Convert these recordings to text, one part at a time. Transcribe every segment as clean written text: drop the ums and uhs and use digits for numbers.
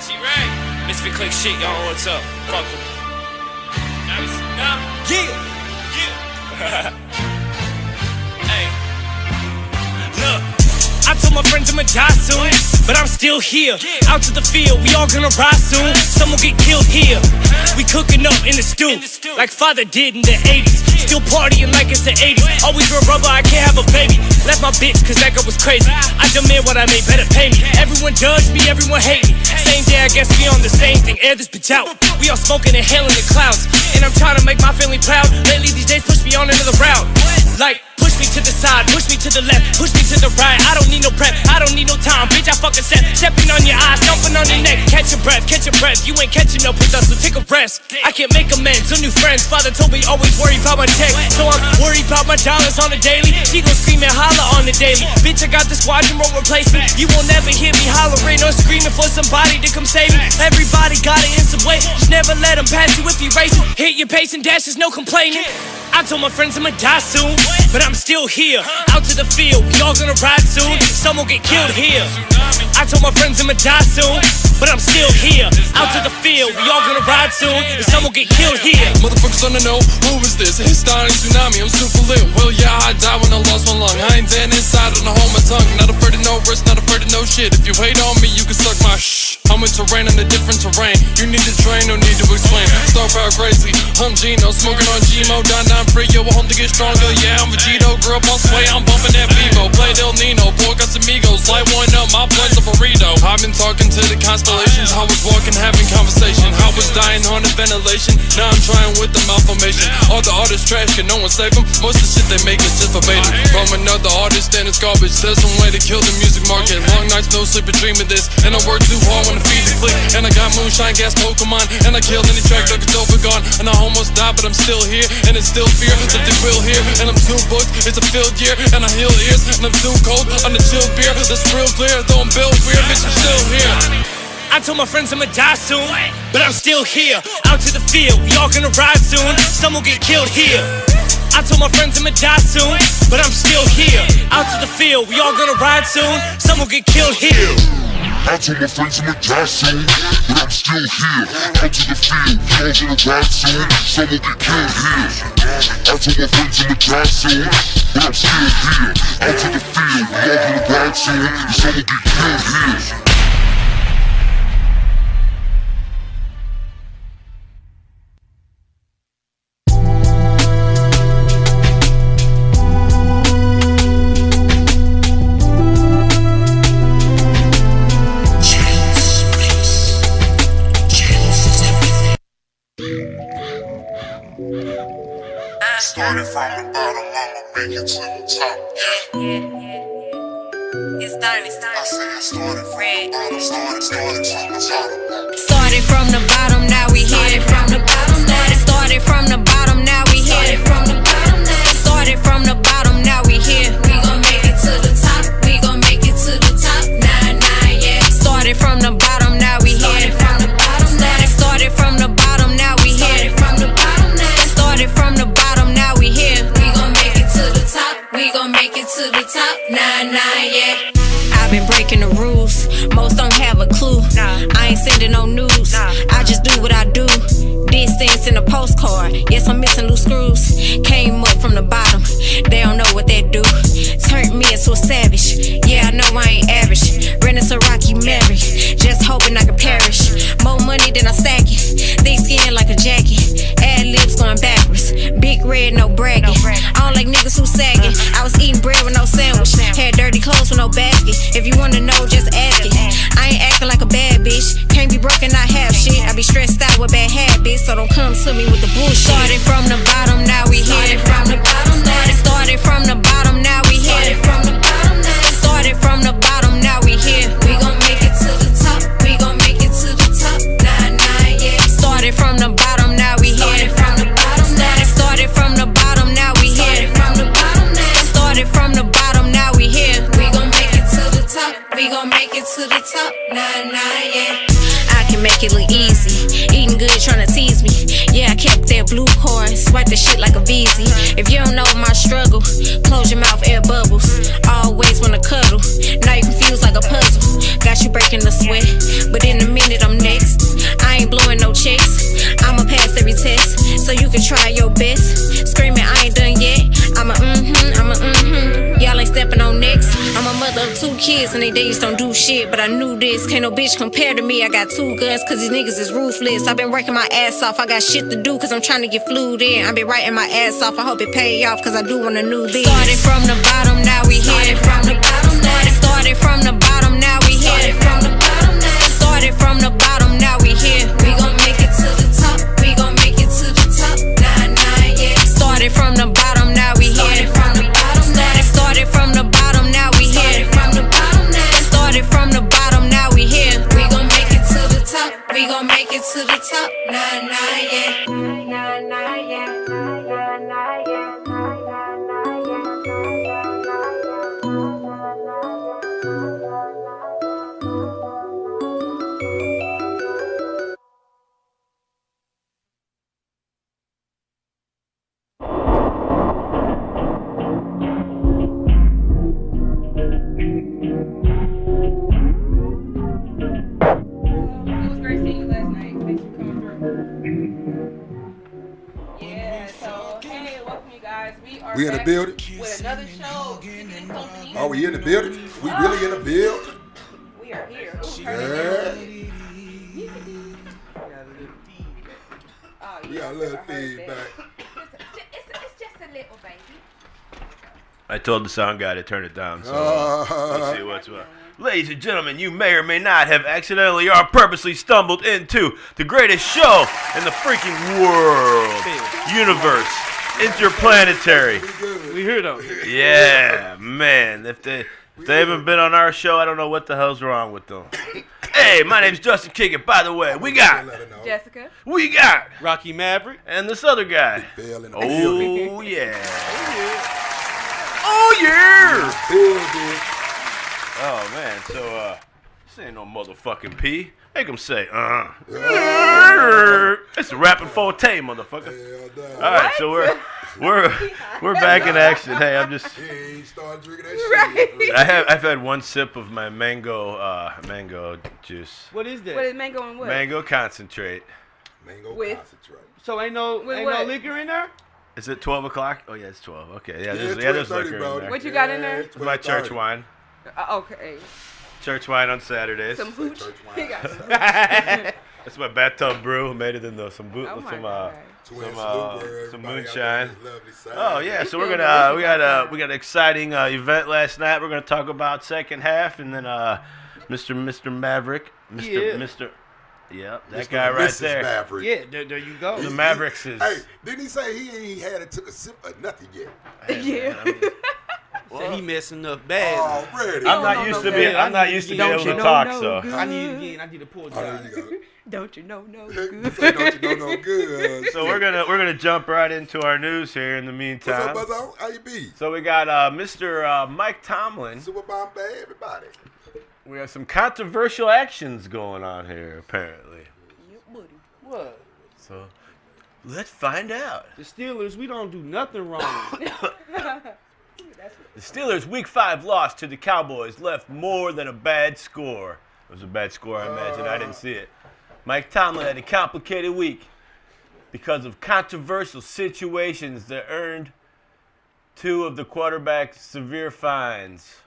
T-Ray, Misfit Click shit, y'all, what's up? Fuck with me. Yeah. Hey, look, I told my friends I'ma die soon, but I'm still here. Out to the field, we all gonna rise soon. Someone get killed here. We cooking up in the stew, like father did in the 80s. Still partying like it's the 80s. Always real rubber, I can't have a baby. Left my bitch cause that girl was crazy. I demand what I made, better pay me. Everyone judge me, everyone hate me. Same day, I guess we on the same thing. Air this bitch out. We all smoking and hailing the clouds. And I'm trying to make my family proud. Lately these days push me on another route. Like, push me to the side, push me to the left, push me to the right. I don't need no prep, I don't need no time. Bitch, I fucking stepping on your eyes, stomping on your neck. Catch your breath, you ain't catching up with us, so take a rest. I can't make amends, so new friends. Father told me always worry about my check, so I'm worried about my dollars on the daily. She gon' scream and holler on the daily. Bitch, I got the squadron roll replacement. You won't never hear me hollering or screaming for somebody to come save me. Everybody got it in some way, just never let them pass you if you racing. Hit your pace and dash, there's no complaining. I told my friends I'ma die soon, but I'm still here. Out to the field, we all gonna ride soon. Some will get killed here. I told my friends I'ma die soon, but I'm still here. Out to the field, we all gonna ride soon. And some will get killed here. Motherfuckers wanna know, who is this? It's starting tsunami, I'm super lit. Well, yeah, I died when I lost my lung. I ain't dead inside and I hold my tongue. Not afraid of no risk, not afraid of no shit. If you hate on me, you can suck my shh. I'm in terrain on a different terrain. You need to train, no need to explain. Star power crazy, I'm Gino, smoking on Gmo, down free, yo, I hope to get stronger. Yeah, I'm Vegito, grew up on Sway, I'm bumping that Vivo. Played El Nino, boy, got some amigos. Light one up, my blood's a burrito. I've been talking to the constellations. I was walking, having conversation. I was dying on the ventilation. Now I'm trying with the malformation. All the artists trash, can no one save them? Most of the shit they make is just verbatim from another artist, and it's garbage. There's some way to kill the music market. Long nights, no sleep, and dreaming this. And I work too hard when the feed is click. And I got moonshine, gas, Pokemon. And I killed any track that it's over gone. And I almost died, but I'm still here. And it's still fear that they will hear. And I'm too booked, it's a field year. And I heal ears, and I'm too cold on the chill beer. That's real clear, though I'm built weird, bitch, I'm still here. I told my friends I'ma die soon, but I'm still here. Out to the field, we all gonna ride soon. Some will get killed here. I told my friends I'ma die soon, but I'm still here. Out to the field, we all gonna ride soon. Some will get killed here. I told my friends I'ma die soon, but I'm still here. Out to the field, we all gonna ride soon. Some will get killed here. I told my friends I'ma die soon, but I'm still here. Out to the field, we all gonna ride soon. Some will get killed here. Started from the bottom, I'ma make it to the top. It's done. I say it started from the bottom, started from the top. Started from the bottom, now we here. Started from the bottom, now we here. Started from the bottom, now we here. We gon' make it to the top. We gon' make it to the top. Nah, yeah. Started from the bottom, now we here. Started from the bottom, now we here. Started from the bottom, now we here. We gon' make it to the top. We gon' make it to the top. Nah, yeah. I've been breaking the rules. Most don't have a clue. I ain't sending no news. I just do what I do. Distance in a postcard. Yes, I'm missing loose screws. Came up from the bottom. They don't know what they do. Turned me into a savage. Yeah, I know I ain't average. Ran into Rocky Maverick. Just hoping I could perish. More money than I stack it. Thick skin like a jacket. Ad libs going backwards. Big red, no bragging. I don't like niggas who sagging. I was eating bread with no sandwich. Had dirty clothes with no basket. If you wanna know, just ask it. I ain't acting like a bad bitch. Can't be broken, not have shit. I be stressed out with bad habits, so don't come to me with the bullshit. Started from the bottom, now we here. Started from the bottom, now we here. Started from the bottom, now we here. We gon' make it to the top. We gon' make it to the top. Nah, yeah. Started from the bottom, now we here. Started from the bottom, now we here. Started from the bottom, now we here. We gon' make it to the top. We gon' make it to the top. Nah, yeah. make it look easy. Eating good, trying to tease me. Yeah, I kept that blue card, swipe the shit like a VZ. If you don't know my struggle, close your mouth, air bubbles. Always wanna cuddle, now you confused like a puzzle. Got you breaking the sweat, but in a minute I'm next. I ain't blowing no checks, I'ma pass every test, so you can try your best. Screaming I ain't done yet, I'm a y'all ain't stepping on next. I'm a mother of 2 kids and they just don't do shit, but I knew this. Can't no bitch compare to me, I got 2 guns cause these niggas is ruthless. I've been working my ass off, I got shit to do cause I'm trying to get flued in. I've been writing my ass off, I hope it pay off cause I do want a new beat. Started from the bottom, now we here. Started from the bottom, now we here. Started from the bottom, now we here. We gon' make it to the top, we gon' make it to the top. Nah, yeah. Started from the bottom, now we here. Started from the bottom, now we here. Started from the bottom, now we here. We gon' make it to the top, we gon' make it to the top. Nah, yeah. Nah, yeah. We in the building? With another show. Are we in the building? We really in the building? We are here. Yeah. We got a little feedback. It's just a little baby. I told the sound guy to turn it down, so let's see what's what. Ladies and gentlemen, you may or may not have accidentally or purposely stumbled into the greatest show in the freaking world, universe, interplanetary. We hear them. Yeah, man. If they haven't been on our show, I don't know what the hell's wrong with them. Hey, my name's Justin Kickett. By the way, we got Jessica. We got Rocky Maverick. And this other guy. Oh, yeah. Oh, yeah. Oh, man. So, this ain't no motherfucking P. Make him say, It's a rapping forte, motherfucker. All right, so we're back in action. Hey, I'm just. Start drinking that shit. I've had one sip of my mango juice. What is that? What is mango and what? Mango concentrate. Mango With? concentrate. So ain't no liquor in there? Is it 12 o'clock? Oh yeah, it's 12. Okay, yeah, it's there's 12:30, liquor bro. in there. What you got in there? It's my church wine. Okay. Church wine on Saturdays. Some hooch. Church wine. That's my bathtub brew. Made it in some moonshine. Oh yeah, so we got an exciting event last night. We're gonna talk about second half, and then Mr. Maverick, Mr. Yep, that guy right Mrs. there. Maverick. Yeah, there you go. The Mavericks is. Hey, didn't he say he ain't had it, took a sip of nothing yet? Yeah. So he messing up bad. Already. I'm not used to being able to talk, so. I need to pull There you go. Don't you know no Say, good? don't you know no good. So we're gonna jump right into our news here in the meantime. What's up, Buzzo? How you be? So we got Mr. Mike Tomlin. Super Bombay, everybody. We have some controversial actions going on here, apparently. What? So let's find out. The Steelers, we don't do nothing wrong. The Steelers' Week 5 loss to the Cowboys left more than a bad score. It was a bad score, I imagine. I didn't see it. Mike Tomlin had a complicated week because of controversial situations that earned 2 of the quarterbacks severe fines.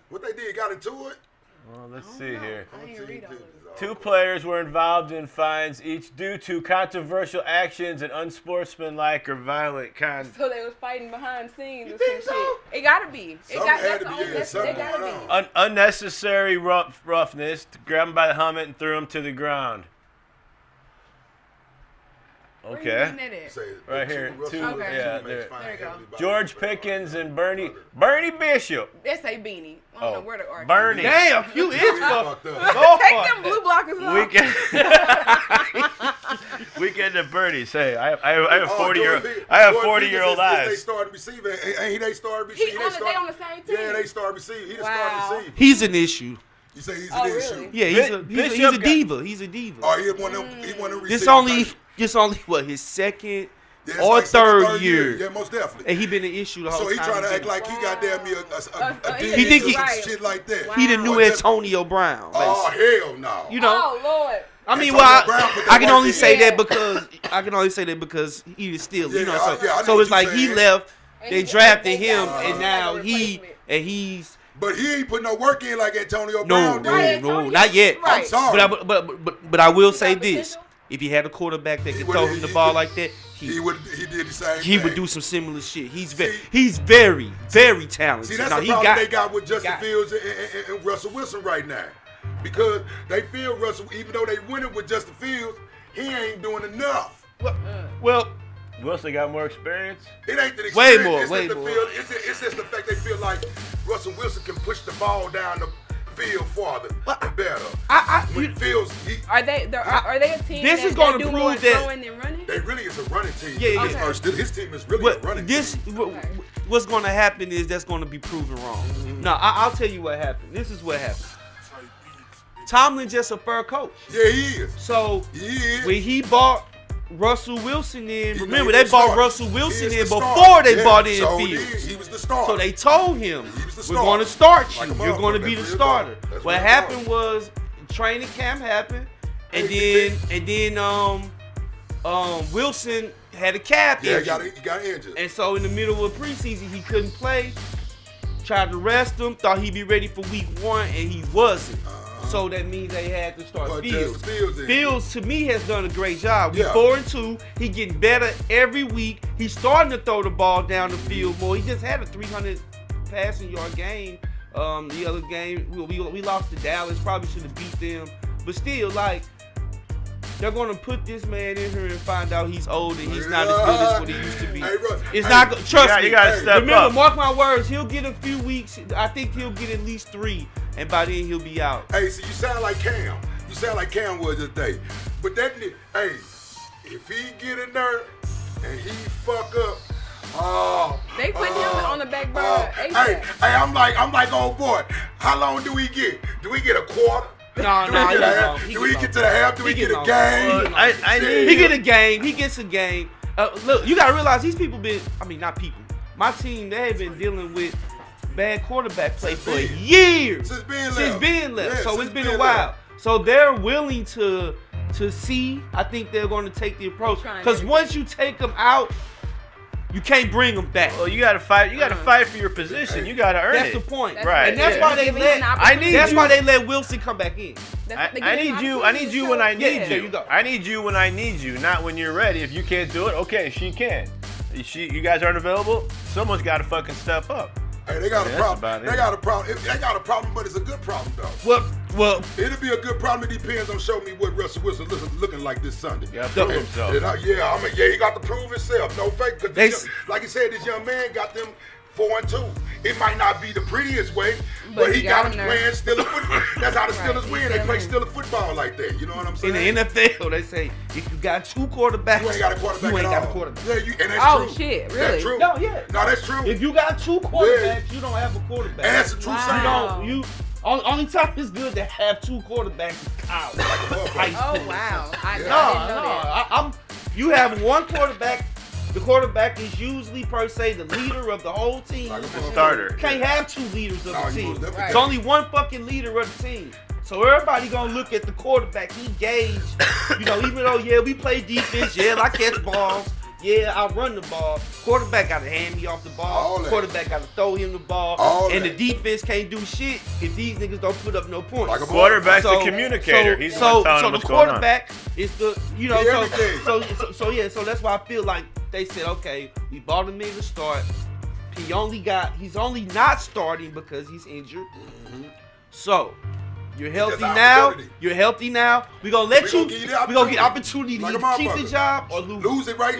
What they did, got into it? Well, let's see here. I didn't read all of it. 2 players were involved in fines, each due to controversial actions and unsportsmanlike or violent conduct. So they was fighting behind scenes or think some so? shit. It gotta be. Something had to be, yeah, something It gotta going be. on. Unnecessary roughness, grabbed him by the helmet and threw him to the ground. Where you Okay. reading that at? Say, Right here, Russell two- Wilson yeah, teammates there. fined There you go. heavily by George the Pickens and brother. Bernie Bishop. That's a beanie. I don't know where to argue. Bernie. Damn, you is Fucked up. Go Take for them it. blue blockers off. Weekend at Bernie's. Hey, I have Oh, 40-year-old They eyes. started receiving. Ain't he? They started He receiving. on the, they on the same team. Yeah, they started receiving. He just Wow. started receiving. He's an issue. You say he's Oh, an really? issue. Yeah, he's a diva. He's a diva. Oh, he one of them. He one of them. This only what his second or like third year. Yeah, most definitely. And he been an issue the whole So time. he trying to act like he got damn near a He think he shit like that. He the new But that's- Antonio Brown. Oh Basically. hell no. You know. Oh Lord. I mean, Antonio well, Brown put that I can work only in. say Yeah. that because he was still, you know. Yeah, I know So what it's you like he saying. left, And they he- drafted they him, got and him now like a he's But he ain't put no work in like Antonio no, Brown did. no, not yet. I'm sorry. But I will say got this: potential? if he had a quarterback that He could would- throw him the ball like that, He did the same he thing. would do some similar shit. He's See- very talented. See, that's Now, the he problem got- they got with Justin got- Fields and Russell Wilson right now. Because they feel Russell, even though they winning with Justin Fields, he ain't doing enough. Well, Wilson got more experience. It ain't the Way experience. more, It's way just the more. field. It's just the fact they feel like Russell Wilson can push the ball down the field farther and better. When Fields, Are they a team This that, is gonna that do prove more that- throwing than running? they really is a running team. Yeah, His yeah. first- his team is really a what running this team. what's going to happen is that's going to be proven wrong. Now I'll tell you what happened. This is what happened. Tomlin just a fair coach. Yeah, he is. So He is. when he bought Russell Wilson in, He remember made they the bought start. Russell He Wilson is in the before start. they Yeah, bought in so Fields. He was the star. So they told him, He was the we're starter. going to start Like you. a You're going to motherfucker. be the That's real starter. talk. That's What real happened talk. was training camp happened, and Hey, then Wilson had a calf Yeah, injury. he got injured. And so in the middle of preseason, he couldn't play. Tried to rest him, thought he'd be ready for week 1, and he wasn't. So that means they had to start Put Fields. Justin Fields in. Fields, to me, has done a great job. Yeah. We're 4-2. He getting better every week. He's starting to throw the ball down the field more. He just had a 300 passing yard game. The other game, we lost to Dallas. Probably should have beat them. But still, like, they're going to put this man in here and find out he's old and he's not as good as what he used to be. Hey, Russ, It's hey, not good. Trust me. You gotta step Remember, up. mark my words. He'll get a few weeks. I think he'll get at least 3, and by then he'll be out. Hey, so you sound like Cam. You sound like Cam was this day. But that, hey, if he get in there and he fuck up, They put him on the back burner hey, ASAP. I'm like, oh boy, how long do we get? Do we get a quarter? No, Do no, we he get a gets half? long. He Do we gets get to long. the half? Do we He get gets a long. game? I need He get a game. He gets a game. Look, you gotta realize these people not people. My team, they have been dealing with bad quarterback play for years. Since being left. Yeah, So since it's been a being while. left. So they're willing to see. I think they're going to take the approach Trying because everything. once you take them out, you can't bring them back. Well, you gotta fight. You gotta fight for your position. You gotta earn That's it. the point. Right. And that's Yeah. why they Giving him let. an opportunity. That's why they let Wilson come back in. I need you. I need you when I need Yeah, there you. you go. I need you when I need you, not when you're ready. If you can't do it, okay, she can. You guys aren't available. Someone's got to fucking step up. Hey, they got a that's problem. about it. They got a problem. They got a problem, but it's a good problem though. Well, It'll be a good problem. It depends on showing me what Russell Wilson looking like this Sunday. Yeah, prove himself. He got to prove himself. No fake. They- Because like you said, this young man got them 4-2. It might not be the prettiest way, but he got them playing still a football. That's how the Steelers win. They play still a football like that. You know what I'm saying? in the NFL, they say if you got 2 quarterbacks, you ain't got a quarterback you ain't at got all. a quarterback. Yeah, and that's Oh, true. shit, That's really? true. No, yeah. No, that's true. If you got 2 quarterbacks, you don't have a quarterback. And that's a true Wow. saying. You don't. Only time it's good to have 2 quarterbacks is college. High Oh school. wow, I didn't No, know that. you have 1 quarterback. The quarterback is usually per se the leader of the whole team. Like a The motherfucker. starter. Can't have 2 leaders of No, the you team. most definitely There's can't. only 1 fucking leader of the team. So everybody gonna look at the quarterback. He gauge, even though we play defense, I catch balls, I run the ball. Quarterback gotta hand me off the ball. All that. Quarterback gotta throw him the ball. All and that. the defense can't do shit if these niggas don't put up no points. Like a Quarterback's the communicator. He's the one telling them the what's going on. quarterback is the everything. so that's why I feel like they said, okay, we bought him in to start. He's only not starting because he's injured. So you're healthy That's now. opportunity. You're healthy now. We're gonna let We you. gonna give you the We're gonna get opportunity. opportunity Like a to keep the motherfucker. job or lose. Lose it right.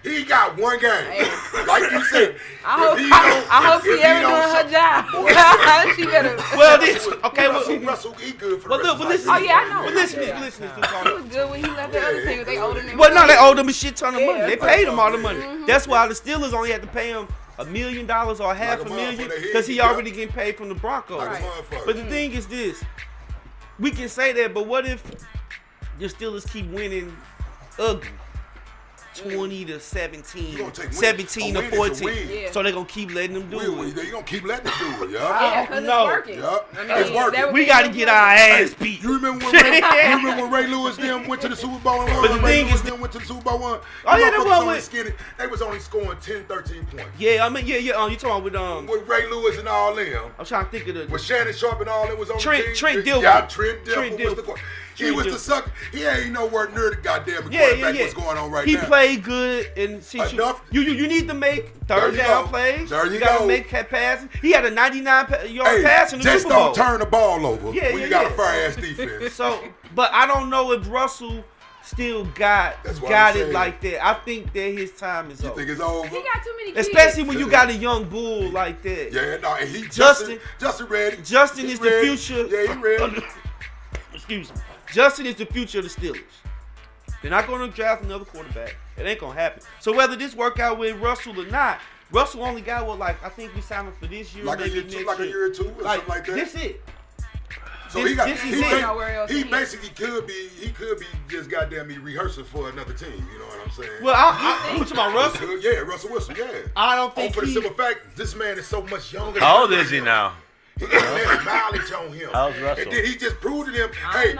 He got 1 game. Like you said. I hope she ever doing her job. She better. Well, this okay. Russell, he good for Well, the look, rest well, of listen. his life. Oh, yeah, I know. Well, listen. He was good when he left the other team. They owed him. Well, no, they owed him a shit ton of money. Yeah. They paid him all the money. That's why the Steelers only had to pay him $1 million or half Like a a million motherfucker. because he already getting paid from the Broncos. Like a motherfucker. But the thing is this: we can say that, but what if the Steelers keep winning ugly? 20 to 17, 17 to 14. Yeah. So they're going to keep letting them do it. They're going to keep letting them do it, Yeah, because it's working. It's working. We got to get our ass beat. You remember when Ray Lewis them went to the Super Bowl and won? But the thing is, went to the Super Bowl one. Oh, yeah, they was only scoring 10, 13 points. Yeah, I mean, yeah. You talking about with Ray Lewis and all them. I'm trying to think of the. With Shannon Sharp and all them was on Trent the team. Dilfer. Yeah, Trent Dilfer. He was the sucker. He ain't nowhere near the goddamn quarterback what's going on right now. He played good and you need to make third down plays. There you gotta go. Make passes. He had a 99-yard pass in the just Super Bowl. Don't turn the ball over when you got a fire ass defense. So, but I don't know if Russell still got it like that. I think that his time is over. You think it's over? He got too many kids. Especially when you got a young bull like that. Yeah, no, and he Justin ready. Justin is the future. Yeah, he ready. Excuse me. Justin is the future of the Steelers. They're not going to draft another quarterback. It ain't going to happen. So whether this work out with Russell or not, Russell only got I think we signed him for this year, maybe next year. Like a year or two, or something like that. This it. So he basically could be just goddamn me rehearsing for another team. You know what I'm saying? Well, I'm talking about Russell. Yeah, Russell Wilson. Yeah. I don't think for the simple fact, this man is so much younger. How old is he now? He got less mileage on him. How's Russell? And then he just proved to them, hey,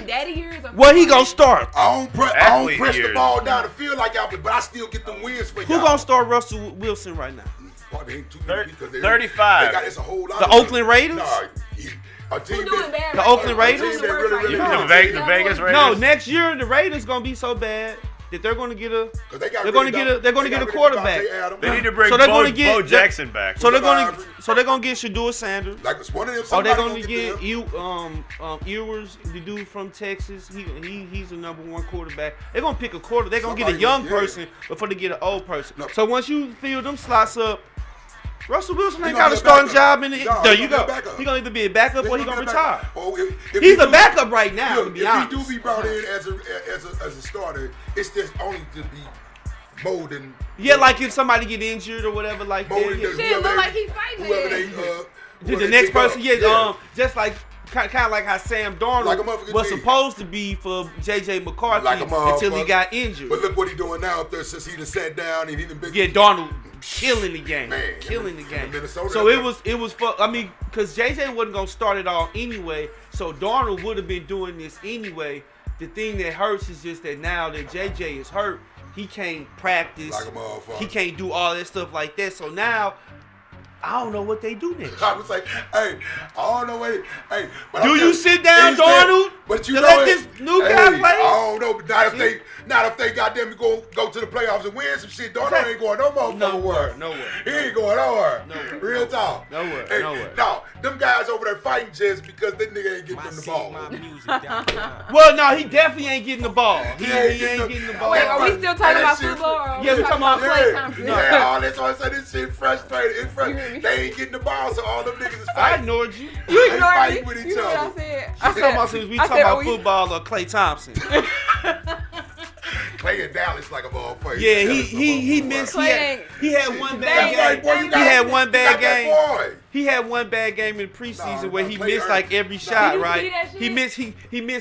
daddy years. Well, he gonna start. I don't press the ball down the field like y'all, but I still get the wins for y'all. Who gonna start Russell Wilson right now? Probably ain't too many because 35. It's a whole lot. The Oakland Raiders? A team the Oakland Raiders? The Vegas Raiders? No, next year the Raiders gonna be so bad that they're gonna get a quarterback. They need to bring Bo Jackson back. So they're gonna get Shador Sanders. Like one of them. Or they're gonna get Ewers, the dude from Texas. He's the number one quarterback. They're gonna pick a quarter. They're gonna get a young person before they get an old person. No. So once you fill them slots up, Russell Wilson ain't got a starting job in the. There you go. He gonna either be a backup or he gonna retire. He's a backup right now. To be honest. If he do be brought in as a starter, it's just only to be molding. Yeah, like if somebody get injured or whatever like that. Shit, look like he fighting. The next person, just like. Kind of like how Sam Darnold was supposed to be for J.J. McCarthy until he got injured. But look what he's doing now up there since he done sat down and he done been. Yeah, Darnold killing the game. Minnesota, so it was for, I mean, because J.J. wasn't going to start it all anyway, so Darnold would have been doing this anyway. The thing that hurts is just that now that J.J. is hurt, he can't practice. Like a motherfucker. He can't do all that stuff like that. So now, I don't know what they do next. I was like, hey, I don't know what. Hey, but do you sit down, Darnold? But you to know let this new guy play? I don't know. But not if they goddamn go to the playoffs and win some shit. Darnold ain't going no motherfucker. Nowhere. He ain't going nowhere. Real talk. Nowhere. No, them guys over there fighting just because that nigga ain't getting them the ball. Well, no, he definitely ain't getting the ball. He ain't getting the ball. Wait, are we still talking about football? Yeah, we talking about Clay Thompson. Yeah, all that's why I said this shit frustrated. They ain't getting the ball, so all them niggas is fighting. I ignored you. You ignored me. With each You know other. what I said? We talking about football or Clay Thompson. Clay in Dallas like a motherfucker. Yeah, he missed. He had one bad game. He had one bad game. He had one bad game in the preseason where he missed like every shot. Right? He missed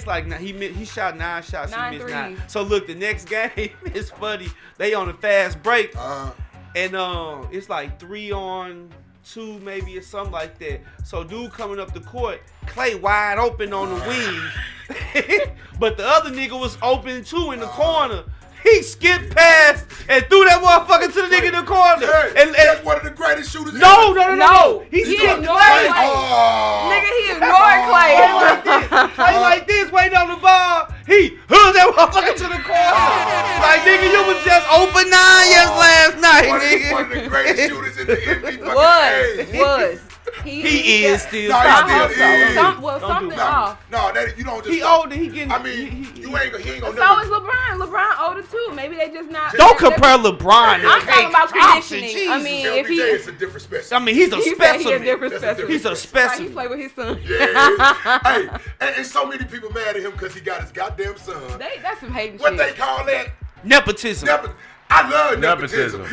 like he shot 9 shots. He missed 9. So look, the next game is funny. They on a fast break, and it's like 3-on-2 maybe or something like that. So dude coming up the court, Clay wide open on the wing, but the other nigga was open too in the corner. He skipped past and threw that motherfucker to the nigga in the corner. And that's one of the greatest shooters. No. He ignored Clay. Nigga, he ignored Clay. Play like this, waiting on the ball. He hooked that motherfucker to the corner. Like, nigga, you was just open 9 years last night, nigga. One of the greatest shooters in the NBA. Was. He is still. Something off. No, you don't just. He older. He getting. I mean, he ain't gonna. So is LeBron. LeBron older too. Maybe they just not. Don't compare LeBron. I'm talking about conditioning. I mean, if he is a different specimen. I mean, he's a specimen. He's a Like specimen. he play with his son. Yeah. Hey, and so many people mad at him because he got his goddamn son. That's some hating shit. What they call that? Nepotism. I love nepotism.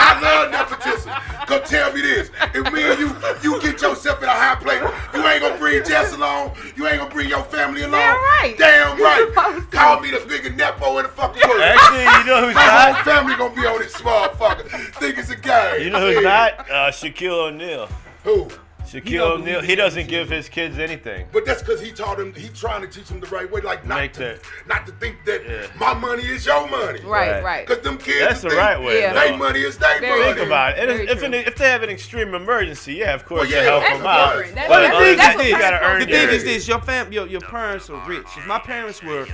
I love nepotism. Go tell me this. If me and you get yourself in a high place, you ain't gonna bring Jess along. You ain't gonna bring your family along. Damn right. Damn right. Call me the biggest nepo in the fucking world. Actually, you know who's My not? whole family gonna be on this motherfucker. Think it's a game. You know who's not? Shaquille O'Neal. Who? Shaquille O'Neal, he doesn't give his kids anything. But that's because he taught him, he trying to teach them the right way. Like, not to think that my money is your money. Right. Because them kids, That's the right way. Yeah. Their money is their money. Think about it. And if they have an extreme emergency, yeah, of course, you help them out. But the thing is this, you gotta earn the thing is this, your parents are rich. If my parents were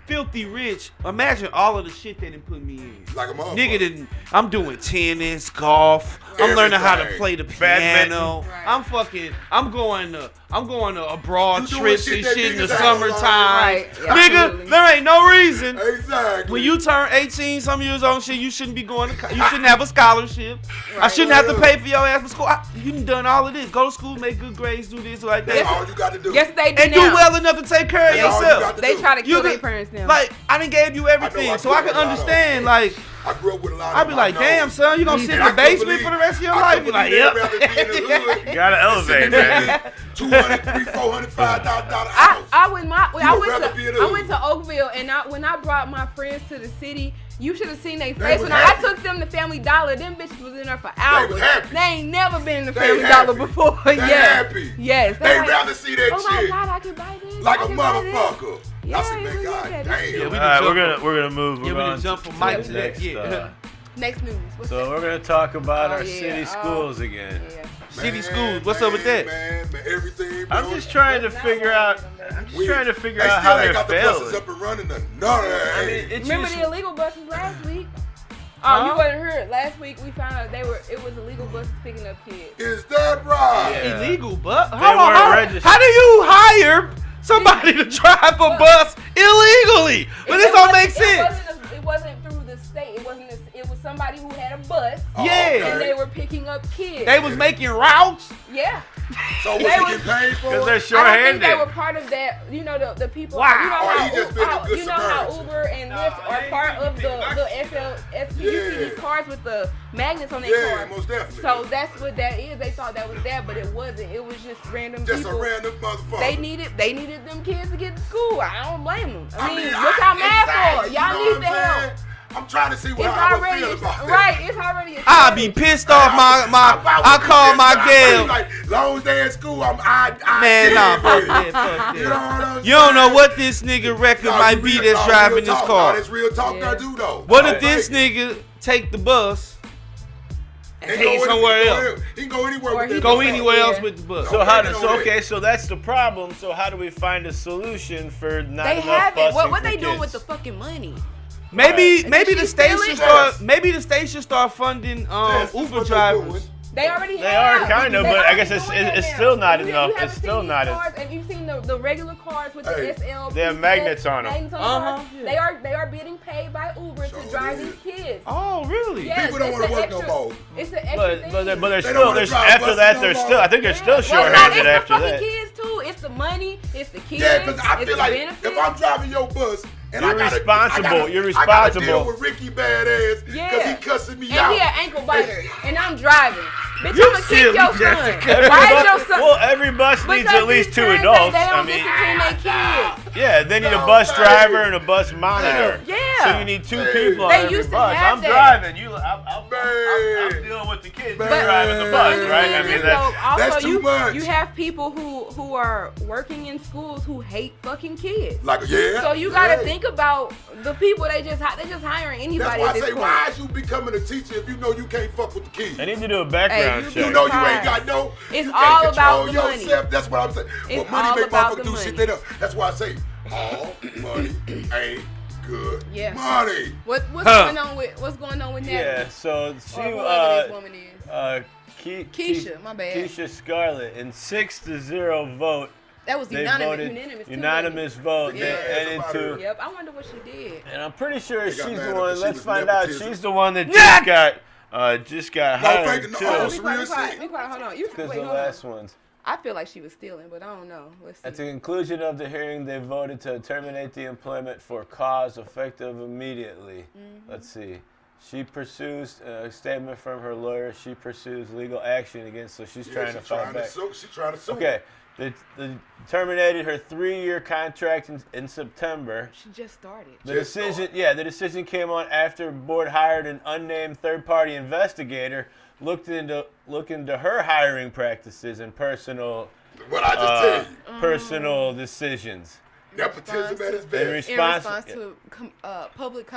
filthy rich, imagine all of the shit they didn't put me in. Like a motherfucker. Nigga, I'm doing tennis, golf. I'm learning how to play the piano. Badminton. I'm going to abroad You doing trips shit and that shit in the niggas summertime. Right. Nigga, Absolutely. there ain't no reason. Exactly. When you turn 18, some years old, shit, you shouldn't be going to. You shouldn't have a scholarship. I shouldn't have to pay for your ass for school. You done all of this. Go to school, make good grades, do this like that. That's all you got to do. Yes, they do And do well enough to take care of That's all you yourself. got to They do. try to kill You their could- parents now. Like, I done gave you everything, so I can understand. Like, I grew up with a lot of I be like, damn, son, you gonna sit in the basement for the rest of your life? Be like, yep. You gotta elevate, man. $200, $300, $400, $5,000 house. I went to Oakville, and when I brought my friends to the city, you should have seen their face. was When I happy. took them to Family Dollar, them bitches was in there for hours. was happy. They ain't never been in the They Family happy. Dollar before. They Yes. happy. Yes. They like, rather see that oh my shit God, I can buy this. like I a can buy this. motherfucker. Yeah, I said, it man, was God like that. damn. Yeah, we Alright, jump we're gonna move Yeah, we on done jump to from the Mike to that. next, Yeah. Next news. What's So that? we're gonna talk about Oh, our yeah. city schools again. Yeah. City schools. What's up with that? Man, everything. I'm just trying to figure out. They how still they're ain't got the buses failing. up and running. None of that. It's Remember just- the illegal buses last week? Oh, you wasn't heard. Last week we found out it was illegal buses picking up kids. Is that right? Yeah. Illegal, but They hold on, weren't how registered. do you hire somebody to drive a bus illegally? But this don't make sense. It wasn't through the state. It was somebody who had a bus. Oh, Yeah. And they were picking up kids. They was making routes. Yeah. So what They you was- get paid for? Because they're I don't think short-handed. they were part of that. You know the people. Wow. You know Or how, he just been a good you know how Samaritan. Uber and Lyft are part of the SLSP. You see these cars with the magnets on their Yeah, car. most definitely. So that's what that is. They thought that was that, but it wasn't. It was just random Just people. a random motherfucker. They needed them kids to get to school. I don't blame them. I mean, I- what y'all mad exactly, for? you Y'all know need what the I'm help. saying? I'm trying to see It's how I already feel about that. right. It's already. I'll be pissed off. I call my gal. Like, long as they in school, I Man, get nah, it fuck with that, it. fuck You know that. what I'm saying? You don't know what this nigga record Nah, might you be real- that's nah, driving real this talk. car. Nah, that's real talk Yeah. I do though. What I if this think nigga take the bus and he take it go somewhere anywhere- else? He can go anywhere Or with he that Go bus. anywhere else Yeah. with the bus. So Okay. so that's the problem. So how do we find a solution for not They enough have it. busing What for they doing kids? with the fucking money? Maybe Right. maybe Did the she steal state should it? start. Yes. Maybe the state should start funding Yes, that's Uber what they drivers. doing. They already They have. are kind of, They but I already guess doing it's that still now. not You enough. haven't It's seen still these not. cars, and you've seen the regular cars with Hey, the SL. they have magnets on 'em. magnets on the Uh-huh. cars. They are being paid by Uber Sure to drive is. these kids. Oh, really? Yes, People don't it's wanna an work no extra- more. It's an extra But thing. there's They don't still wanna there's drive after buses that no there's more. still I think there's still Well, no, short-handed it's after the fucking that. kids too. It's the money. It's the kids. Yeah, because I it's feel the like benefits. if I'm driving your bus and You're I gotta, responsible. You're I gotta deal responsible. with Ricky Badass because Yeah. he cussing me And out. he an ankle biter, and I'm driving. Bitch, You I'ma kick silly, your son. Jessica. Why is your son? Well, every bus needs Because at least these two parents say adults. They I don't mean, discipline their kids. yeah, they need a No, bus baby. driver and a bus monitor. Yeah. So you need two Baby. people on They every used to bus. have I'm that. driving. I'm Baby. dealing with the kids. But- You're driving the bus, But- right? I And mean, so that's also that's too much. You have people who are working in schools who hate fucking kids. Like, yeah. So you gotta yeah. think about the people they just hiring That's anybody why I at this say, point. why is you becoming a teacher if you know you can't fuck with the kids? I need to do a background you check. You know you Right. ain't got no. It's you all can't about control the money. yourself. That's what I'm saying. It's But money all make about motherfuckers the do money. shit they don't. That's why I say all money ain't good Yeah. money. What's Huh. going on with Yeah, Natalie? so she, Or whoever this woman is. Keisha, my bad. Keisha Scarlett, in 6-0 vote, That was they unanimous. voted too, unanimous vote. Yeah. They Yeah, and somebody- into, Yep, I wonder what she did. and I'm pretty sure They she's got mad the at her one. 'cause she Let's was find out. nepotism. She's the one that just got No, hired fake- no, too. oh, Be real quiet, be shit. quiet, be quiet. Hold on. You Because wait, the hold on. last ones. I feel like she was stealing, but I don't know. Let's see. At the conclusion of the hearing, they voted to terminate the employment for cause effective immediately. Mm-hmm. Let's see. She pursues a statement from her lawyer. She pursues legal action against. So she's trying to fight back. She's trying to sue. Okay. They terminated her 3-year contract in September. She just started. The decision came on after the board hired an unnamed third-party investigator, looked into her hiring practices and personal personal decisions. Nepotism at its best. In response to public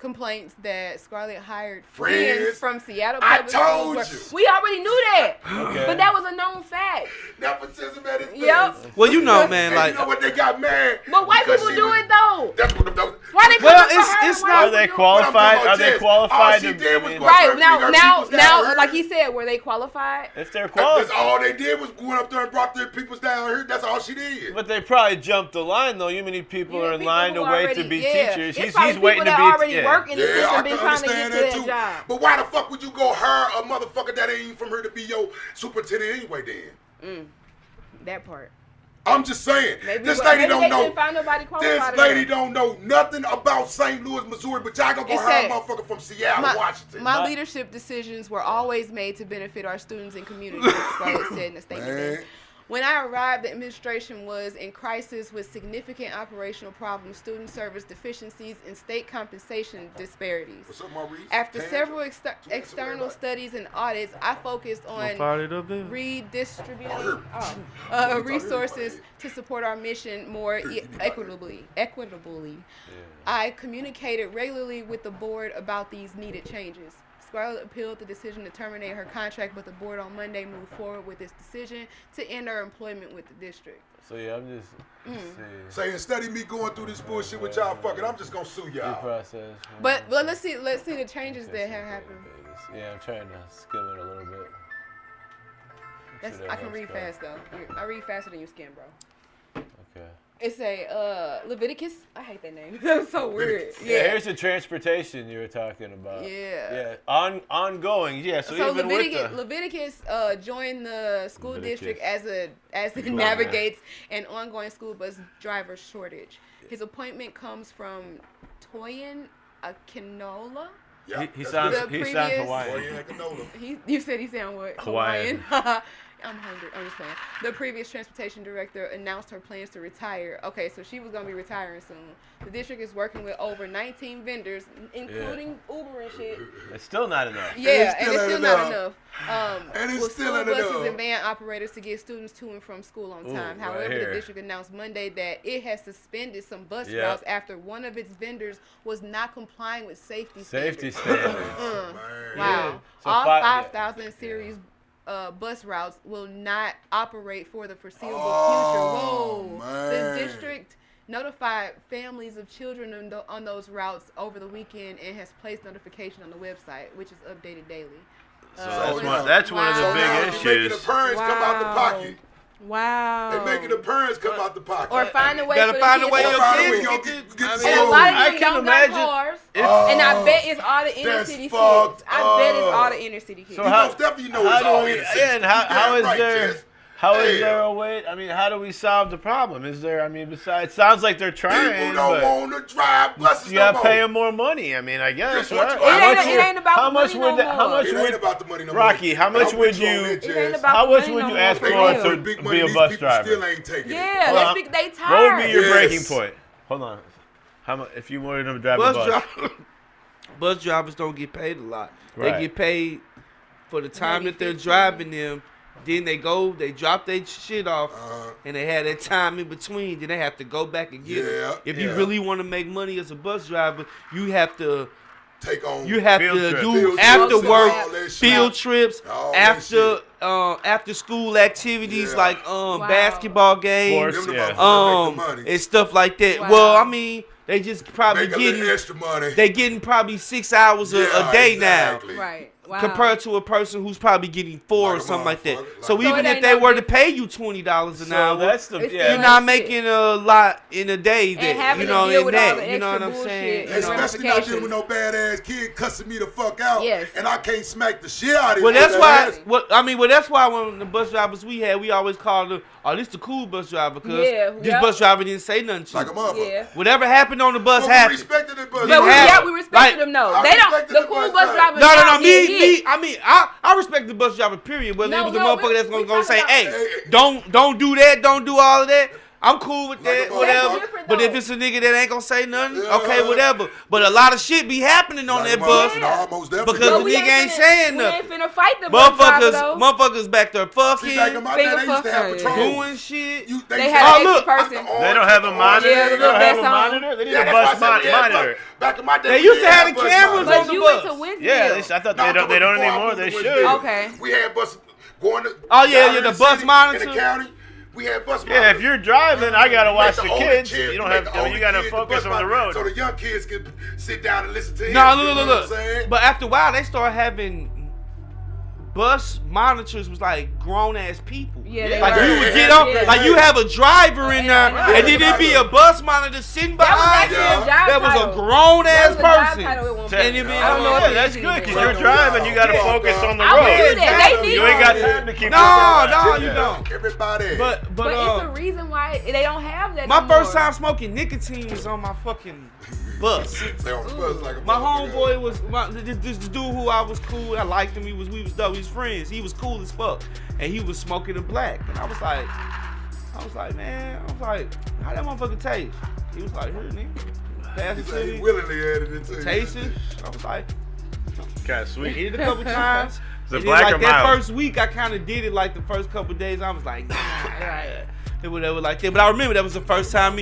complaints that Scarlett hired friends from Seattle Public told you. We already knew that. Okay. But that was a known fact. Nepotism at its best. Yep. Well, you know, man, And like. you know what? They got mad. But white people do it, though. That's what Why they Well, come for her? it's Why not- Are they do it? qualified? Are they qualified All she did was go Right, up there and bring her peoples down now, here. like he said, were they qualified? If they're That's qualified. all they did was go up there and brought their peoples down here. That's all she did. But they probably jumped the line, though. You many people are in People line who to wait already- to be yeah. teachers. It's He's probably waiting to people be. that already work in the Yeah, I system, can been trying to get understand to that that too. job. But why the fuck would you go hire a motherfucker that ain't from here to be your superintendent anyway? Then That part. I'm just saying. Maybe This they lady don't know. couldn't find nobody qualified. This lady don't know nothing about St. Louis, Missouri, but y'all gonna go It hire a said, motherfucker from Seattle, Washington. My leadership decisions were always made to benefit our students and communities, Scarlett said in a statement. Man. When I arrived, the administration was in crisis with significant operational problems, student service deficiencies, and state compensation disparities. What's up, Maurice? After Tangent? several external studies and audits, I focused on redistributing resources to support our mission more equitably. I communicated regularly with the board about these needed changes. Scarlett appealed the decision to terminate her contract, but the board on Monday moved forward with its decision to end her employment with the district. So yeah, I'm just Say instead of me going through this bullshit with y'all, fuck it, I'm just gonna sue due y'all. process. But let's see the changes that have happened. Yeah, I'm trying to skim it a little bit. I can read fast though. I read faster than you skim, bro. Okay. It's a Leviticus. I hate that name. That's so weird. Yeah, here's the transportation you were talking about. Yeah. Ongoing. Yeah. So even Leviticus joined the school district as it navigates an ongoing school bus driver shortage. His appointment comes from Toyin Akinola. Yeah, he sounds Hawaiian. You said he sound what? Hawaiian. I'm hungry. I'm just playing. The previous transportation director announced her plans to retire. Okay, so she was going to be retiring soon. The district is working with over 19 vendors, including Uber and shit. It's still not enough. Yeah, and it's still not enough. And it's with still school not buses enough. and van operators to get students to and from school on time. However, the district announced Monday that it has suspended some bus routes after one of its vendors was not complying with safety standards. Wow. So all 5,000 series bus routes will not operate for the foreseeable future. Whoa. Man. The district notified families of children on those routes over the weekend and has placed notification on the website, which is updated daily. So that's one of the big issues. They're making the parents come out the pocket. Wow. They're making the parents come out the pocket. Or find a way Gotta for find the a way kids. your kids get And a school. lot of I them can don't imagine got cars. Oh, And I bet it's all the inner that's city kids. fucked I bet it's up. all the inner city kids. So You most definitely know it's all innocent. and how is right, there? Jess. How is Damn. there a way? I mean, how do we solve the problem? Is there? I mean, besides, it sounds like they're trying, People don't but want to drive buses you gotta no pay more. them more money. I mean, I guess. That's what Right? you- It ain't about how the much money would no that? How more. much It ain't would about the money no more. Rocky? How much I'm would with you on you? that, It ain't Jess. about How the much money would no you more. ask They for offer to big money, be a these bus people driver? still ain't taking it. Yeah, Hold let's on. be, they tired. What would be your Yes. breaking point? Hold on. How much if you wanted them to drive a bus? Bus drivers don't get paid a lot. Right. They get paid for the time Maybe that they're 15. driving them. Then they drop their shit off, and they have that time in between. Then they have to go back and get it. If you really want to make money as a bus driver, you have to Take on. do Field after trips, work all that shit. field trips, All that after school activities Yeah. like basketball games, Sports. Them the Yeah. motherfuckers make the money. and stuff like that. Wow. Well, I mean, they just probably Make a little getting extra money. they getting probably 6 hours a Yeah, day exactly. Right. compared to a person who's probably getting 4 or something like that. So even if it they ain't were no to pay you $20 an hour, that's the you're not making a lot in a day. That you know, in that, you know what I'm saying? Especially not dealing with no badass kid cussing me the fuck out, Yes. and I can't smack the shit out of him. Well, that's why. That's why when the bus drivers we always called them, "Oh, this the cool bus driver," because this bus driver didn't say nothing to like a motherfucker. Yeah. Whatever happened on the bus We happened. respected the bus. But driver. we respected them though. They don't. The cool bus drivers. No. I respect the bus driver. Period. Whether it was the motherfucker that's gonna say, "Hey, don't do that, don't do all of that." I'm cool with that, whatever. But if it's a nigga that ain't gonna say nothing, okay, whatever. But a lot of shit be happening on that bus because the nigga ain't saying nothing. We ain't finna fight the bus driver though. Motherfuckers back there fucking, doing shit. They have an extra person. They don't have a monitor. Yeah, they don't have a monitor. They need a bus monitor. Back in my day, they used to have the cameras on the bus. Yeah, I thought they don't anymore. They should. Okay. We had buses going to. The bus monitor. In the county. We had bus monitors. Yeah, if you're driving, I gotta watch the kids. You don't have. You gotta focus on the road. So the young kids can sit down and listen to him. No, look. But after a while, they started having bus monitors was like grown ass people. Yeah, like you would get up, like you have a driver in there, and then it'd be a bus monitor sitting behind you. That was a grown ass person. And it'd be, that's good because you're driving. You gotta focus on the road. You ain't got time to keep. No, you don't. Everybody. But it's a reason why they don't have that. My first time smoking nicotine was on my fucking bus. My homeboy was this dude who I was cool. I liked him. We was dope. We was friends. He was cool as fuck, and he was smoking a black. And I was like, man, how that motherfucker taste? He was like, here, nigga, pass it to me. He willingly added it to you. Taste it. I was like, kind of sweet. Hit it a couple times. The black like or that mild? first week, I kind of did it like the first couple days. I was like, it whatever like that. But I remember that was the first time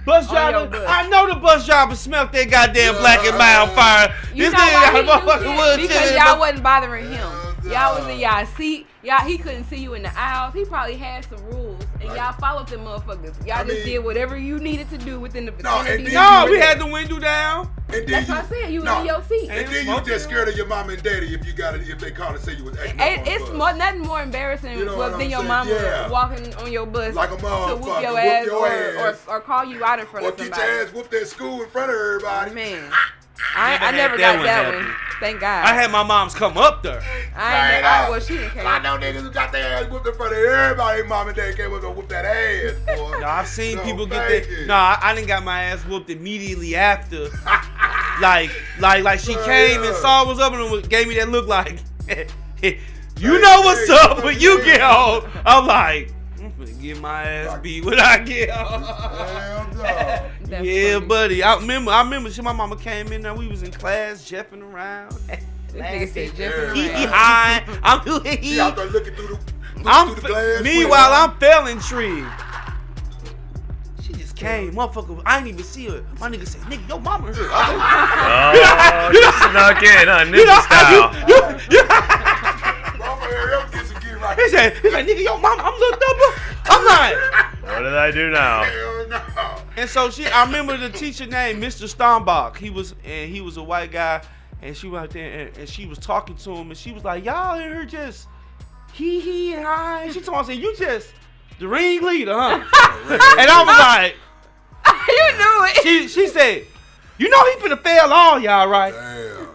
bus driver, I know the bus driver smelled that goddamn black and mild fire. This nigga got a motherfucking wood because y'all wasn't bothering him. Y'all was in y'all seat. He couldn't see you in the aisles. He probably had some rules, and y'all followed them motherfuckers. Y'all just did whatever you needed to do within the vicinity. No, we had the window down. That's what I said. You in your seat. And then you just scared of your mom and daddy if they called and say you was acting It's nothing more embarrassing than your mama walking on your bus like a to whoop your ass or call you out in front of somebody. Or get your ass whooped at school in front of everybody. Man. I never got that one. Thank God. I had my moms come up there. She didn't care. I know niggas who got their ass whooped in front of everybody. Mom and dad came up and whooped that ass, boy. No, I've seen people get that. No, I didn't got my ass whooped immediately after. like she came and saw what's up and gave me that look like, you know what's up when you get home. I'm like, I'm finna get my ass beat when I get home. Yeah, buddy. I remember my mama came in there. We was in class, jeffing around. This nigga said jeffing around. She out there looking through the glass. Meanwhile, I'm failing tree. She just came, motherfucker. I didn't even see her. My nigga said, "Nigga, your mama here." You snuck in, ninja style. He said, "Nigga, your mama." I'm looked up. I'm like, what did I do now? Hell no. And so I remember the teacher named Mr. Stombach. He was a white guy, and she was out there, and she was talking to him, and she was like, "Y'all in here just he and hi." She told me, "You just the ringleader, huh?" And I was like, "You knew it." She said, "You know he finna fail all y'all, right?" Damn.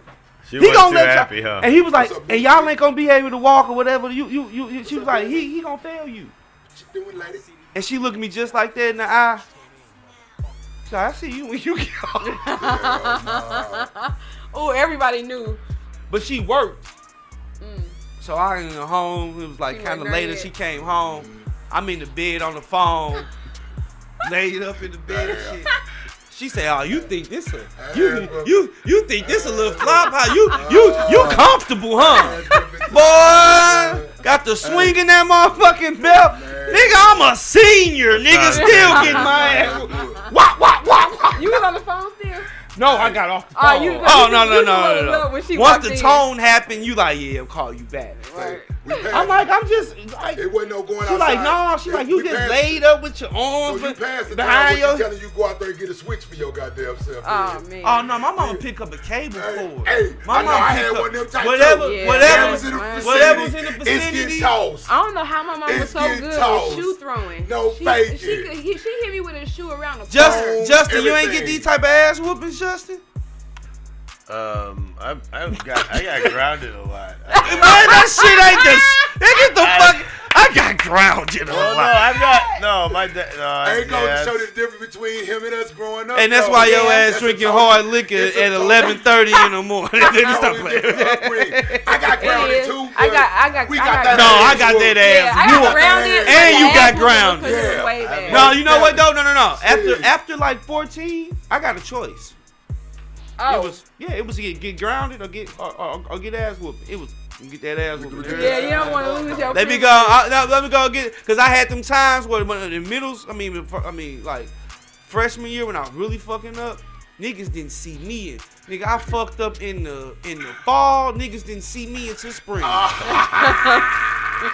She wasn't too happy, huh? And he was like, "And y'all ain't gonna be able to walk or whatever." She was like, "He gonna fail you." And she looked at me just like that in the eye. She's like, "I see you when you get home." Oh, everybody knew. But she worked. So I ain't home. It was like kind of later. She came home. I'm in the bed on the phone, laid up in the bed and shit. She said, "Oh, you think this you think this a little flop? How you comfortable, huh? Boy, got the swing in that motherfucking belt. Nigga, I'm a senior. Nigga, still getting my ass. Wah. You was on the phone still? No, I got off the phone. No. When she Once the tone happened, you like, yeah, I'll call you back. Right. I'm like, I'm just like. It wasn't no going outside. She like, no. She like, you just laid up with your arms so you passed the behind time your. telling you go out there and get a switch for your goddamn self. Oh man. Oh no, my mama pick up a cable cord. Hey, my mama I had one of them type whatever was in the It's vicinity. getting tossed. I don't know how my mom was so good with shoe throwing. No she hit me with a shoe around the Justin, you ain't get these type of ass whoopings, Justin? I got grounded a lot. Man, that shit ain't the. Get the fuck. I got grounded a lot. My dad. I ain't gonna show the difference between him and us growing up. And that's why your ass drinking hard liquor at 11:30 in the morning. I got grounded too. I got I got that ass. I got grounded. And you got grounded. Yeah. No, you know what though? No. After like 14, I got a choice. Oh. It was get grounded or get ass whooped. It was get that ass whooped. Yeah, you don't want to lose your. Let me go get because I had them times where in middles. I mean like freshman year when I was really fucking up. Niggas didn't see me. Nigga, I fucked up in the fall. Niggas didn't see me until spring.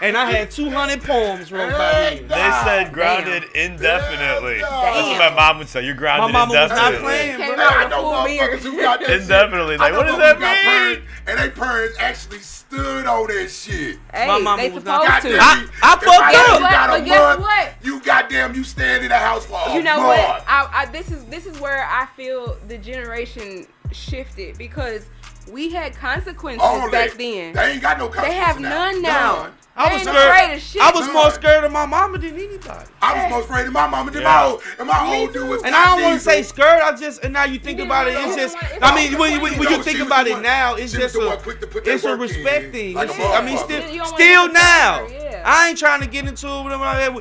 And I had 200 poems wrote by me. They said grounded indefinitely. That's what my mom would say. You're grounded indefinitely. My mama was not playing. I know motherfuckers who got that indefinitely. Shit. Like, what does that mean? And they parents actually stood on that shit. Hey, my mama they was supposed not. to. I fucked up. But guess what? You goddamn, you stand in the house for You know what? This is where I feel the generation shifted because we had consequences back then. They ain't got no consequences. They have none now. I was scared. I was more scared of my mama than anybody. I was more afraid of my mama than my old. And my old dude was. And I don't want to say scared. And now you think about it, it's just. I mean, when you think about it now, it's just a respect thing. I mean, still now. I ain't trying to get into it with them.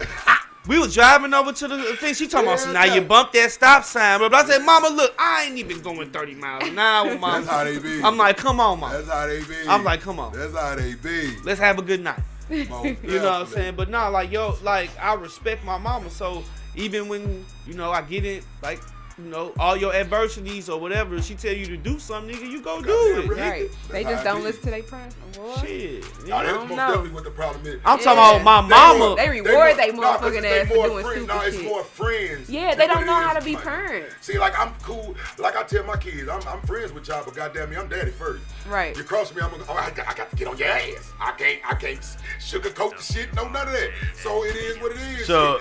We was driving over to the thing. She talking about, now you bumped that stop sign. But I said, Mama, look, I ain't even going 30 miles an hour, Mama. That's how they be. I'm like, come on, Mama. That's how they be. I'm like, come on. That's how they be. Let's have a good night. You know what I'm saying? But nah, like, I respect my mama. So even when, I get it, like, all your adversities or whatever, she tell you to do something, nigga, you go do it. Right. They just don't listen to their parents. Shit. That's most definitely what the problem is. I'm talking about my mama. They reward they motherfucking ass for doing stupid shit. It's more friends. Yeah, they don't know how to be parents. See, like, I'm cool. Like, I tell my kids, I'm friends with y'all, but goddamn me, I'm daddy first. Right. You cross me, I got to get on your ass. I can't sugarcoat the shit. No, none of that. So it is what it is. So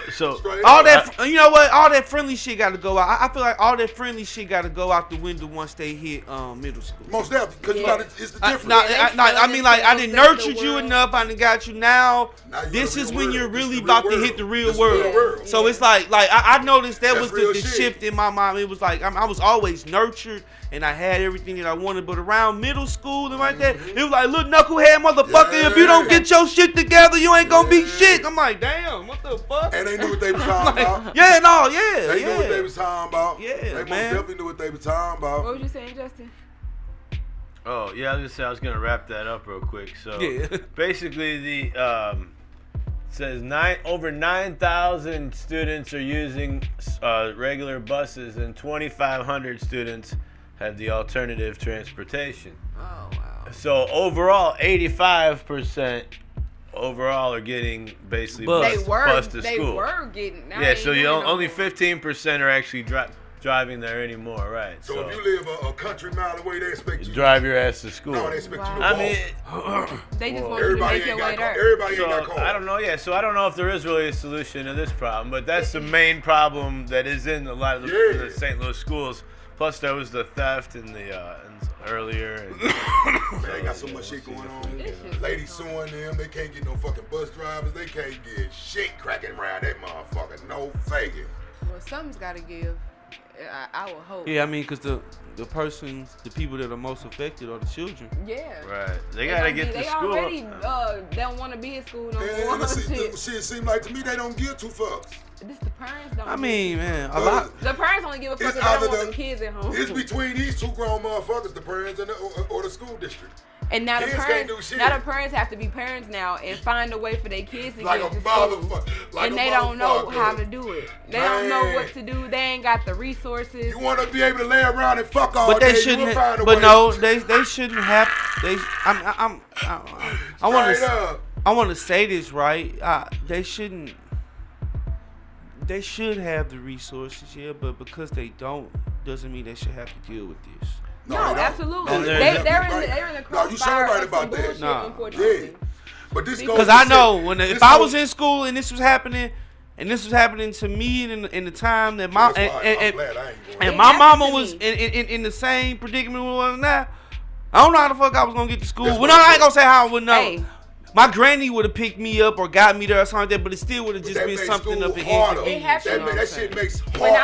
all that, you know what? All that friendly shit got to go out. I feel like all that friendly shit got to go out the window once they hit middle school. Most definitely, because it's the difference. I mean, like, I done nurtured you enough. I done got you now. This is when you're really about to hit the real world. So it's like I noticed that was the shift in my mind. It was like I was always nurtured and I had everything that I wanted. But around middle school and like that, it was like, little knucklehead motherfucker, if you don't get your shit together, you ain't gonna be shit. I'm like, damn, what the fuck? And they knew what they was talking about. They knew what they was talking about. Yeah, they most definitely knew what they was talking about. What was you saying, Justin? Oh, yeah, I was going to wrap that up real quick. So, basically, the says over 9,000 students are using regular buses and 2,500 students have the alternative transportation. Oh, wow. So, overall, 85% overall are getting basically bus to school. They were getting. Yeah, so only 15% are actually driving there anymore, right? So if you live a country mile away, they expect you to drive your ass to school. No, they expect you to walk. I mean, they just want you to make your way there. Everybody ain't got cars. I don't know. Yeah, so I don't know if there is really a solution to this problem, but that's the main problem that is in a lot of the St. Louis schools. Plus, there was the theft in the earlier. They got so much shit going on. Ladies suing them. They can't get no fucking bus drivers. They can't get shit cracking around that motherfucker. No faking. Well, something's got to give. I will hope. Yeah, I mean, because the people that are most affected are the children. Yeah. Right. They gotta get to school. They already don't want to be in school no more. Shit seem like to me they don't give two fucks. This the parents don't. I mean, man, a lot. The parents only give a fuck if they don't want the kids at home. It's between these two grown motherfuckers, the parents and or the school district. And now kids the parents have to be parents now and find a way for their kids to get to school. And they don't know how to do it. They don't know what to do. They ain't got the resources. You want to be able to lay around and fuck all but they day, shouldn't. But no, they shouldn't have. I want to. I want to say this right. They shouldn't. They should have the resources, yeah, but because they don't, doesn't mean they should have to deal with this. No, absolutely. No, they're in the crossfire. No, you so right about bullshit, that. Unfortunately. Yeah. But this because I know if I was in school and this was happening, to me in the time that my my mama was in the same predicament we was now, I don't know how the fuck I was gonna get to school. Well, I ain't gonna say how I would know. Hey. My granny would have picked me up or got me there or something like that, but it still would have just been something of an inconvenience. That shit makes when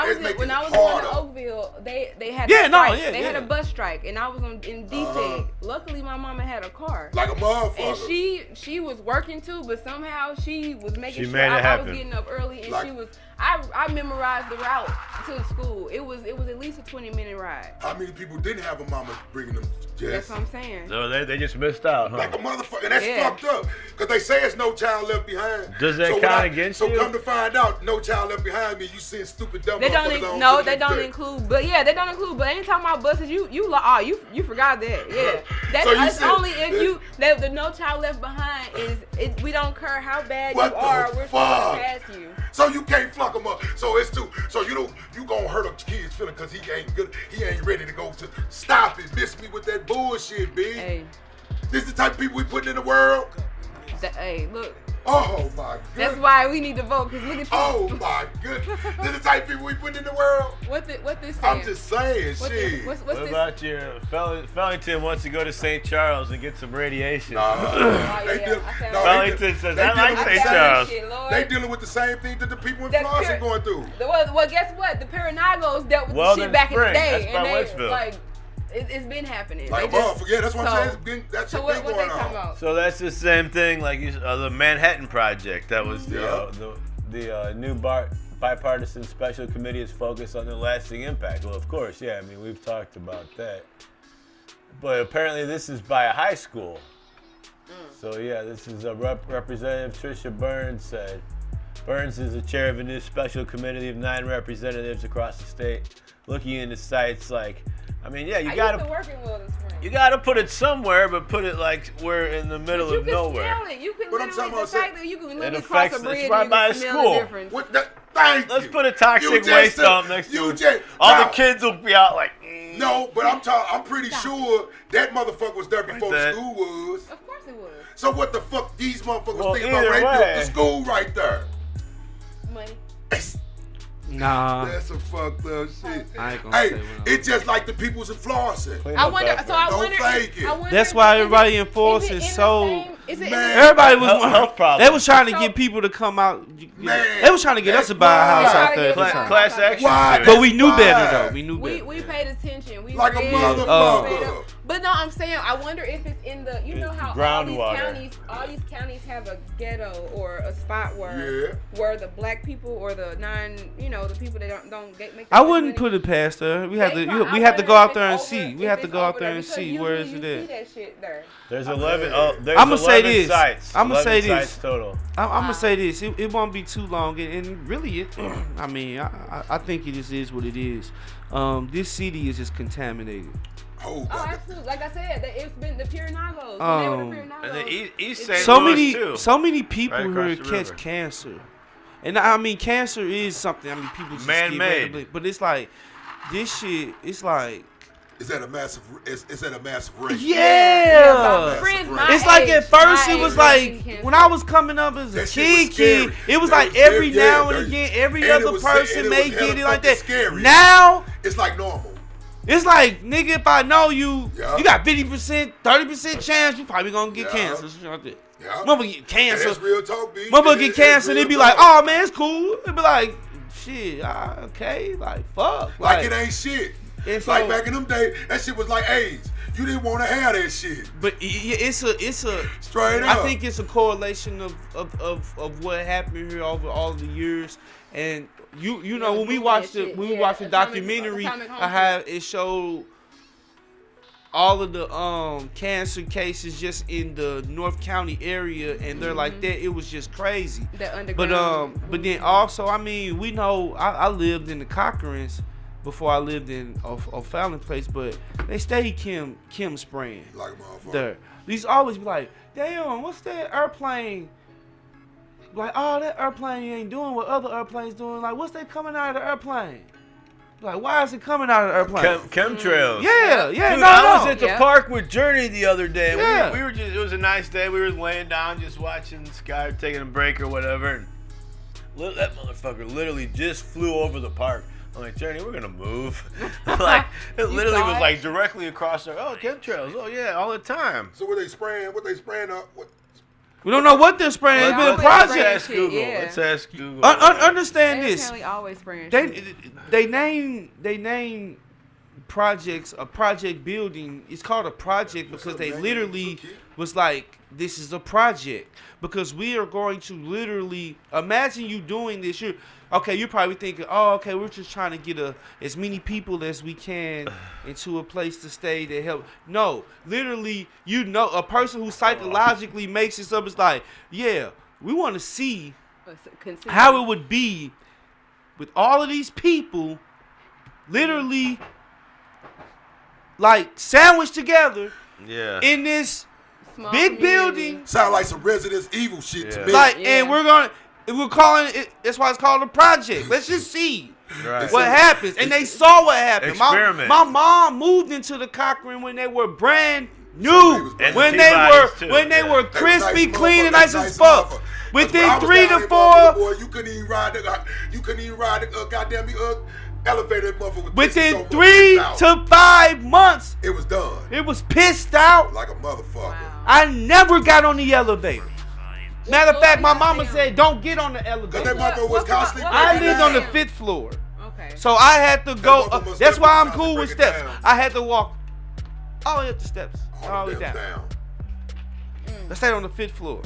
I was going to Oakville, they had had a bus strike, and I was in DC. Luckily, my mama had a car, like a motherfucker, and she was working too, but somehow she was making sure I was getting up early, and she was. I memorized the route to the school. It was at least a 20-minute ride. How many people didn't have a mama bringing them? That's what I'm saying. So they just missed out, huh? Like a motherfucker. And that's fucked up. Because they say it's No Child Left Behind. Does that count against you? So come to find out, No Child Left Behind me, you seeing stupid dumb they don't motherfuckers No, they don't include. But yeah, they don't include. But anytime about buses, you forgot that. Yeah. That's only if you, the No Child Left Behind is, we don't care how bad you are, we're supposed to pass you. So you can't fuck them up. So it's too. So you gonna hurt a kid's feeling because he ain't good. He ain't ready to go to. Stop it. Miss me with that bullshit, B. Hey. This is the type of people we putting in the world. Hey, look. Oh my goodness. That's why we need to vote. Cause look at you. Oh my goodness. This is the type of people we putting in the world. What this saying? I'm just saying, shit. What about your Fellington wants to go to St. Charles and get some radiation? Fellington says I like St. Charles. They dealing with the same thing that the people in Florence are going through. Well, guess what? The Paranagos dealt with the shit back in the day, that's and they it's been happening. Like yeah, that's what I'm saying. That's been going on. About? So that's the same thing, like the Manhattan Project. That was the new bipartisan special committee is focused on the lasting impact. Well, of course, yeah. I mean, we've talked about that. But apparently, this is by a high school. So yeah, this is Representative Tricia Burns said. Burns is the chair of a new special committee of 9 representatives across the state, looking into sites like. I mean, yeah, you gotta put it somewhere, but put it like we're in the middle of nowhere. You can literally cross a bridge it's right by a school. Let's put a toxic waste dump next to it. All the kids will be out like. No, but I'm pretty sure that motherfucker was there before the school was. Of course it was. So what the fuck these motherfuckers think about the school right there? Money. Nah. That's some fucked up shit. I ain't gonna say it's just like the peoples in Florissant. I wonder. That's why everybody in Florissant everybody was health problems. They was trying to get people to come out. They was trying to get us to buy a house out there. Class action. But we knew better though. We knew better. We paid attention. We like a motherfucker. But no, I'm saying I wonder if it's in the how all these counties have a ghetto or a spot where the black people or the the people that don't make. I wouldn't put it past her. We have to go out there and see. We have to go out there and see where is it at. That shit there. There's 11. There's I'm gonna say this. Sites. I'm gonna say this. Total. I'm gonna say this. It won't be too long, and really, I mean, I think it just is what it is. This city is just contaminated. Oh, absolutely. Like I said, it's been the Paranagos. And the East St. Louis too. So many people here catch cancer. And I mean, cancer is something. I mean, people just man-made. But it's like, this shit, it's like. Is that a massive rate? Yeah. It's like at first it was like, when I was coming up as a kid, it was like every now and again, every other person may get it like that. Now. It's like normal. It's like, nigga, if I know you, you got 50%, 30% chance you probably gonna get cancer. Motherfucker get cancer. That's real talk, B. Motherfucker get cancer, they be like, oh man, it's cool. They be like, shit, okay, like fuck. Like it ain't shit. It's like back in them days, that shit was like AIDS. You didn't want to have that shit. But it's a straight up. I think it's a correlation of what happened here over all the years. And you know when we watched the documentary, it showed all of the cancer cases just in the North County area, and they're like that. It was just crazy. The underground. But then also, I mean, we know I lived in the Cochrans. before I lived in O'Fallon place, but they stayed Kim spraying. Like a motherfucker. There. These always be like, damn, what's that airplane? Like, oh, that airplane ain't doing what other airplanes doing. Like, what's that coming out of the airplane? Like, why is it coming out of the airplane? Chemtrails. Yeah. Dude, No. I was at the park with Journey the other day. Yeah. We were just, it was a nice day. We were laying down, just watching the sky, taking a break or whatever. And that motherfucker literally just flew over the park. I'm like, Journey, we're gonna move. Like, it literally was like directly across there. Oh, chemtrails. Oh yeah, all the time. So what they spraying up? We don't know what they're spraying. It's been a project. Let's ask Google. Let's ask Google. Understand They this. apparently always spraying They name projects a project building. It's called a project because they literally was like, this is a project because we are going to literally imagine you doing this. You're probably thinking, oh, okay, we're just trying to get as many people as we can into a place to stay to help. No, literally, a person who psychologically makes this up is like, yeah, we want to see how it would be with all of these people literally like sandwiched together in this small big building. Sound like some Resident Evil shit to me. Like, and we're calling it, that's why it's called a project. Let's just see what happens. And they saw what happened. Experiment. My mom moved into the Cochrane when they were brand new. When they were crispy, clean, and nice as fuck. Within 3 to 4. Boy, you couldn't even ride the goddamn elevator, motherfucker. Within 3 to 5 months, it was done. It was pissed out like a motherfucker. Wow. I never got on the elevator. Matter of fact, my mama said, "Don't get on the elevator." That motherfucker was constantly. I lived on the 5th floor. Okay. So I had to go. That's why I'm cool with steps. I had to walk all the way up the steps, all the way down. I stayed on the 5th floor.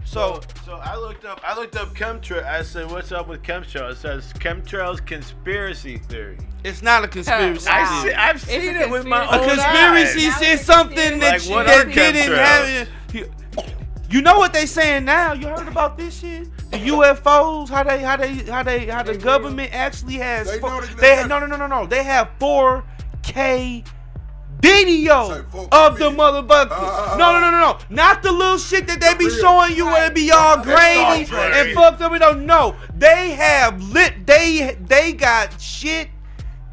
So I looked up chemtrails. I said, "What's up with chemtrails?" It says chemtrails conspiracy theory. It's not a conspiracy. I've seen it with my own eyes. A conspiracy is something that didn't happen. You know what they saying now? You heard about this shit? The UFOs, how the government actually has no. They have 4K video of the motherfucker. No. Not the little shit that they be showing you where it be all grainy and fucked up. No. They have they got shit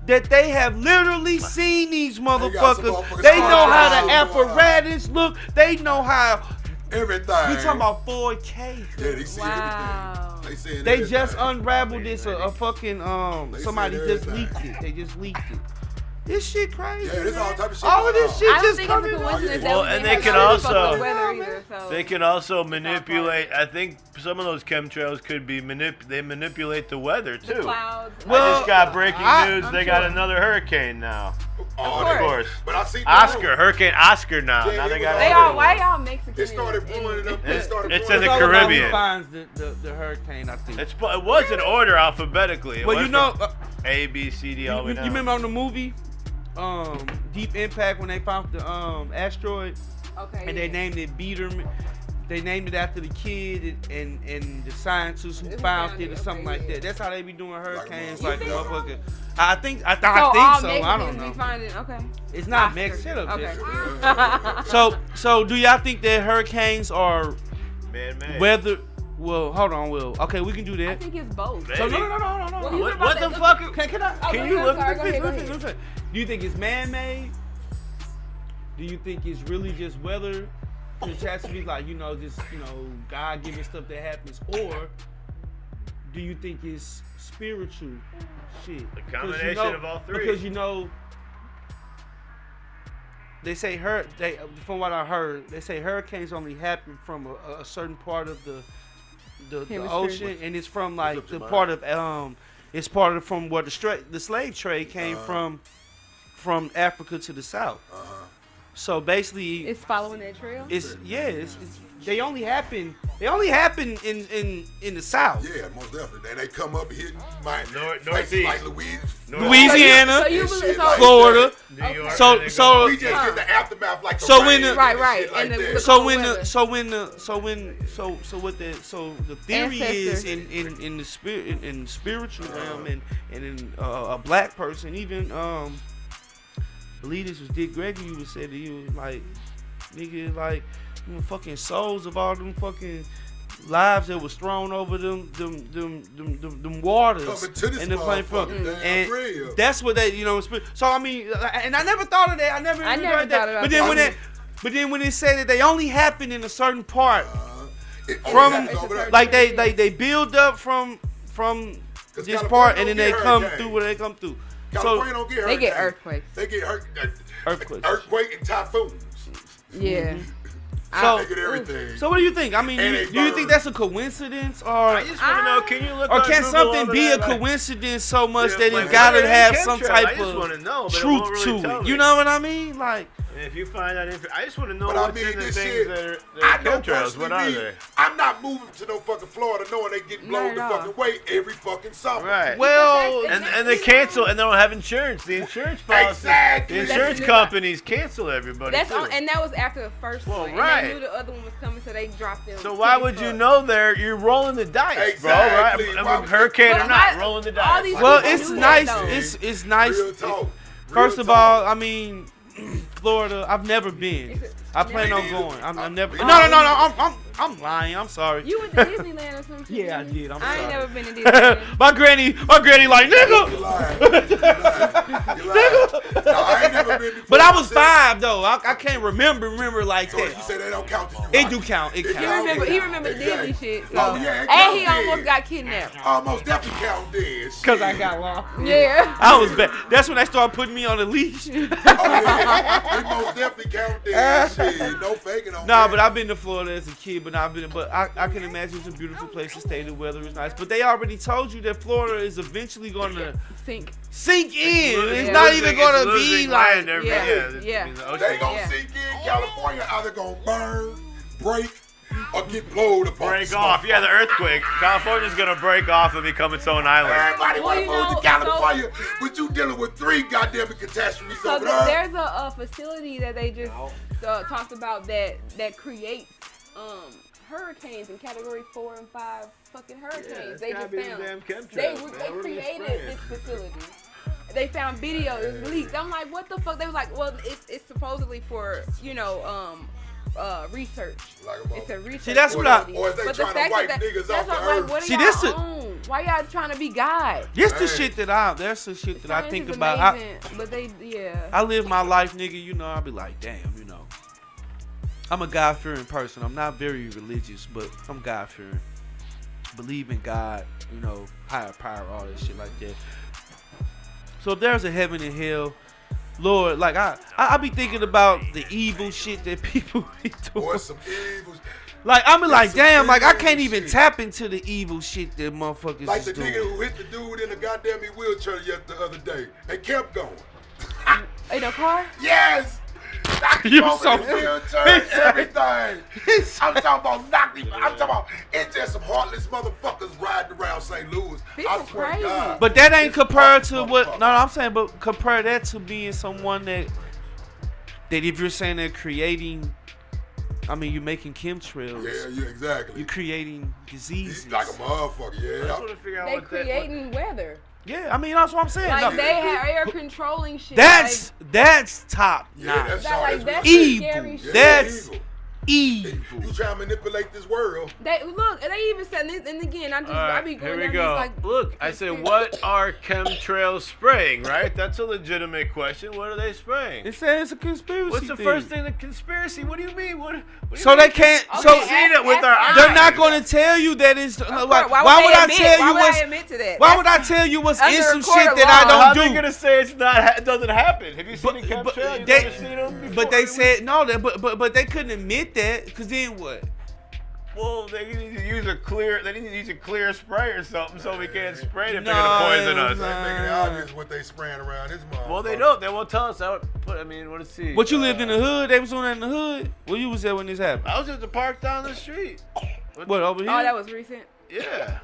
that they have literally seen these motherfuckers. They know how the apparatus look. They know how everything. You talking about 4K? Yeah, they see everything. They just unraveled this. A fucking somebody just leaked it. They just leaked it. This shit crazy. Yeah, there's all type of shit. All of this shit just coming. Well, and they can also manipulate. I think some of those chemtrails could be they manipulate the weather too. The clouds. I just got breaking news. They got another hurricane now. Of course. But I see Hurricane Oscar now. Now they got. Why y'all Mexican? It started blowing up. It's in the Caribbean. Who finds the hurricane? I think it was in order alphabetically. Well, you know, A, B, C, D, all the way down. You remember on the movie? Deep Impact when they found the asteroid, and they named it Biederman. They named it after the kid and the scientists who found it or something like that. That's how they be doing hurricanes, like motherfucker. I think so. I don't know. It's not Mexico. So do y'all think that hurricanes are man-made? Weather? Well, hold on, Will. Okay, we can do that. I think it's both. So no. Well, what the fuck? Can you look at this? Do you think it's man-made? Do you think it's really just weather? It has to be like, God-given stuff that happens, or do you think it's spiritual shit? A combination of all three. Because they say from what I heard, they say hurricanes only happen from a certain part of the ocean, and it's from like the part of it's part of from where the slave trade came from Africa to the south. So basically, it's following that trail. They only happen in the south. Yeah, most definitely. And they come up hitting my northeast, like Louisiana. Louisiana, So Florida. New York. So we just get the aftermath like the So rain when the- and Right. shit like And the- that. So the theory is in the spirit in spiritual realm and in a black person, even I believe this was Dick Gregory who said that he was like, nigga, like fucking souls of all them fucking lives that was thrown over them waters Coming to this and the plane from motherfucker, and damn real. that's what they so I mean, and I never thought of that. I never never heard that. thought about But then that. when they said that they only happen in a certain part It only from happens over there. like they build up from this California part and don't then they get come hurricanes. through where they come through. California don't get They get hurricanes. earthquakes. They get Earthquakes. earthquake and typhoons. Yeah. They get everything. So what do you think? I mean, And do they you burn. think that's a coincidence or I just want to know, can you look or on can Google something over be that, a like, coincidence so much yeah, that like, it gotta what are have they some chemtrails? type I just wanna of know, but it truth won't really to tell it? me. You know what I mean? Like, And if you find out, I just want to know But I what's mean, in the this things shit, that are I know chemtrails. personally What are me, they? I'm not moving to no fucking Florida knowing they get blown the Not at all. fucking way every fucking summer. Right. well, And they cancel, and they don't have insurance. The insurance policy, Exactly. the insurance That's- companies cancel everybody That's too. on, and that was after the first Well, one. And right. they knew the other one was coming, so they dropped them. So why would you know there? You're rolling the dice, Exactly. bro. Right? Why I'm a would- hurricane or But not, my- rolling the all dice. these well, people it's knew nice. that, though. It's nice. Real talk. First Real of talk. all, I mean, Florida. I've never been. I plan on Me going. neither. I'm never. Me No. neither. I'm lying. I'm sorry. You went to Disneyland or something? Yeah, I did. I'm I ain't sorry. never been to Disneyland. my granny like You nigga. lying. You lying. No, I ain't never been before. But I was myself. 5 though. I can't remember like So that. you say they don't count to you. It right? do count. It It counts. He remember Exactly. Disney shit. So. Oh, yeah, it And he count almost then. got kidnapped. Almost definitely count dead. Cause I got lost. Yeah. I was bad. That's when they started putting me on a leash. Oh, yeah. They most definitely count dead. Shit, no faking on Nah, that. but I've been to Florida as a kid, but I can imagine it's a beautiful place to stay. The weather is nice, but they already told you that Florida is eventually gonna Sink. sink in. It's Yeah. not even It's gonna be losing like. land every Yeah. year. Yeah. I mean, the ocean- They gonna Yeah. sink in California, either gonna burn, break, or get blowed apart. break off. Yeah, the earthquake. California's gonna break off and become its own island. Everybody Well, wanna you move know, to California, but you dealing with 3 goddamn catastrophes So over there. there's a facility that they just talked about that creates hurricanes in category 4 and 5 fucking hurricanes. They just found they created this facility. They found video, it was leaked. I'm like, what the fuck? They was like, well, it's supposedly for research. Like It's a research. See, that's what I- facility. Or is they But the trying to fact wipe that- niggas that's off the what I'm like, earth? what do See, y'all this the- own? Why y'all trying to be God? This the Dang. shit that I think Science is about. amazing, but they, yeah. I live my life, nigga. You know, I be like, damn, you know. I'm a God-fearing person. I'm not very religious, but I'm God-fearing. Believe in God, you know, higher power, all that shit like that. So if there's a heaven and hell, Lord, like I be thinking about the evil shit that people be doing. Or some evil. Like I be like, some damn, like I evil can't even shit. tap into the evil shit that motherfuckers Like is the doing. nigga who hit the dude in the goddamn wheelchair the other day and kept going. In a car? Yes! Knocked him You over so- the wheelchair and everything. I'm talking about knocked him. I'm talking about it's just some heartless motherfuckers riding around St. Louis. People I swear crazy. to God. But that ain't It's compared to heartless what. motherfuckers. No, I'm saying, but compare that to being someone that if you're saying they're creating, I mean, you're making chemtrails. Yeah, exactly. You're creating diseases. He's like a motherfucker, I just yeah. want to figure out They what creating weather. Yeah, I mean that's what I'm saying. Like No, they have air controlling shit. that's top Yeah, notch. that's Like, all. like, that's real the Evil. scary shit. shit. That's evil. evil. You trying to manipulate this world. They look, and they even said, and again, I Alright, be going here we down go. these like. Look, I said, what are chemtrails spraying, right? That's a legitimate question. What are they spraying? It says it's a conspiracy. What's the thing. first thing? The conspiracy? What do you mean? What do you So mean? they can't. Okay, So We seen it with our eyes. they're not going to tell you that it's. Of Why, course, why would I admit? tell Why you would what's? I admit to that? Why would I tell you what's under in a some court shit of that law. I How don't are do? they gonna say it's not? It doesn't happen. Have you seen a chemtrail? You've they- never seen them before? But they said no. But they couldn't admit that because then what? well, they need to use a clear. They need to use a clear spray or something so we can't spray it if they're No, gonna poison it us. was They making it obvious what they spraying around this motherfucker. Well, they don't. They won't tell us. I mean, what to see. What you lived in the hood? They was doing that in the hood. Well, you was there when this happened. I was at the park down the street. What over here? Oh, that was recent. Yeah.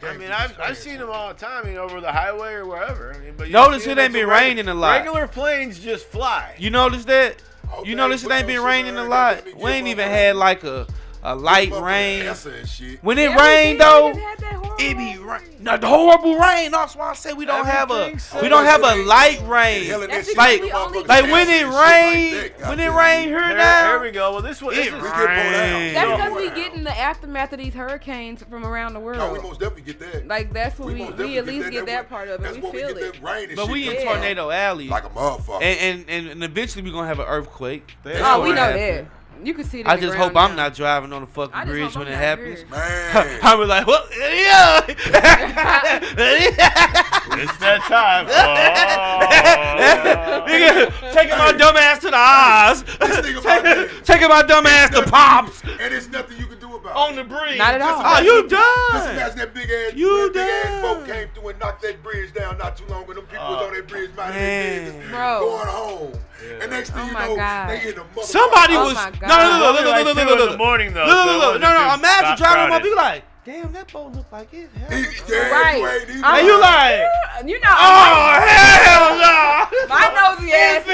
I mean, I've seen them all the time, over the highway or wherever. I mean, but notice it ain't been raining a lot. Regular planes just fly. You notice that? Okay, you notice it ain't been raining a lot? We ain't even had like a light rain. When it rained though, it be rain. No, the horrible rain. That's why I say we don't have a light rain. Like when it rain here now. Here we go. Well, this one That's because we getting the aftermath of these hurricanes from around the world. No, we most definitely get that. Like that's what we at least get that part of it. We feel it. But we in tornado alley. Like a motherfucker. And eventually we gonna have an earthquake. Oh, we know that. You can see it. I just hope I'm not driving on the fucking bridge when it happens. Man. I was like, well, yeah. It's that time. Nigga, taking my dumb ass to the eyes. Taking my dumb ass to Pops. And there's nothing you can do about it. On the bridge. Not at all. Oh, you done. Just imagine that big ass boat came through and knocked that bridge down not too long ago. Them people was on that bridge minding their business, going home. Yeah. And next thing you know, they in the motherfucker. Somebody was look. In the morning though. No. Imagine driving up, you like, damn, that boat look like it. Right. And you like, you know. Oh hell no! My nosy ass.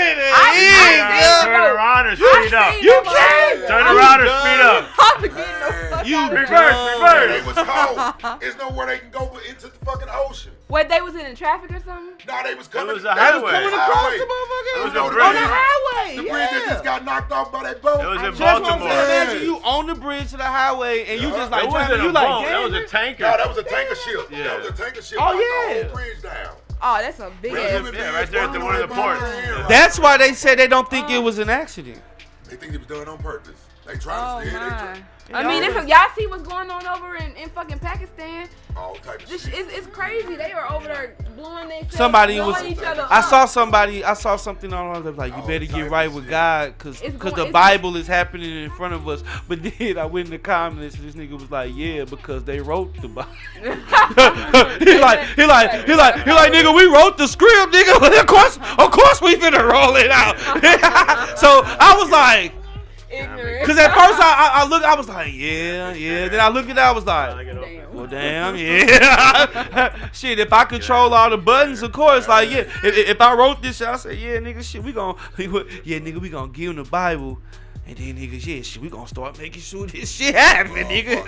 Turn around and speed up. You can't. Turn around and speed up. I'm getting the fuck out of reverse. It was cold. There's nowhere they can go but into the fucking ocean. What, they was in traffic or something? No, they was coming. It was a highway. Coming across the motherfucker. It was a on bridge. the highway. The bridge that just got knocked off by that boat. It was in Just Baltimore. imagine you on the bridge to the highway and you just like It wasn't you a like, boat. damn, That was a tanker. No, that was a tanker ship. Yeah. That was a tanker ship. Oh, knocked yeah. the whole bridge down. Oh, that's a big ass. Yeah, right there at one of the ports. That's why they said they don't think it was an accident. They think it was done on purpose. They trying to steal. I mean, if y'all see what's going on over in fucking Pakistan, all type of shit. It's crazy. They are over there blowing themselves. Somebody was. each other I up. saw something on there like, you better get right with God, cause the Bible is happening in front of us. But then I went in the comments and this nigga was like, yeah, because they wrote the Bible. he like, nigga, we wrote the script, nigga. of course we finna roll it out. So I was like. Ignorant. Cause at first I looked, I was like, yeah. Then I looked at it, I was like, well, damn, yeah. Shit, if I control all the buttons, of course, like, yeah. If I wrote this shit, I said, yeah, nigga, shit, we gonna give him the Bible. And then niggas, yeah, shit, we gonna start making sure this shit happen, nigga.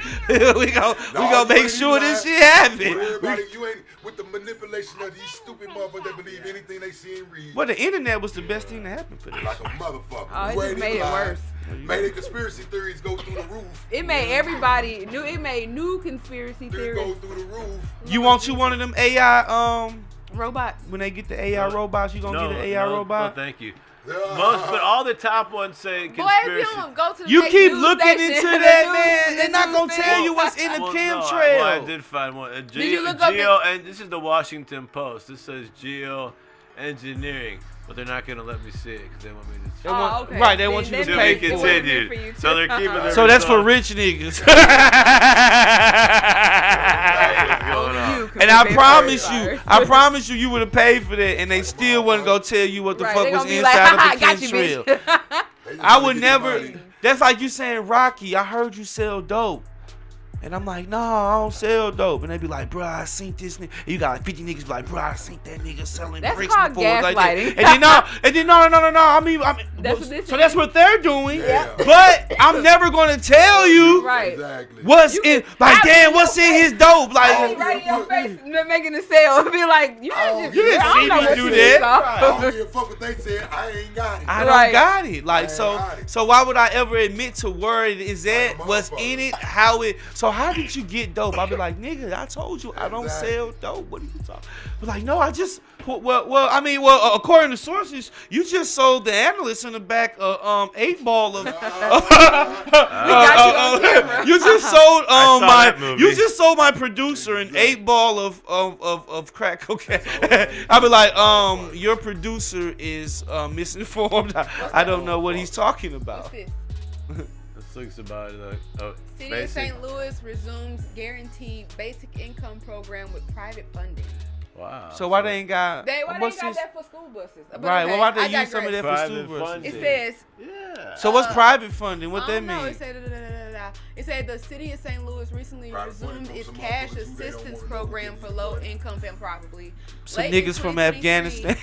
we gonna make sure this shit happen. Everybody, you ain't with the manipulation of these stupid motherfuckers that believe anything they see and read. Well, the internet was the best thing to happen for this. Like a motherfucker. Oh, it just made it worse. Made the conspiracy theories go through the roof. It made everybody new. It made new conspiracy theories go through the roof. You want one of them AI robots? When they get the AI robots, you gonna get an AI robot? No, thank you. But all the top ones say conspiracy. Boy, if you don't go to the you keep looking station, into that, man. They're not gonna tell you what's in the chemtrail. No, I did find one. Did you look up and this is the Washington Post. This says geoengineering, but they're not gonna let me see it because they want me to. Okay. Right, they want you to pay for it. Continued. So they're keeping their. So that's for rich niggas. And I promise you, you would have paid for that, and they still wasn't gonna tell you what the fuck was inside of the chemtrail. I would never. That's like you saying, Rocky, I heard you sell dope. And I'm like, nah, I don't sell dope. And they be like, bro, I seen this nigga. You got like 50 niggas be like, bro, I seen that nigga selling bricks called before. Gaslighting. Like and then no. I mean, so that's what they're doing. Yeah. But I'm never gonna tell you what's in. Like, damn, what's in his dope? Like, right in your face, making a sale. Be like, you didn't see me do that. I don't give a fuck what they said. I ain't got it. I don't got it. Like, so why would I ever admit to where it is at? What's in it? How it? So how did you get dope? I'll be like, nigga, I told you I don't sell dope. What are you talking? But like, no, I just according to sources, you just sold the analyst in the back 8 ball of. You just sold my producer an 8 ball of crack cocaine. I'll be like, your producer is misinformed. I don't know what he's talking about. Looks about it. City of St. Louis resumes guaranteed basic income program with private funding. Wow. So why they ain't got? Why they got that for school buses? Right. Well, why they use some of that for school buses? It says. Yeah. So what's private funding? What that mean? It said lie. It said the city of St. Louis recently resumed its cash assistance program for low-income families. Probably. Some niggas from Afghanistan.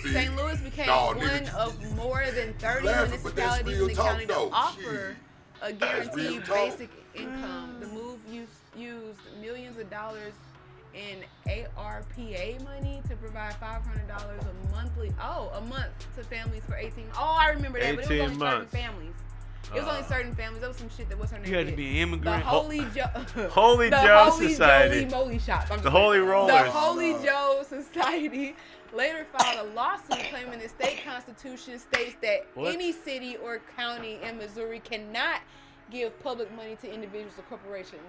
St. Louis became one of more than 30 municipalities in the county to offer a guaranteed basic income. The move used millions of dollars in ARPA money to provide $500 a month to families for 18. Oh, I remember that, but it was only certain families. It was only certain families. That was some shit that was her name. You had to be an immigrant. The Holy Joe Society. Moly Shop. The Holy Rollers. The Holy Joe Society later filed a lawsuit claiming the state constitution states that any city or county in Missouri cannot give public money to individuals or corporations.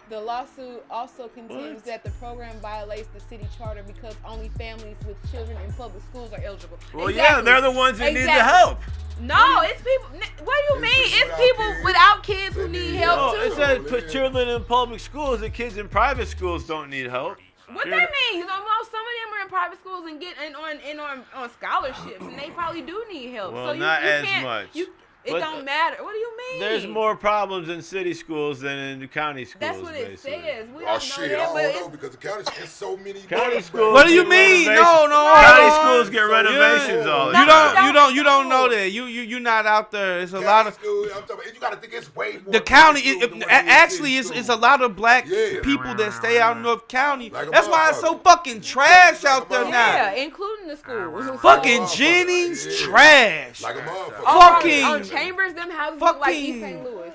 The lawsuit also contends that the program violates the city charter because only families with children in public schools are eligible. Well, yeah, they're the ones that need the help. No, it's people. What do you mean? It's people without kids who need help too. It said put children in public schools. The kids in private schools don't need help. What that mean? You know, some of them are in private schools and get on scholarships, and they probably do need help. Well, so you as much. It don't matter. What do you mean? There's more problems in city schools than in the county schools. That's what it basically. says. We Oh don't shit! know that, I don't but know because the county has so many. County schools. What do you mean? No. County schools get renovations all the time. You don't know that. You're not out there. It's a lot of. School, I'm talking, you gotta think it's way more. The county actually is a lot of black people that stay out in North County. That's why it's so fucking trash out there now. Yeah, including the schools. Fucking Jennings, trash. Like a motherfucker. Fucking Chambers, them houses look like East St. Louis.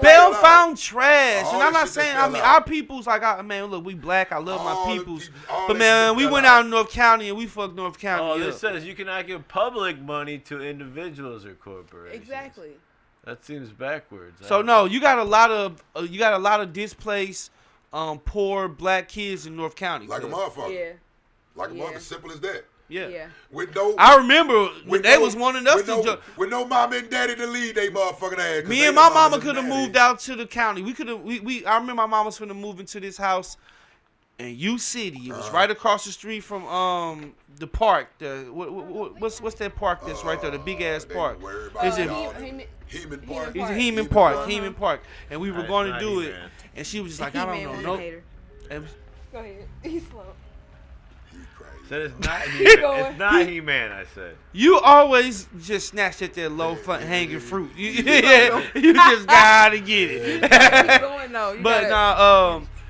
Bell found trash, and I'm not saying. I mean, our people's like, man, look, we black. I love my peoples, but man, we went out in North County and we fucked North County. Oh, this says you cannot give public money to individuals or corporations. Exactly. That seems backwards. So no, you got a lot of displaced, poor black kids in North County. Like a motherfucker. Yeah. Like a motherfucker. Simple as that. Yeah. With no. I remember when they was wanting us to. With no mom and daddy to lead they motherfucking ass. Me and my mama could have moved out to the county. We could have. I remember my mama was finna move into this house in U City. It was right across the street from the park. What's that park that's right there? The big ass park. Is it Heman Park? It's Heman Park. Heman Park. And we were going to do it, and she was just like, I don't know. Go ahead. He's slow. Said it's not He-Man. It's not He-Man, I said. You always just snatch at that low front hanging fruit. You just gotta get it. Keep going though. But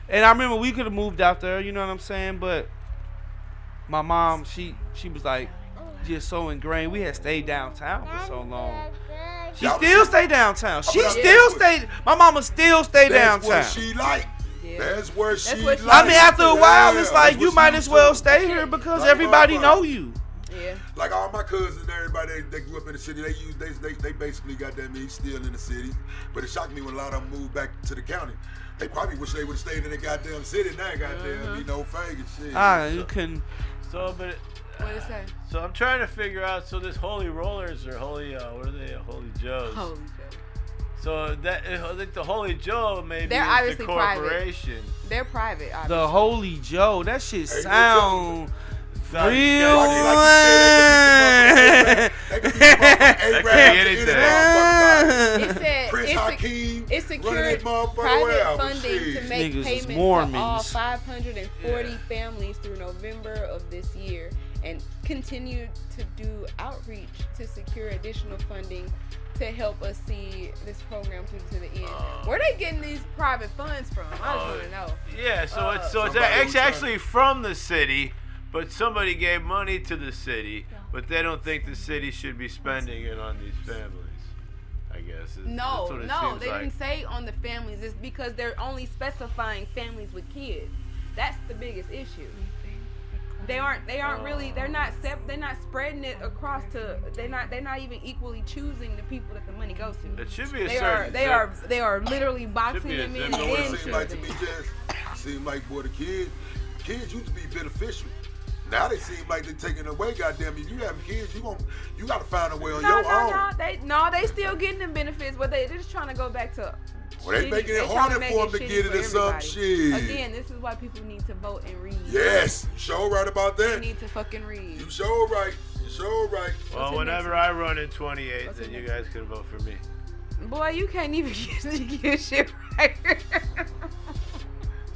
and I remember we could have moved out there, you know what I'm saying? But my mom, she was like just so ingrained. We had stayed downtown for so long. She still stayed downtown. My mama still stayed downtown. That's what she like. That's where she likes. I mean, after a while, it's like you might as well stay here because everybody know you. Yeah. Like all my cousins and everybody, they grew up in the city. They basically got that me still in the city. But it shocked me when a lot of them moved back to the county. They probably wish they would have stayed in the goddamn city. Now goddamn, be no faggot shit. You couldn't. What is that? So I'm trying to figure out. So this Holy Rollers or Holy, what are they? Holy Joes. Holy Joe. So that I think the Holy Joe maybe They're is obviously the corporation. Private. They're private. Obviously. The Holy Joe. That shit sound real. It secured private funding to make payments to all 540 families through November of this year, and continued to do outreach to secure additional funding to help us see this program through to the end. Where they getting these private funds from? I just want to know. Yeah, so it's actually from the city, but somebody gave money to the city, but they don't think the city should be spending it on these families. I guess. No, they didn't say on the families. It's because they're only specifying families with kids. That's the biggest issue. They aren't really. They're not spreading it across to. They're not even equally choosing the people that the money goes to. It should be a certain. They are literally boxing them in. It seems like to me, seem like boy, the kids used to be beneficial. Now they seem like they're taking away. Goddamn, if you have kids, you got to find a way on your own. They still getting them benefits, but they're just trying to go back to. Well, they making it harder for them to get it or some shit. Again, this is why people need to vote and read. Yes, you sure right about that. They need to fucking read. You sure right. You sure right. Well, whenever I run in 28, then you guys can vote for me. Boy, you can't even get shit right. You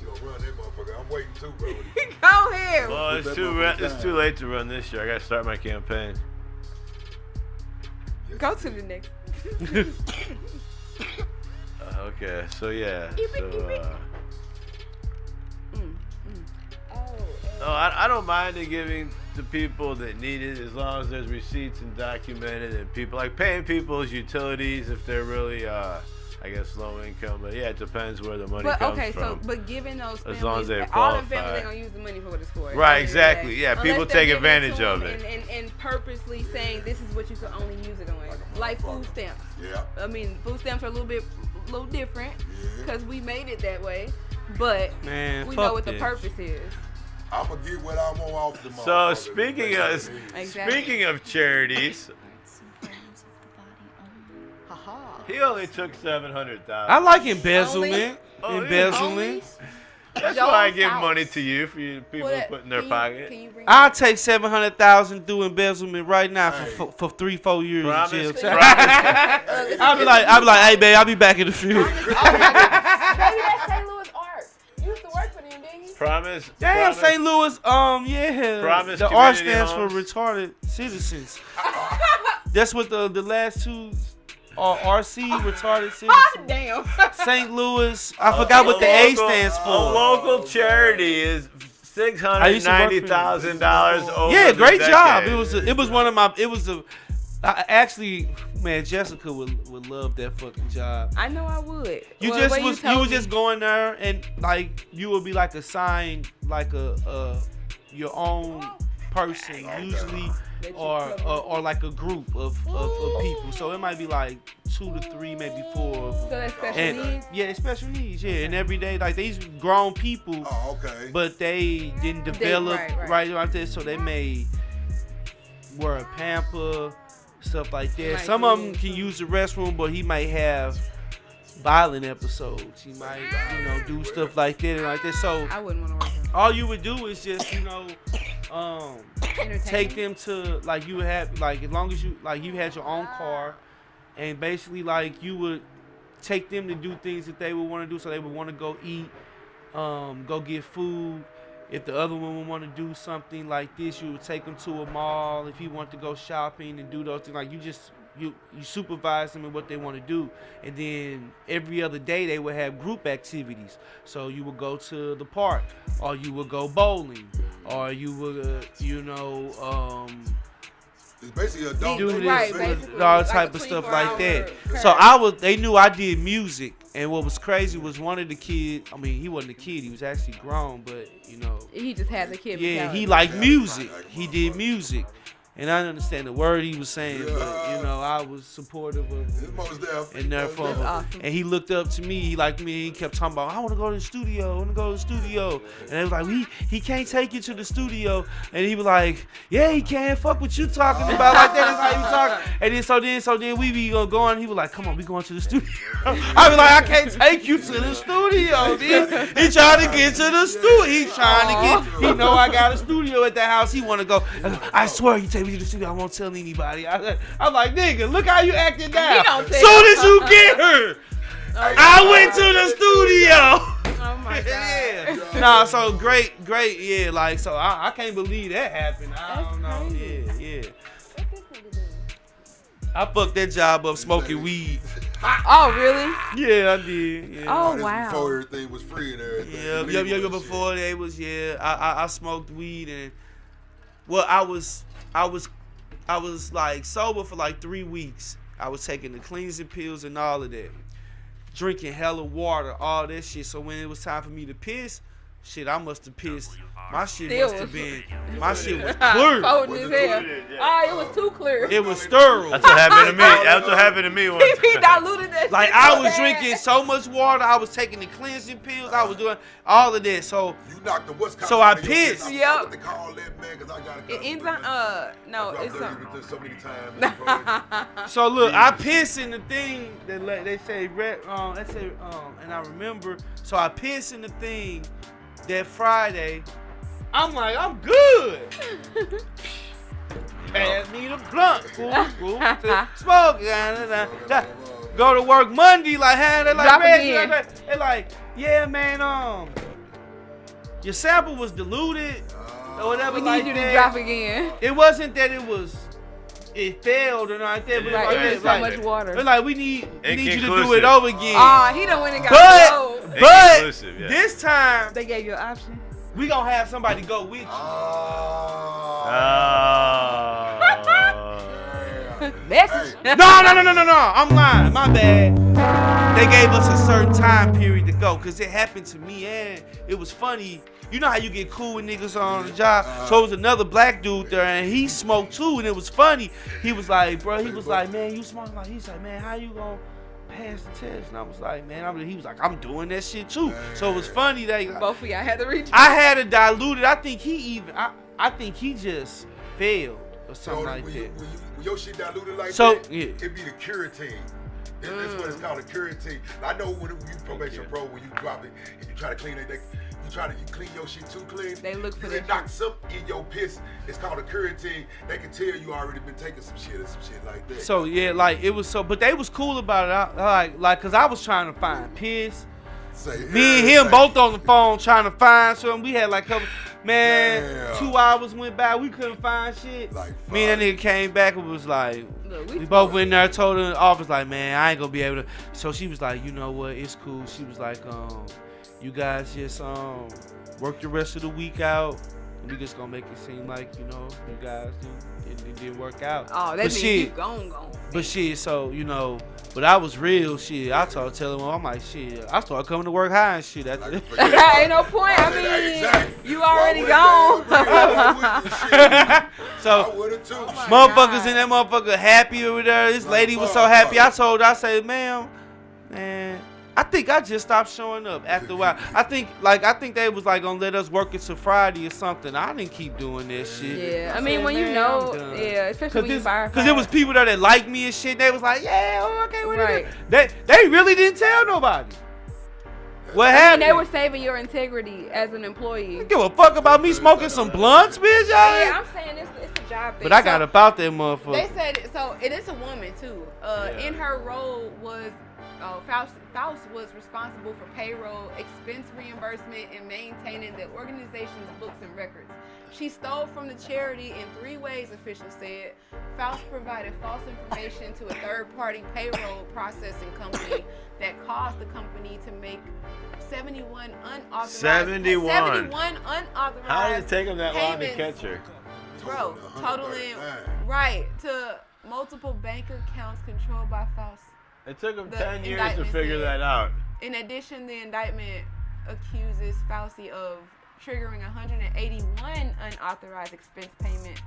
gonna run that motherfucker? I'm waiting too, bro. Go ahead. Well, it's too late to run this year. I gotta start my campaign. Go to the next. Okay, so yeah. I don't mind it giving to people that need it as long as there's receipts and documented and people like paying people's utilities if they're really I guess low income, but yeah, it depends where the money comes from. But giving those families, as long as they all qualify. the families are gonna use the money for what it's for. Right, exactly. Yeah, Unless people they're take giving it advantage to of them it. and purposely saying this is what you can only use it on, like food stamps. Yeah. I mean, food stamps are a little different because we made it that way, but we know what the purpose is. I'm gonna get what I want off the So speaking of charities, he only took $700,000. I like embezzlement. Only? That's why I give money to you for you people to put in their pocket. I'll take $700,000 through embezzlement right now for 3-4 years in jail. I'll be like, hey babe, I'll be back in the field. Maybe that's St. Louis art. You used to work for them, didn't you? Promise. Damn, St. Louis, yeah. Promise the R community stands homes. for retarded citizens. That's what the last two are, RC, retarded citizens. Damn. St. Louis, I forgot what the A stands for. A local charity is $690,000 over Yeah, great the job. decade. It was one of my. Actually, man, Jessica would love that fucking job. I know I would. You was just going there and like you would be like assigned like your own person usually or like a group of people. So it might be like 2 to 3, maybe 4 of them. So that's special needs? Yeah, special needs. Yeah, and every day like these grown people. Oh, okay. But they didn't develop right there, so they may wear a pamper. Stuff like that. Some of them can use the restroom, but he might have violent episodes. He might, do stuff like that and like that. So I wouldn't want to work with him. all you would do is just, take them to like you would have like as long as you had your own car, and basically like you would take them to do things that they would want to do. So they would want to go eat, go get food. If the other one would want to do something like this, you would take them to a mall. If he wanted to go shopping and do those things, like you supervise them in what they want to do. And then every other day they would have group activities. So you would go to the park, or you would go bowling, or you would, it's basically adult do this, basically, all like type a of stuff like that. 24-hour So they knew I did music, and what was crazy was one of the kids. I mean, he wasn't a kid; he was actually grown, but he just had the kid. yeah, mentality. he liked music. He did music, and I didn't understand the word he was saying, but I was supportive of him and therefore, awesome. and he looked up to me. He liked me. He kept talking about, I want to go to the studio. I want to go to the studio. And they was like, he can't take you to the studio. And he was like, yeah, he can. Fuck what you talking about like that. That's how he was talking. And so then we be going. He was like, come on, we going to the studio. I was like, I can't take you to the studio. Dude. He trying to get to the studio. He know I got a studio at the house. He want to go. I swear, you take me to the studio. I won't tell anybody. I'm like, nigga, look how you acting now. Soon as you get her, I went to the studio. Oh my god. Yeah. Nah, so great, yeah. Like, so I can't believe that happened. I don't know. Crazy. Yeah. I fucked that job up smoking weed. Oh really? Yeah, I did. Yeah. Oh wow. Before everything was free and everything. Yeah. Before they was I smoked weed and I was like sober for like 3 weeks. I was taking the cleansing pills and all of that, drinking hella water, all that shit. So when it was time for me to piss, shit, I must have pissed. My shit was clear. Potent as hell. It was too clear. It was sterile. That's what happened to me. That's what happened to me once. He diluted that. Like shit I so was bad. drinking so much water, I was taking the cleansing pills, I was doing all of that. So You knocked the what's So I pissed. Yep. What they call that, man, 'cause I got It ends on no, it's something. so many times. So look, I piss in the thing that they say and I remember. So I piss in the thing that Friday. I'm like, I'm good. Pass me the blunt, cool, to smoke. go to work Monday, like, hey, they like, Drop Reggie, again. they like, yeah, man, your sample was diluted or whatever. We like need you that. to drop again. It wasn't that it failed or not that, but Right, like, it was so much water. It's like we need you to do Inconclusive. it over again. He done went and got clothes. But Inconclusive, yeah. this time They gave you an option. we gonna have somebody go with you. Message. No. I'm lying. My bad. They gave us a certain time period to go because it happened to me and it was funny. You know how you get cool with niggas on the job? So it was another black dude there and he smoked too and it was funny. He was like, bro, man, you smoking? Like, he's like, man, how you gonna pass the test? And I was like, man, he was like, I'm doing that shit too. So it was funny that Both of y'all had to reach. I had it diluted. I think he just failed or something like that. When your shit diluted like So, that, yeah. it be the curatine. That's what it's called, a curatine. I know when you probation pro, when you drop it and you try to clean it, you clean your shit too clean. They look for you that knock something in your piss. It's called a curatine. They can tell you already been taking some shit or some shit like that. So yeah, like it was so, but they was cool about it. I like, cause I was trying to find piss. Me and him both on the phone trying to find something. We had like a couple, man, 2 hours went by. We couldn't find shit. Like, me and that nigga came back and was like, we both went in there, told her in the office like, man, I ain't gonna be able to. So she was like, you know what, it's cool. She was like, you guys just work the rest of the week out. We just gonna make it seem like, you know, you guys it didn't work out. Oh, that means you gone. But shit, so, you know, but I was real shit. I started telling him, I'm like, shit, I started coming to work high and shit. That's it. Ain't no point. I mean, you already gone. So, motherfuckers in that motherfucker happy over there. This lady was so happy. I told her, I said, man, I think I just stopped showing up after a while. I think they was like gonna let us work until Friday or something. I didn't keep doing that shit. Yeah, I mean, when you know, especially when you fire. Because there was people there that liked me and shit. They was like, yeah, okay, whatever. They really didn't tell nobody. What happened? They were saving your integrity as an employee. You give a fuck about me smoking some blunts, bitch? Yeah, I'm saying it's a job thing. But I got about that motherfucker. They said so. It is a woman too. In her role was. Faust was responsible for payroll, expense reimbursement, and maintaining the organization's books and records. She stole from the charity in 3 ways, officials said. Faust provided false information to a third-party payroll processing company that caused the company to make 71 unauthorized. 71 unauthorized. How did it take them that long to catch her? Bro, totaling to multiple bank accounts controlled by Faust. It took them 10 years to figure that out. In addition, the indictment accuses Fauci of triggering 181 unauthorized expense payments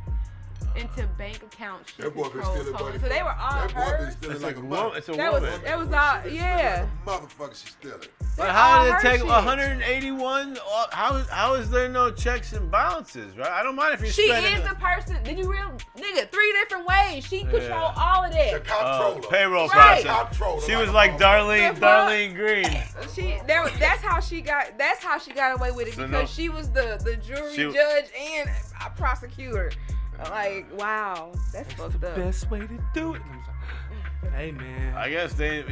into bank accounts. That boy been stealing money. So they were all hers. It's like a woman. It's a woman. That was all, yeah. Motherfucker, she's stealing. But how did it take 181? How is there no checks and balances, right? I don't mind if you're spending. She is the person. Did you nigga, 3 different ways. She control all of that. The comptroller. Payroll Right. process. She was like Darlene Green. That's how she got away with it because she was the jury judge and a prosecutor. Like, wow, that's fucked up. Best way to do it. Hey man. I guess they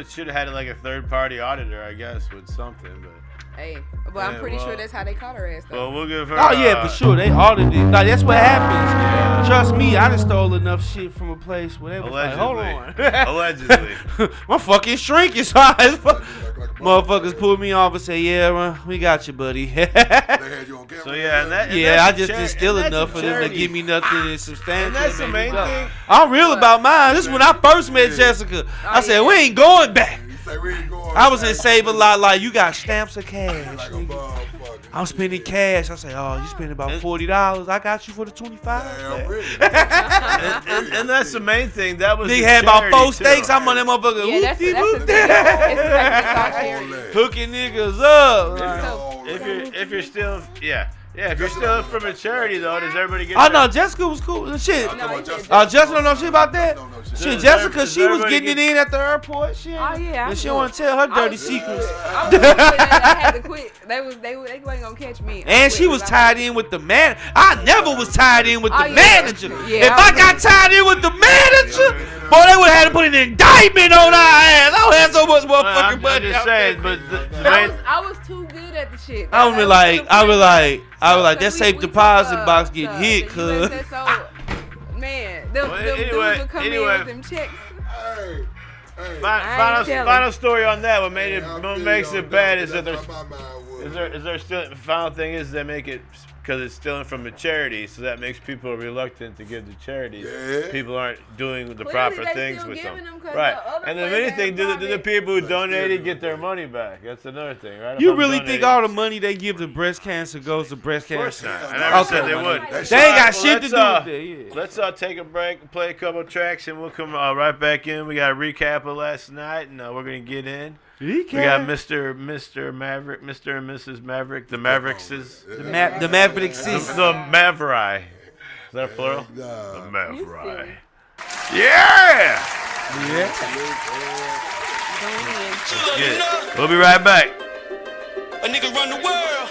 should have had like a third party auditor, I guess, with something, but. Hey, but I'm pretty sure that's how they caught her ass though. Well, we'll give her. Oh yeah, for sure. They audited it. Like that's what happens. Yeah. Trust me, I done stole enough shit from a place where they was like, hold on. Allegedly. My fucking shrink is high as fuck. Motherfuckers pulled me off and say, yeah, we got you, buddy. They had you on camera. So yeah, and I just didn't steal enough for them to give me nothing substantial. And that's the main thing. I'm real about mine. This is when I first met Jessica. I said, we ain't going back. I was in Save a Lot like, you got stamps of cash. I'm spending cash. I say, oh, you spending about $40. I got you for the 25. And that's the main thing. That was nigga had about 4 steaks. I'm on that motherfucker. Yeah, that's the thing. Hooking niggas up. If you're still, if you're still from a charity though, does everybody get? Oh no, Jessica was cool. Shit. Jessica don't know shit about that. Shit, Jessica, she was getting it in at the airport. Shit. Oh yeah. But she don't want to tell her dirty secrets. I had to quit. They wasn't gonna catch me. And she was tied in with the man. I never was tied in with the manager. Yeah, if I got tied in with the manager, boy, they would have had to put an indictment on our ass. I don't have so much motherfucking money. I'm just saying, but I was too good at the shit. I was like, that safe deposit box get hit, cuz. Man, them dudes would come in with them checks. Final story on that. What makes it bad is that there's still. The final thing is they make it because it's stealing from a charity, so that makes people reluctant to give to charities. Yeah. People aren't doing the Clearly proper they things still with them. giving 'cause Right. the other And the place main had thing, do the profit. people who donated get their money back? That's another thing, right? You really think all the money they give to breast cancer goes to breast Of course cancer? not. I never said they would. They ain't got shit to do with it. Yeah. Let's take a break, play a couple tracks, and we'll come right back in. We got a recap of last night, and we're going to get in. We got Mr. Maverick, Mr. and Mrs. Maverick, the Maverickses. The Mavericks. The Maverick. Is that plural? No. The Maverick. Yeah! Good. We'll be right back. A nigga run the world.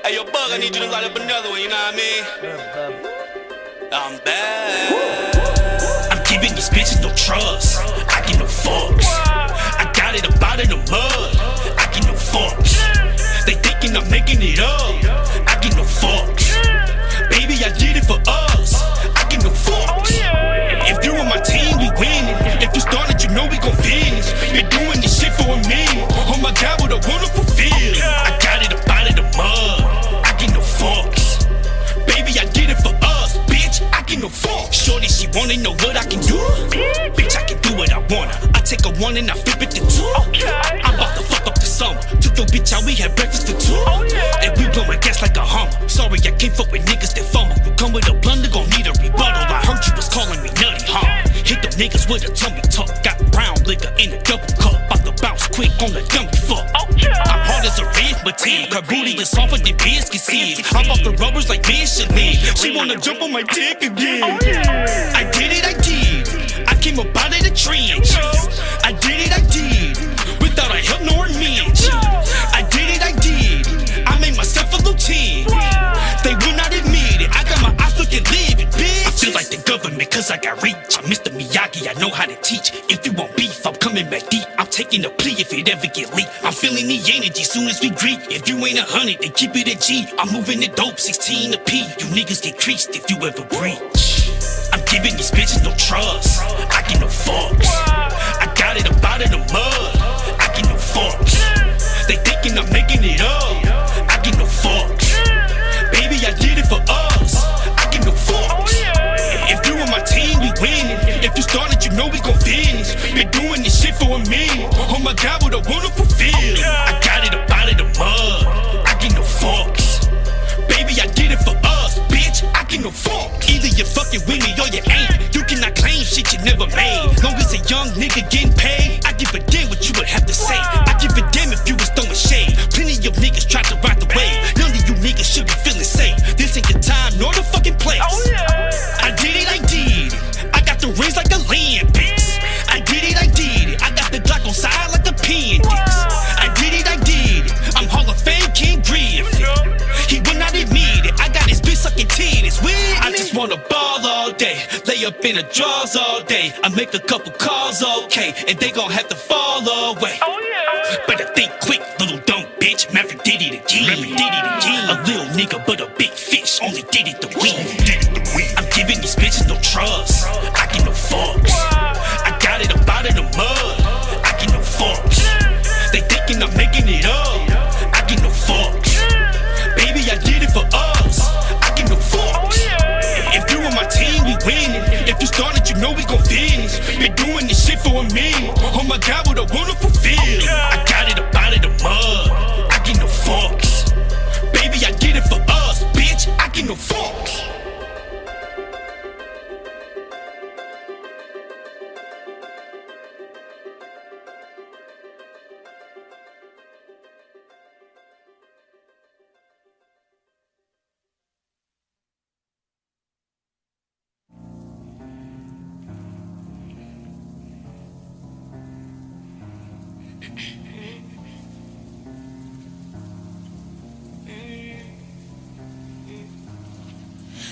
Hey, yo, Bug, I need you to light up another one, you know what I mean? I'm bad. I'm giving these bitches no trust. I get no fucks. I got it about in the mud. I get no fucks. They thinking I'm making it up. I get no fucks. Baby, I did it for us. I get no fucks. If you on my team, we winning. If you started, you know we gon' finish. Been doing this shit for a minute. Oh my God, what a wonderful feeling. I got it about in the mud. I get no fucks. Baby, I did it for us, bitch. I get no fucks. Shorty, she wanna know what I can do. Bitch, I can do what I wanna. I take a one and I flip it to two. I'm about to fuck up the summer. Took your bitch out, we had breakfast for two. And we blowin' gas like a Hummer. Sorry, I can't fuck with niggas that fumble. You come with a blunder, gon' need a rebuttal. I heard you was calling me nutty, huh? Hit them niggas with a tummy tuck. Got brown liquor in a double cup. About to bounce quick on the dummy fuck. I'm hard as arithmetic. Her booty is softer than biscuit seeds. I'm off the rubbers like Michelin. She wanna jump on my dick again. I did it, I did. I came up out of the trench. I did it, I did. Without a help nor a mitch. I did it, I did. I made myself a lieutenant. They will not admit it. I got my eyes looking livid, bitch. I feel like the government cause I got reach. I'm Mr. Miyagi, I know how to teach. If you want beef, I'm coming back deep. I'm taking a plea if it ever get leaked. I'm feeling the energy soon as we greet. If you ain't 100, then keep it a G. I'm moving the dope, 16 a P. You niggas get creased if you ever breach. I'm giving these bitches no trust. I get no fucks. I got it about in the mud. I get no fucks. They thinking I'm making it up. I get no fucks. Baby, I did it for us. I get no fucks. If you on my team, we winning. If you started, you know we gon' finish. Been doing this shit for a minute. Oh my God, what a wonderful feeling. I got it about in the mud. I get no fucks. Baby, I did it for us, bitch. I get no fucks. Either you fucking with me or you ain't. You cannot claim shit you never made. Long as a young nigga getting paid, I give a damn what you would have to say. I give a damn if you was throwing shade. Plenty of niggas tried to ride the wave. None of you niggas should be feeling safe. This ain't the time nor the fucking place. I did it, I did it. I got the rings like a Olympics. I did it, I did it. I got the Glock on side like a appendix. I did it, I did it. I'm Hall of Fame King Griffin. He will not admit it. I got his bitch sucking titties with me. I just wanna ball all day, lay up in the drawers all day. I make a couple calls, okay, and they gon' have to fall away. Better think quick, little dumb bitch. Maverick did it again. A little nigga, but a big fish. Only did it to win. I'm giving these bitches no trust. I get no fucks. I got it about in the mud. I get no fucks. They thinking I'm making it up. I get no fucks. Baby, I did it for us. I get no fucks. If you on my team, we winning. If you started, you know we gon' finish. Been doing this shit for a minute. Oh my God, what a wonderful feeling. I got it about in the mud. I get no fucks. Baby, I did it for us, bitch. I get no fucks.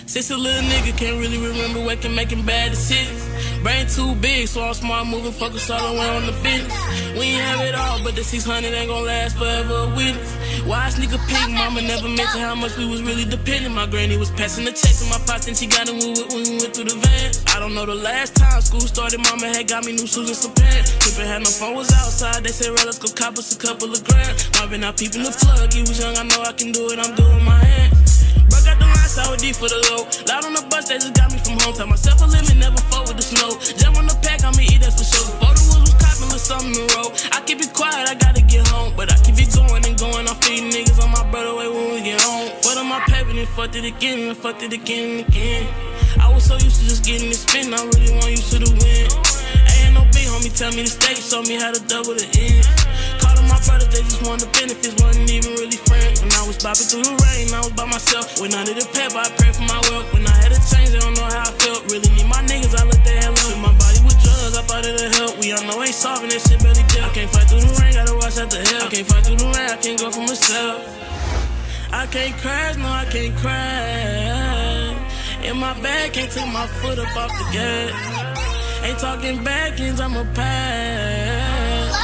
Since a little nigga can't really remember waking, making bad decisions. Brain too big, so I'm smart, moving, focus all the way on the business. We ain't have it all, but the 600 ain't gon' last forever, a witness. Why sneak a peek? Mama never mentioned how much we was really dependent. My granny was passing the checks in my pots, and she got them when we went through the van. I don't know the last time school started, mama had got me new shoes and some pants. Trippin' had no phone, was outside, they said, "Well, let's go cop us a couple of grand." I've been out peeping the plug, he was young, I know I can do it, I'm doing my hand. Broke out the line, sour D for the low. Loud on the bus, they just got me from home. Tell myself a limit, never fall with the snow. Jam on the pack, on me eat, that's for sure. Before the woods was copping with something in row. I keep it quiet, I gotta get home. But I keep it going and going. I'm feeding niggas on my brother way when we get home. Fucked up my paper, then fucked it again, and fucked it again and again. I was so used to just getting this spin, I really want you to the win. Ain't no big homie, tell me the state, show me how to double the end. Called them my brothers, they just wanted the benefits, wasn't even really friends. When I was bopping through the rain, I was by myself. When I did a pep, I prayed for my wealth. When I had a change, they don't know how I felt. Really need my niggas, I let the hell up. Fill my body with drugs, I thought it'd help. We all know ain't solving that shit, barely dealt. I can't fight through the rain, gotta watch out the hell. I can't fight through the rain, I can't go for myself. I can't crash, no, I can't crash. In my bag, can't take my foot up off the gas. Ain't talking back ends, I'm a pass.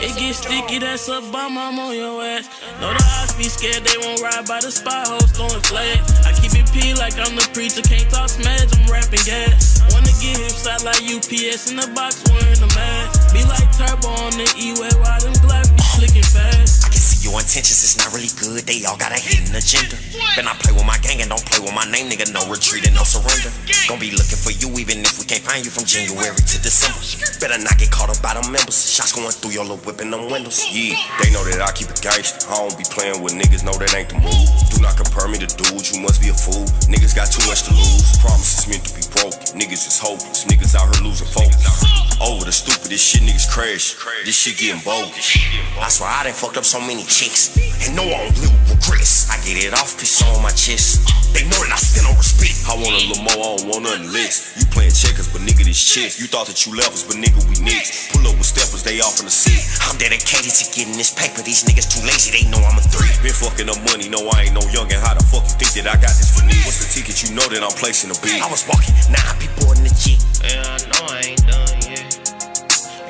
It gets sticky, that's a bomb, I'm on your ass. Know the odds be scared, they won't ride by the spy hoes throwing flags. I keep it P like I'm the preacher, can't talk smash, I'm rapping gas. Wanna get hip side like UPS in the box, wearing the mask. Be like Turbo on the E-way, while them Glocks be slicking fast. Your intentions is not really good, they all got a hidden agenda. Then I play with my gang and don't play with my name, nigga. No retreat and no surrender. Gon' be looking for you even if we can't find you from January to December. Better not get caught up by them members. Shots going through your little whip in them windows. Yeah, they know that I keep it gangsta. I don't be playing with niggas, know that ain't the move. Do not compare me to dudes, you must be a fool. Niggas got too much to lose. Promises meant to be broken. Niggas is hopeless. Niggas out here losing focus. Over the stupidest shit, niggas crash. This shit getting bogus. I swear I done fucked up so many chicks, and no one live with regrets. I get it off, piss on my chest. They know that I stand on respect. I want a little more, I don't want nothing less. You playing checkers, but nigga, this chess. You thought that you levels, but nigga, we nicks. Pull up with steppers, they off in the seat. I'm dedicated to getting this paper. These niggas too lazy, they know I'm a 3. Been fucking up money, no, I ain't no youngin'. How the fuck you think that I got this for me? What's the ticket? You know that I'm placing a bid. I was walking, now I be boarding the Jeep. Yeah, I know I ain't done yet.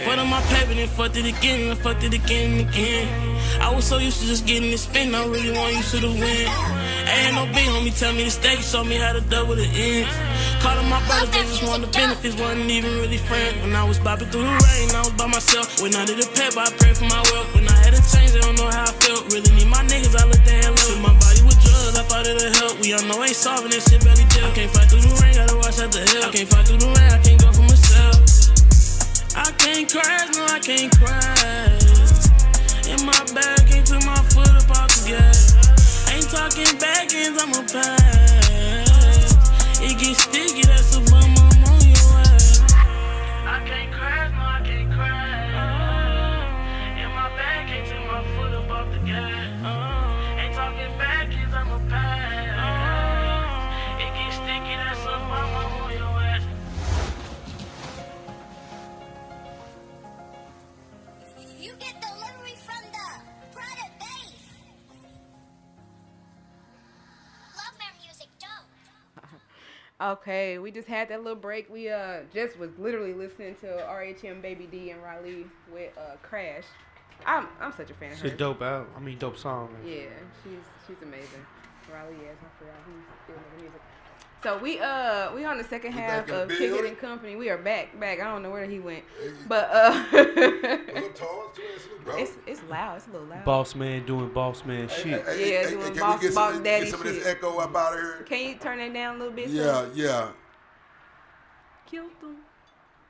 Fucked up my paper, then fucked it again, and fucked it again and again. I was so used to just getting this spin, I really want you to the win. Ain't no big homie, tell me the stakes, show me how to double the ends. Called them my brothers, they just wanted the benefits, wasn't even really friends. When I was bopping through the rain, I was by myself. When I did a pep, I prayed for my wealth. When I had a change, they don't know how I felt. Really need my niggas, I let the hell up. Fill my body with drugs, I thought it'd help. We all know ain't solving that shit, barely dealt. I can't fight through the rain, gotta watch out the hell. I can't fight through the rain, I can't go for myself. I can't crash, no, I can't crash. In my bag, can't put my foot up off the gas. Ain't talking back ends, I'm a pass. It gets sticky, that's a bum, I'm on your ass. I can't crash, no, I can't crash. In my bag, can't put my foot up off the gas. Ain't talking back ends, I'm a pass. It gets sticky, that's a bum, I'm on your ass. You get delivery from the product base. Love their music, dope. Okay, we just had that little break. We just was literally listening to RHM Baby D and Raleigh with Crash. I'm such a fan of her. It's a dope album. I mean, dope song. Yeah, she's amazing. Raleigh, yes, I forgot who's doing the music. So we on the second half of Kick It and Company. We are back. I don't know where he went, but it's loud. It's a little loud. Boss man doing boss man shit. Yeah, doing boss daddy shit. Get some of this shit. echo up out of here. Can you turn it down a little bit? Yeah. Killed them.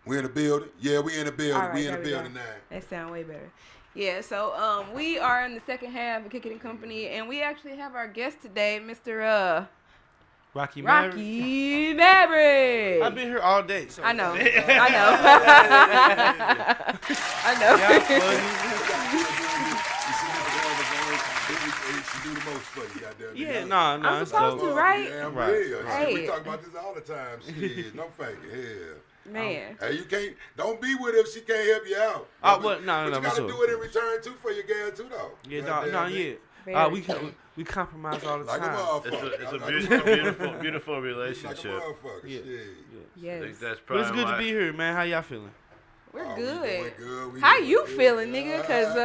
We in the building. Yeah, we in the building. Right, we in the building now. That sound way better. Yeah, so we are in the second half of Kick It and Company, and we actually have our guest today, Mr. Rocky Maverick. I've been here all day. So. I know. I Yeah, no, I'm supposed to, right? Yeah, I'm right. real. Hey. We talk about this all the time. Shit, no fake it. Hell. Man. Hey, you can't. Don't be with her if she can't help you out. No, but you gotta do it in return too for your gal too, though. Yeah, We compromise all the like time. A it's a beautiful relationship. Like a motherfucker. Yes. I think that's But probably it's good to be here, man. How y'all feeling? We're We good. doing good. How you feeling, nigga? Cause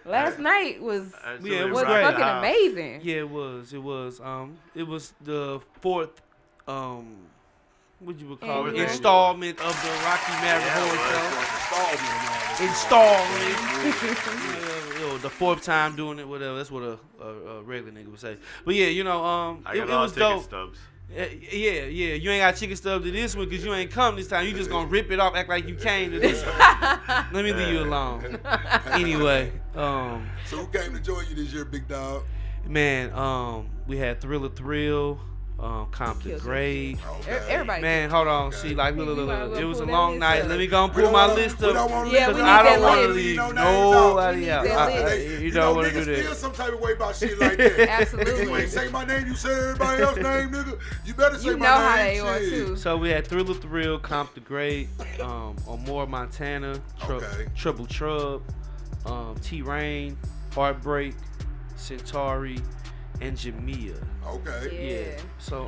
last night was it was fucking great. amazing. Yeah, it was. It was the fourth what you would call it, installment of the Rocky Maverick Horror Show. Installment. The fourth time doing it, whatever. That's what a regular nigga would say. But yeah, it was dope. Stubs. Yeah. You ain't got chicken stub to this one because you ain't come this time. You just gonna rip it off, act like you came to this one. Let me leave you alone. Anyway, So who came to join you this year, big dog? man, we had Thriller Thrill. Compton Great. Everybody. Man, hold on. See, like, look. It was a long night. Let me go and pull my list up. Yeah, we need I don't that want to list. leave nobody out. You don't want to do Niggas feel that. some type of way about shit like that. Absolutely. Nigga, you ain't say my name, you say everybody else's name, nigga. You better say You my know name. how they are shit. too. So we had Thriller Thrill, Compton Great, Amore Montana, Trouble Trub, T-Rain, Heartbreak, Centauri, and Jamia. Okay. Yeah. So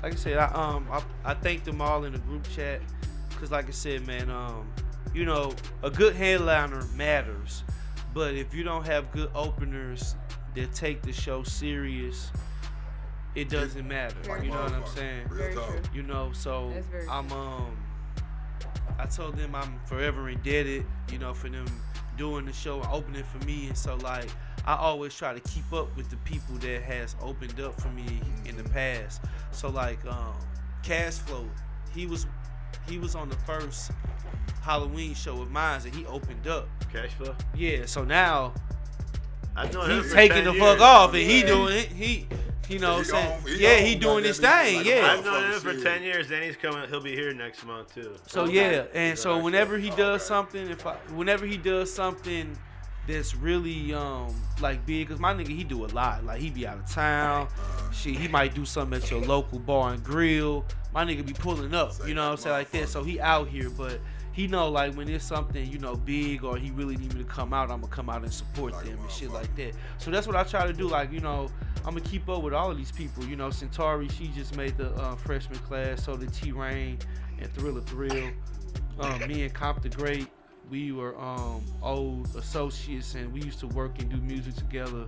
like I said, I thanked them all in the group chat, cause like I said, man, a good headliner matters, but if you don't have good openers that take the show serious, it doesn't matter. You know what I'm saying? Very true. So That's very I told them I'm forever indebted, for them doing the show and opening for me, and so like I always try to keep up with the people that has opened up for me in the past. So like Cashflow, he was on the first Halloween show of mine and he opened up. Cashflow? Yeah, so now he's taking the fuck off and he doing it. He he doing his thing. Yeah, I've known him for 10 years. Then he'll be here next month too. So yeah, and so whenever he does something, that's really like big, cause my nigga he do a lot. Like he be out of town, shit. He might do something at your local bar and grill. My nigga be pulling up, you know what I'm saying, like that. So he out here, but he know like when it's something big or he really need me to come out, I'm gonna come out and support them and shit like that. So that's what I try to do. Like I'm gonna keep up with all of these people. Centauri, she just made the freshman class. So did T-Rain and Thriller Thrill. Me and Compton Great. We were old associates and we used to work and do music together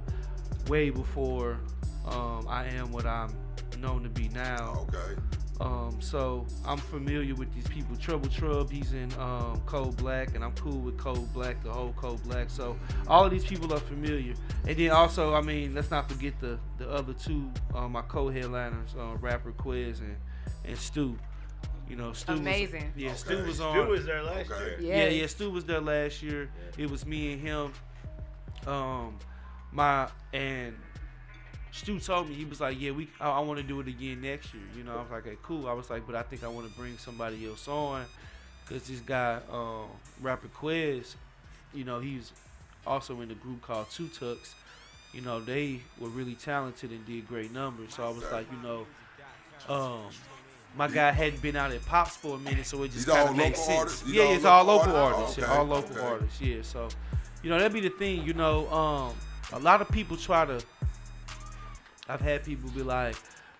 way before I am what I'm known to be now. Okay. So I'm familiar with these people. Trouble Trub, he's in Cold Black, and I'm cool with Cold Black, the whole Cold Black. So all of these people are familiar. And then also, let's not forget the other two, my co-headliners, rapper Quez and Stu. Stu amazing. Stu was on. Stu was there last year. Yes. Yeah, Stu was there last year. It was me and him. And Stu told me, he was like, I want to do it again next year. I was like, okay, cool. I was like, but I think I want to bring somebody else on, because this guy, rapper Quez, he's also in the group called Two Tucks. They were really talented and did great numbers. So I was like, my guy hadn't been out at Pops for a minute, so it just kind of makes sense. Yeah, it's all local artists. Okay, all local artists. Yeah, so that'd be the thing. A lot of people try to. I've had people be like,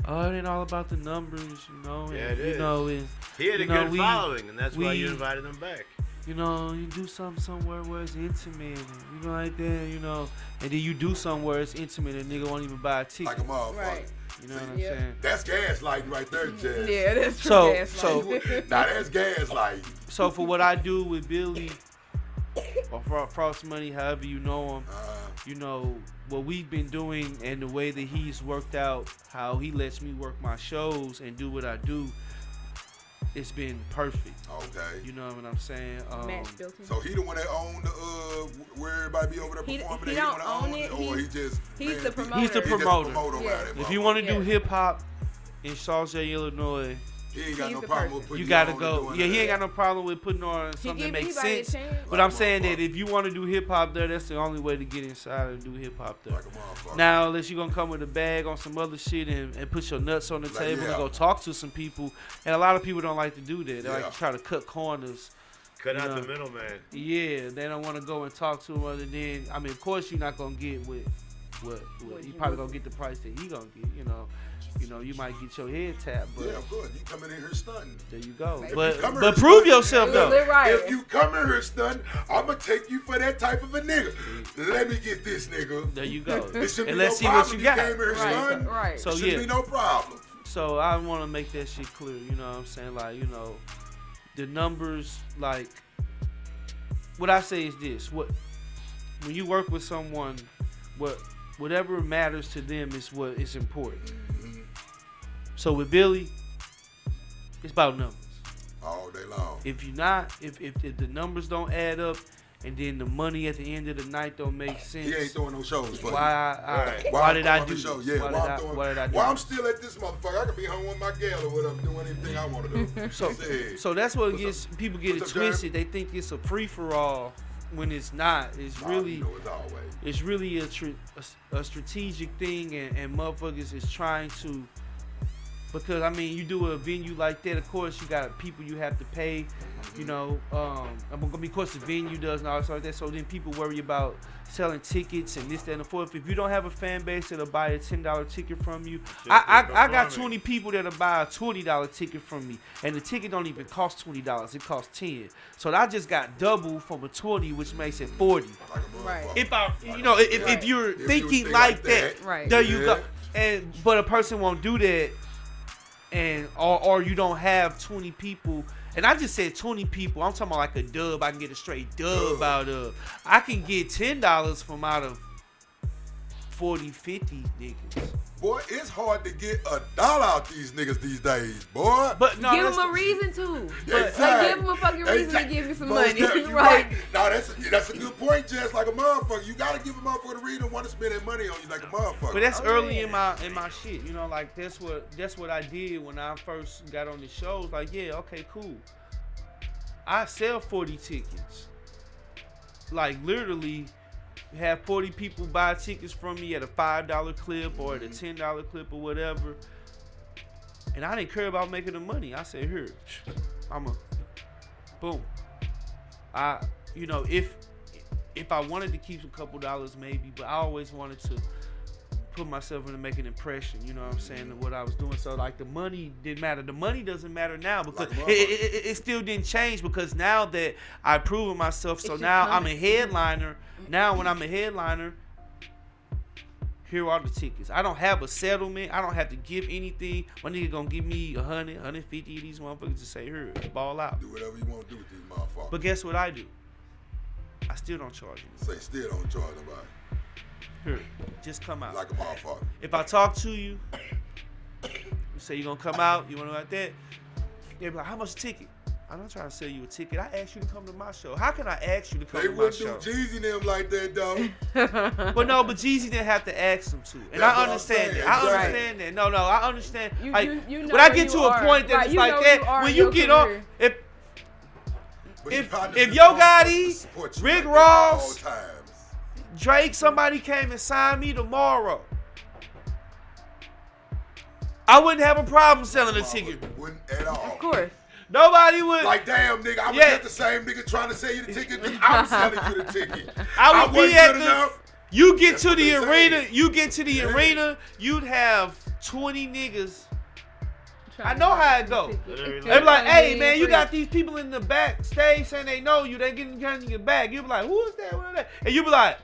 "Oh, it ain't all about the numbers," Yeah, it is. He had a good following, and that's why you invited him back. You do something somewhere where it's intimate, and, like that, and then you do somewhere it's intimate, and nigga won't even buy a ticket. Like a motherfucker. Right. You know what I'm saying? That's gaslighting right there, Jazz. Yeah, that's true. So now that's gaslighting. So for what I do with Billy or Frost Money, however you know him, what we've been doing and the way that he's worked out, how he lets me work my shows and do what I do, it's been perfect. Okay. You know what I'm saying? Match built in. So he the one that owned the where everybody be over there performing. He don't own it. Or he's the promoter. He's the promoter. Yeah. If you want to do hip hop in Sauget, Illinois, he ain't got no problem with putting you gotta go. Yeah, he ain't got no problem with putting on something that makes sense. But I'm saying that if you want to do hip hop there, that's the only way to get inside and do hip hop there. Now, unless you're gonna come with a bag on some other shit and put your nuts on the table and go talk to some people, and a lot of people don't like to do that. They like to try to cut corners. Cut out the middleman. Yeah, they don't want to go and talk to him other than, of course you're not gonna get with what you probably gonna get the price that he gonna get. You know, you might get your head tapped, but yeah, good. You coming in here stunting. There you go. If But prove yourself though. If you come in here stunting, I'ma take you for that type of a nigga. Let me get this nigga. There you go. And let's see what you got. Came here stunting, right. So shouldn't be no problem. So I want to make that shit clear. You know what I'm saying? Like, you know, the numbers. Like, what I say is this: when you work with someone, whatever matters to them is what is important. So with Billy, it's about numbers. All day long. If the numbers don't add up, and then the money at the end of the night don't make sense. He ain't throwing no shows for why did I do show? this? Yeah, why did I do While I'm still at this motherfucker, I can be home with my gal or whatever, doing anything I want to do. So that's what gets people get it twisted. They think it's a free for all when it's not. It's really it's really a strategic thing, and motherfuckers is trying to. Because, I mean, you do a venue like that, of course, you got people you have to pay, you know. Of course, the venue does and all that, like that. So then people worry about selling tickets and this, that, and the fourth. If you don't have a fan base that'll buy a $10 ticket from you, I got 20 people that'll buy a $20 ticket from me. And the ticket don't even cost $20. It costs $10. So I just got double from a 20, which makes it 40. Right. If you're thinking like that, right. There you go. But a person won't do that. Or you don't have 20 people, and I just said 20 people. I'm talking about like a dub. I can get a straight dub out of. I can get $10 from out of 40, 50 niggas. Boy, it's hard to get $1 out these niggas these days, boy. But no, give them a reason to. Exactly. Like, give them a fucking reason to give you some money. Right. No, that's a good point, Jess. Like a motherfucker, you gotta give a motherfucker a reason want to spend that money on you, like a motherfucker. But that's early in my shit, you know. Like that's what I did when I first got on the shows. Like, yeah, okay, cool. I sell 40 tickets. Like literally. Have 40 people buy tickets from me at a $5 clip or at a $10 clip or whatever. And I didn't care about making the money. I said, here, boom. If I wanted to keep a couple dollars maybe, but I always wanted to put myself in to make an impression, you know what I'm saying, of what I was doing. So like the money didn't matter. The money doesn't matter now because it still didn't change because now that I've proven myself, so now I'm a headliner. Now when I'm a headliner, here are the tickets. I don't have a settlement. I don't have to give anything. My nigga gonna give me 100, 150 of these motherfuckers to say, here, ball out. Do whatever you want to do with these motherfuckers. But guess what I do? I still don't charge you. Say still don't charge nobody. Here, just come out. Like a motherfucker. If I talk to you, you say you gonna come out, you wanna like that, they be like, how much a ticket? I'm not trying to sell you a ticket. I asked you to come to my show. How can I ask you to come to my show? They wouldn't do Jeezy them like that, though. But no, but Jeezy didn't have to ask them to. And I understand that. I understand that. No, I understand. You know when I get to a point that it's like that, when you get on, if Yo Gotti, Rick Ross, Drake, somebody came and signed me tomorrow, I wouldn't have a problem selling a ticket. Wouldn't at all. Of course. Nobody would. Like, damn, nigga, I was at the same nigga trying to sell you the ticket. I'm selling you the ticket. I would be at the. Enough. You get to the arena. You get to the arena. You'd have 20 niggas. I know how it go. They be like, hey, man, you got these people in the backstage saying they know you. They getting your back. You be like, who is that? What is that? And you be like,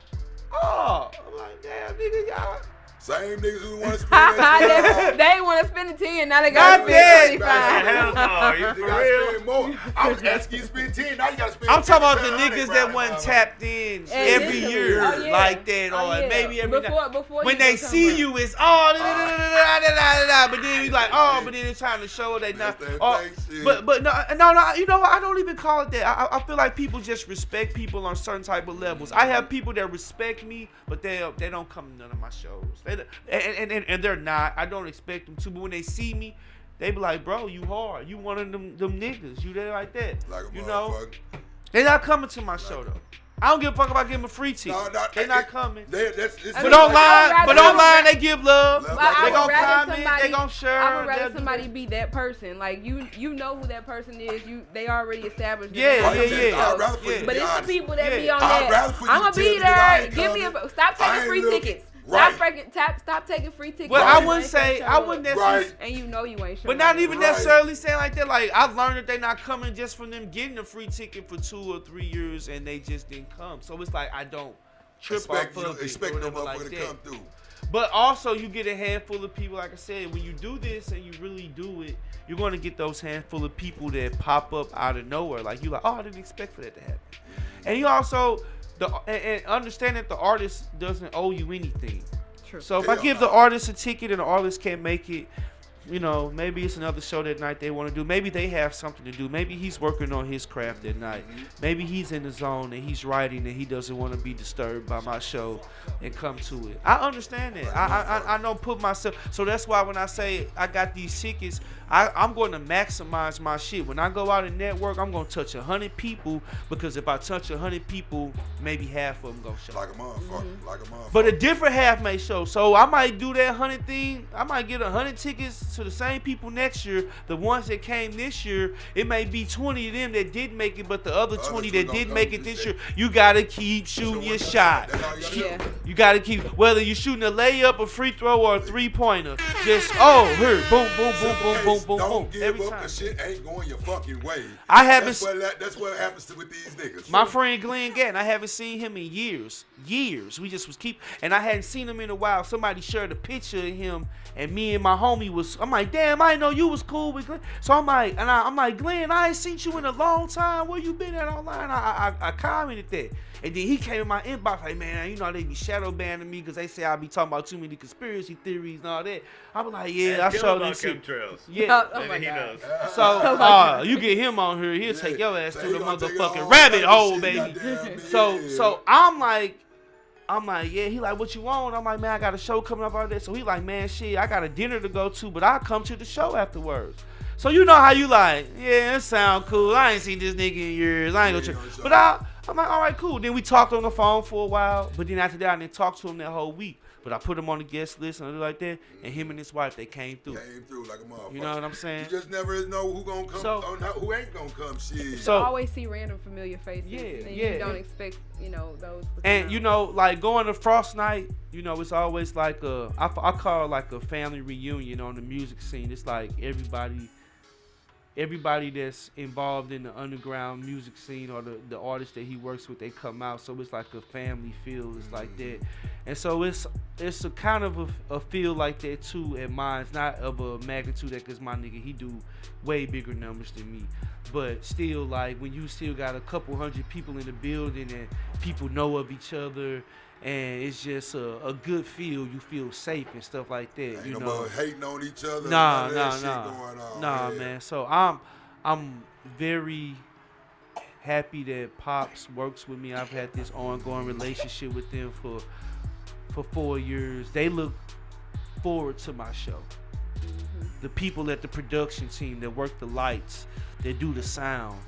oh. I'm like, damn, nigga, y'all. Same niggas who want to spend that They ain't want to spend the 10, now they got to spend 25. Hell no, you for real? More. I was asking you to spend 10, now you got to spend I'm talking about the niggas that wasn't tapped in every year like that, or maybe every before when they see you, it's but then you like, but then it's trying to show they not. But no, you know what? I don't even call it that. I feel like people just respect people on certain type of levels. I have people that respect me, but they don't come to none of my shows. And they're not. I don't expect them to. But when they see me, they be like, bro, you hard. You one of them niggas. You there like that. Like a you know? They're not coming to my show though. I don't give a fuck about giving a free ticket. They're not coming. But online, they give love. They gonna comment. They gonna share. I would rather somebody be that person. Like you know who that person is. They already established. Yeah. But it's the people that be on that. I'm gonna be there. Give me stop taking free tickets. Stop taking free tickets. Well, I wouldn't necessarily. Right. And you know you ain't showing. But not even necessarily saying like that. Like I've learned that they're not coming just from them getting a free ticket for 2 or 3 years and they just didn't come. So it's like I don't trip off of it. Expect no motherfucker to come through. But also you get a handful of people. Like I said, when you do this and you really do it, you're going to get those handful of people that pop up out of nowhere. Like you like, oh, I didn't expect for that to happen. And you also and understand that the artist doesn't owe you anything. True. So if I give the artist a ticket and the artist can't make it, you know, maybe it's another show that night they want to do. Maybe they have something to do. Maybe he's working on his craft that night. Maybe he's in the zone and he's writing and he doesn't want to be disturbed by my show and come to it. I understand that. I don't put myself. So that's why when I say I got these tickets, I'm going to maximize my shit. When I go out and network, I'm going to touch 100 people because if I touch 100 people, maybe half of them go show. Like a motherfucker. Like a motherfucker. But a different half may show. So I might do that 100 thing. I might get 100 tickets to the same people next year. The ones that came this year, it may be 20 of them that did make it, but the other 20 that did make it this year, you got to keep shooting your shot. You got to keep, whether you're shooting a layup, a free throw, or a three-pointer. Just, here, boom, boom, boom, boom, boom. Don't give up, cause shit ain't going your fucking way. That's what happens with these niggas. My friend Glenn Gatton, I haven't seen him in years. We just was and I hadn't seen him in a while. Somebody shared a picture of him, and me and my homie was. I'm like, damn, I didn't know you was cool with Glenn. So I'm like, I'm like, Glenn, I ain't seen you in a long time. Where you been at online? I commented that. And then he came in my inbox like, man, you know, they be shadow banning me because they say I be talking about too many conspiracy theories and all that. I was like, yeah, I showed this shit. Yeah. Maybe he knows. So you get him on here, he'll take your ass to the motherfucking rabbit hole, baby. So I'm like, yeah, he like, what you want? I'm like, man, I got a show coming up out there. So he like, man, shit, I got a dinner to go to, but I'll come to the show afterwards. So you know how you like, yeah, it sound cool. I ain't seen this nigga in years. I ain't gonna check. But I'm like, all right, cool. Then we talked on the phone for a while. But then after that, I didn't talk to him that whole week. But I put him on the guest list and everything like that. And him and his wife, they came through. Came through like a motherfucker. You know what I'm saying? You just never know who gonna come or who ain't gonna come. Shit. So you always see random familiar faces. And you don't expect, those. And like going to Frost Night, it's always like I call it like a family reunion on the music scene. It's like everybody that's involved in the underground music scene or the artists that he works with, they come out. So it's like a family feel. It's like that. And so it's a kind of a feel like that too at mine. It's not of a magnitude that, because my nigga, he do way bigger numbers than me. But still, like, when you still got a couple hundred people in the building and people know of each other, and it's just a good feel. You feel safe and stuff like that. Ain't nobody hating on each other. Nah, man. So I'm very happy that Pops works with me. I've had this ongoing relationship with them for 4 years. They look forward to my show. The people at the production team that work the lights, that do the sound,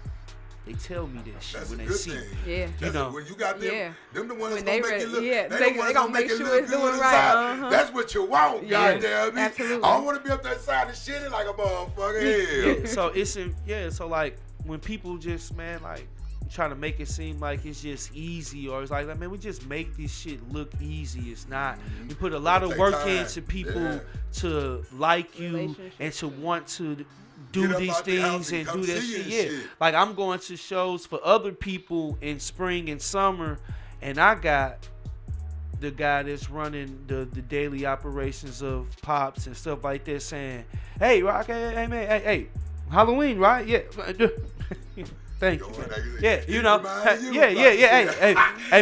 they tell me that shit when they see it. Yeah. When you got them, them the ones that's gonna make it look. They gonna make sure it's doing right. That's what you want, goddamn me. Absolutely. I don't want to be up that side of shit like a motherfucker. So so like when people just, man, like trying to make it seem like it's just easy, or it's like, man, we just make this shit look easy. It's not. We put a lot of work into people to like you and to want to do these things and do that shit. Yeah. Like I'm going to shows for other people in spring and summer, and I got the guy that's running the daily operations of Pops and stuff like that saying, hey, Rock, hey man, hey, Halloween, right? Yeah. Thank you. Yeah, hey,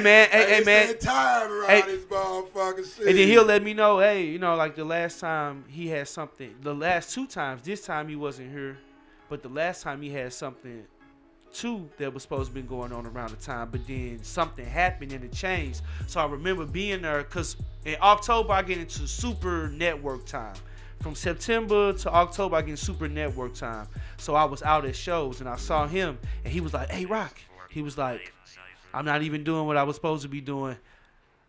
man. Time around this motherfucking shit. And then he'll let me know, hey, like the last time he had something, the last 2 times, this time he wasn't here, but the last time he had something too that was supposed to be going on around the time, but then something happened and it changed. So I remember being there because in October I get into super network time. From September to October, I get super network time. So I was out at shows and I saw him and he was like, hey, Rock. He was like, I'm not even doing what I was supposed to be doing.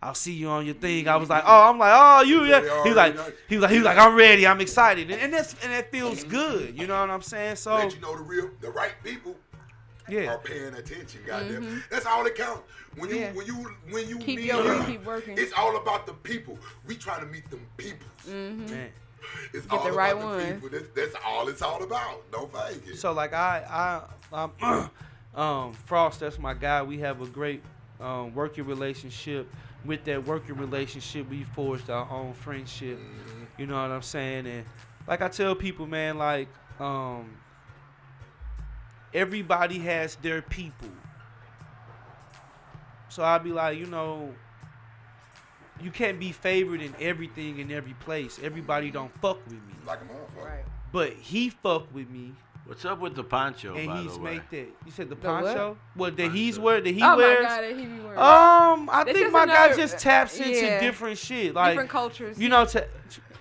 I'll see you on your thing. I was like, you. Yeah. He was like, I'm ready. I'm excited. And that feels good. You know what I'm saying? So let you know the right people are paying attention. Goddamn, that's all that counts. When you keep meet your keep working. it's all about the people. We try to meet them people. Man. It's Get all the about right the one. people. That's all it's all about. Don't fake it. So like Frost, that's my guy. We have a great working relationship. With that working relationship, we forged our own friendship. You know what I'm saying? And like I tell people, man, like everybody has their people. So I'll be like, you know, you can't be favored in everything in every place. Everybody don't fuck with me. Like a motherfucker. Right. But he fuck with me. What's up with the poncho, And by he's the way? made that. You said the The what? poncho? What that Poncho. he's wearing? That he Oh wears? my God, that he be wearing. I That's think just my guy another- just taps into yeah. different shit. Like different cultures. you know,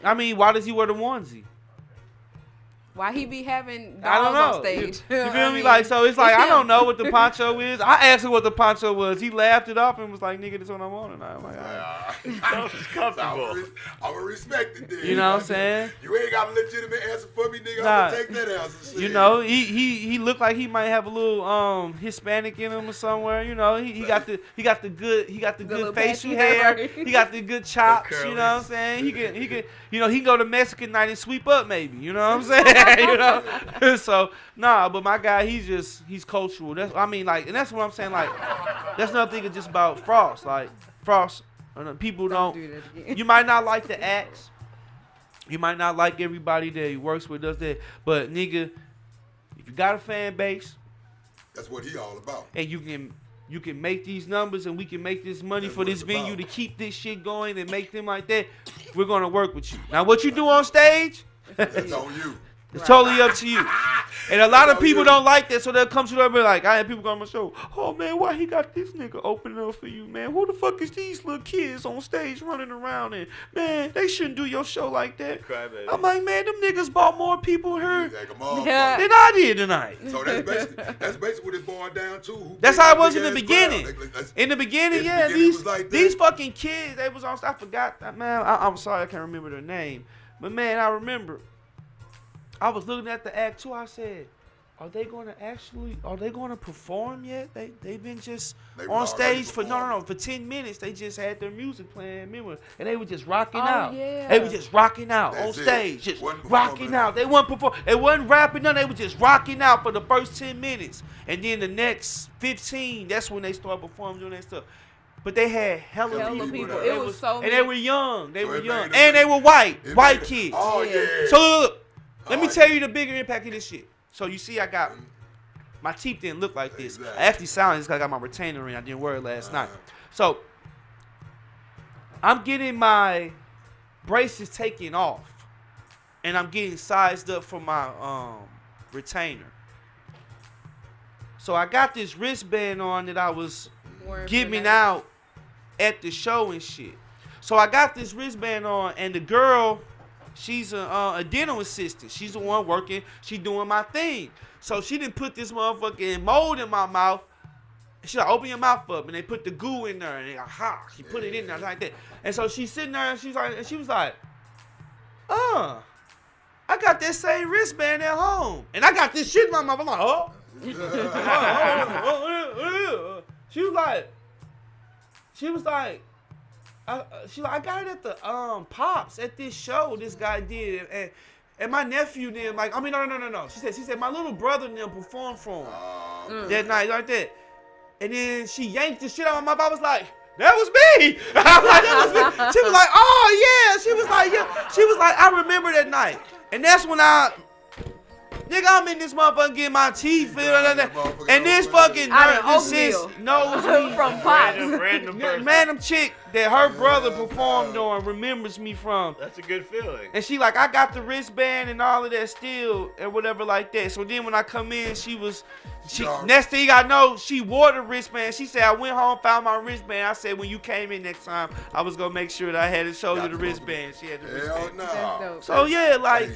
I mean, why does he wear the onesie? Why he be having I don't dolls know. on stage? You feel I me? mean, Like, so it's like I him. don't know what the poncho is. I asked him what the poncho was. He laughed it off and was like, "Nigga, this what I'm on." And I'm like, It's comfortable. I'm gonna respect it then. You know what I'm saying? You ain't got a legitimate answer for me, nigga. Nah. I'm gonna take that answer. Shit. You know, he looked like he might have a little Hispanic in him or somewhere. You know, he got the good little facial patchy hair. hair. He got the good chops. You know what I'm curlies. saying? He can you know, he can go to Mexican night and sweep up maybe. You know what I'm saying? You know. So nah, but my guy, he's cultural. That's and that's what I'm saying. Like that's another thing just about Frost. Like Frost, people don't. do that again. You might not like the acts. You might not like everybody that he works with, does that. But nigga, if you got a fan base, that's what he all about. and you can make these numbers and we can make this money That's for what this it's venue about. to keep this shit going and make them like that, we're gonna work with you. Now what you do on stage, That's on you. it's totally up to you. And a lot of That's people all don't like that, so they'll come to them and be like, I had people come on my show, oh man, why he got this nigga opening up for you, man? Who the fuck is these little kids on stage running around and man, they shouldn't do your show like that. Crybaby. I'm like, man, them niggas bought more people here Like a motherfucker. Yeah. than I did tonight. So that's basically what it boiled down to. Who That's big how it that was in the big ass beginning. crowd? That's- In the beginning, in the yeah, beginning it was like that. these fucking kids, they was on. I forgot that, man. I'm sorry, I can't remember their name, but man, I remember. I was looking at the act too. I said, "Are they going to perform yet? They've been just They were on already stage for performing. for 10 minutes. They just had their music playing, remember? And they were just rocking Oh, out. yeah. They were just rocking out That's on it. stage, just Wasn't rocking performing. out. They wasn't performing. They wasn't rapping none. They were just rocking out for the first 10 minutes, and then the next 15, that's when they started performing doing that stuff. But they had hella Hella people. people. They It was so and they many- were young. They So were it young, made and they were white It white made it- kids. Oh Yeah. yeah. So look, let me Oh, tell you the bigger impact of this shit. So you see, I got my teeth didn't look like this. Exactly. I actually sounded just 'cause I got my retainer in. I didn't wear it last night. So I'm getting my braces taken off, and I'm getting sized up for my retainer. So I got this wristband on that I was Wearing for giving night. out at the show and shit. So I got this wristband on, and the girl, she's a dental assistant. She's the one working. She doing my thing. So she didn't put this motherfucking mold in my mouth. She like, open your mouth up, and they put the goo in there, and they she put it in there like that. And so she's sitting there, and she was like, I got that same wristband at home, and I got this shit in my mouth. I'm like, oh. She was like, I got it at the Pops at this show this guy did, and my nephew then no. She said my little brother then performed for him that night like that, and then she yanked the shit out of my mouth. I was like, that was me. I'm like, that was me. She was like, oh yeah. She was like, yeah. She was like, I remember that night, and that's when nigga, I'm in this motherfucker getting my teeth filled, and this fucking Out of this oatmeal. sis knows me From Pops. Random person. Random chick that her brother performed on remembers me from. That's a good feeling. And she like, I got the wristband and all of that still and whatever like that. So then when I come in, next thing I know, she wore the wristband. She said, I went home, found my wristband. I said, when you came in next time, I was gonna make sure that I had to show you the wristband. She had the Hell wristband. no. That's dope. So yeah, like,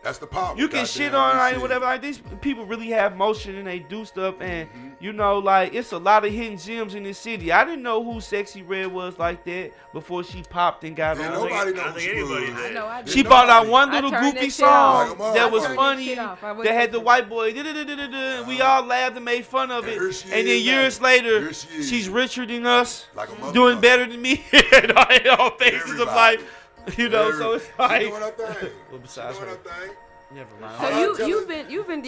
That's the power. You can shit on like whatever. Like these people really have motion and they do stuff, and you know, like it's a lot of hidden gems in this city. I didn't know who Sexy Red was like that before she popped and got on. Nobody knows who she was. She brought out one little goofy song that was funny that had the white boy. We all laughed and made fun of it, and then years later, she's richer than us, doing better than me, and all phases of life. You know, so it's like. Well, besides her. Never mind. So you've been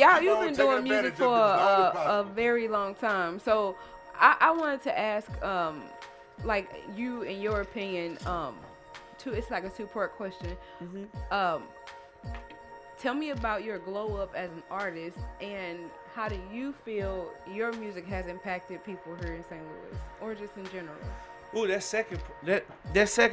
doing music for a very long time. So I wanted to ask, like you, in your opinion, it's like a two-part question. Tell me about your glow up as an artist, and how do you feel your music has impacted people here in St. Louis, or just in general? Ooh, that second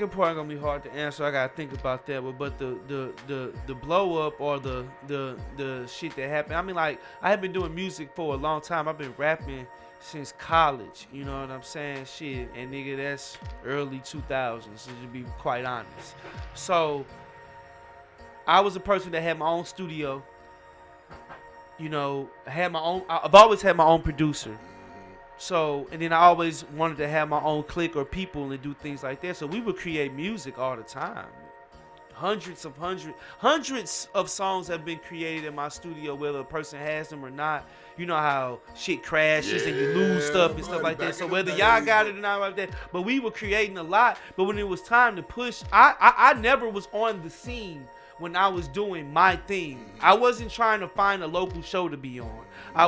part gonna be hard to answer. I gotta think about that. But the blow up or the shit that happened. I mean, like I have been doing music for a long time. I've been rapping since college. You know what I'm saying? Shit, and nigga, that's early 2000s. To be quite honest. So I was a person that had my own studio. You know, I've always had my own producer. So, and then I always wanted to have my own clique or people and do things like that. So we would create music all the time. Hundreds of songs have been created in my studio, whether a person has them or not. You know how shit crashes and you lose stuff and stuff like that. So whether y'all got it or not like that, but we were creating a lot. But when it was time to push, I never was on the scene when I was doing my thing. I wasn't trying to find a local show to be on. I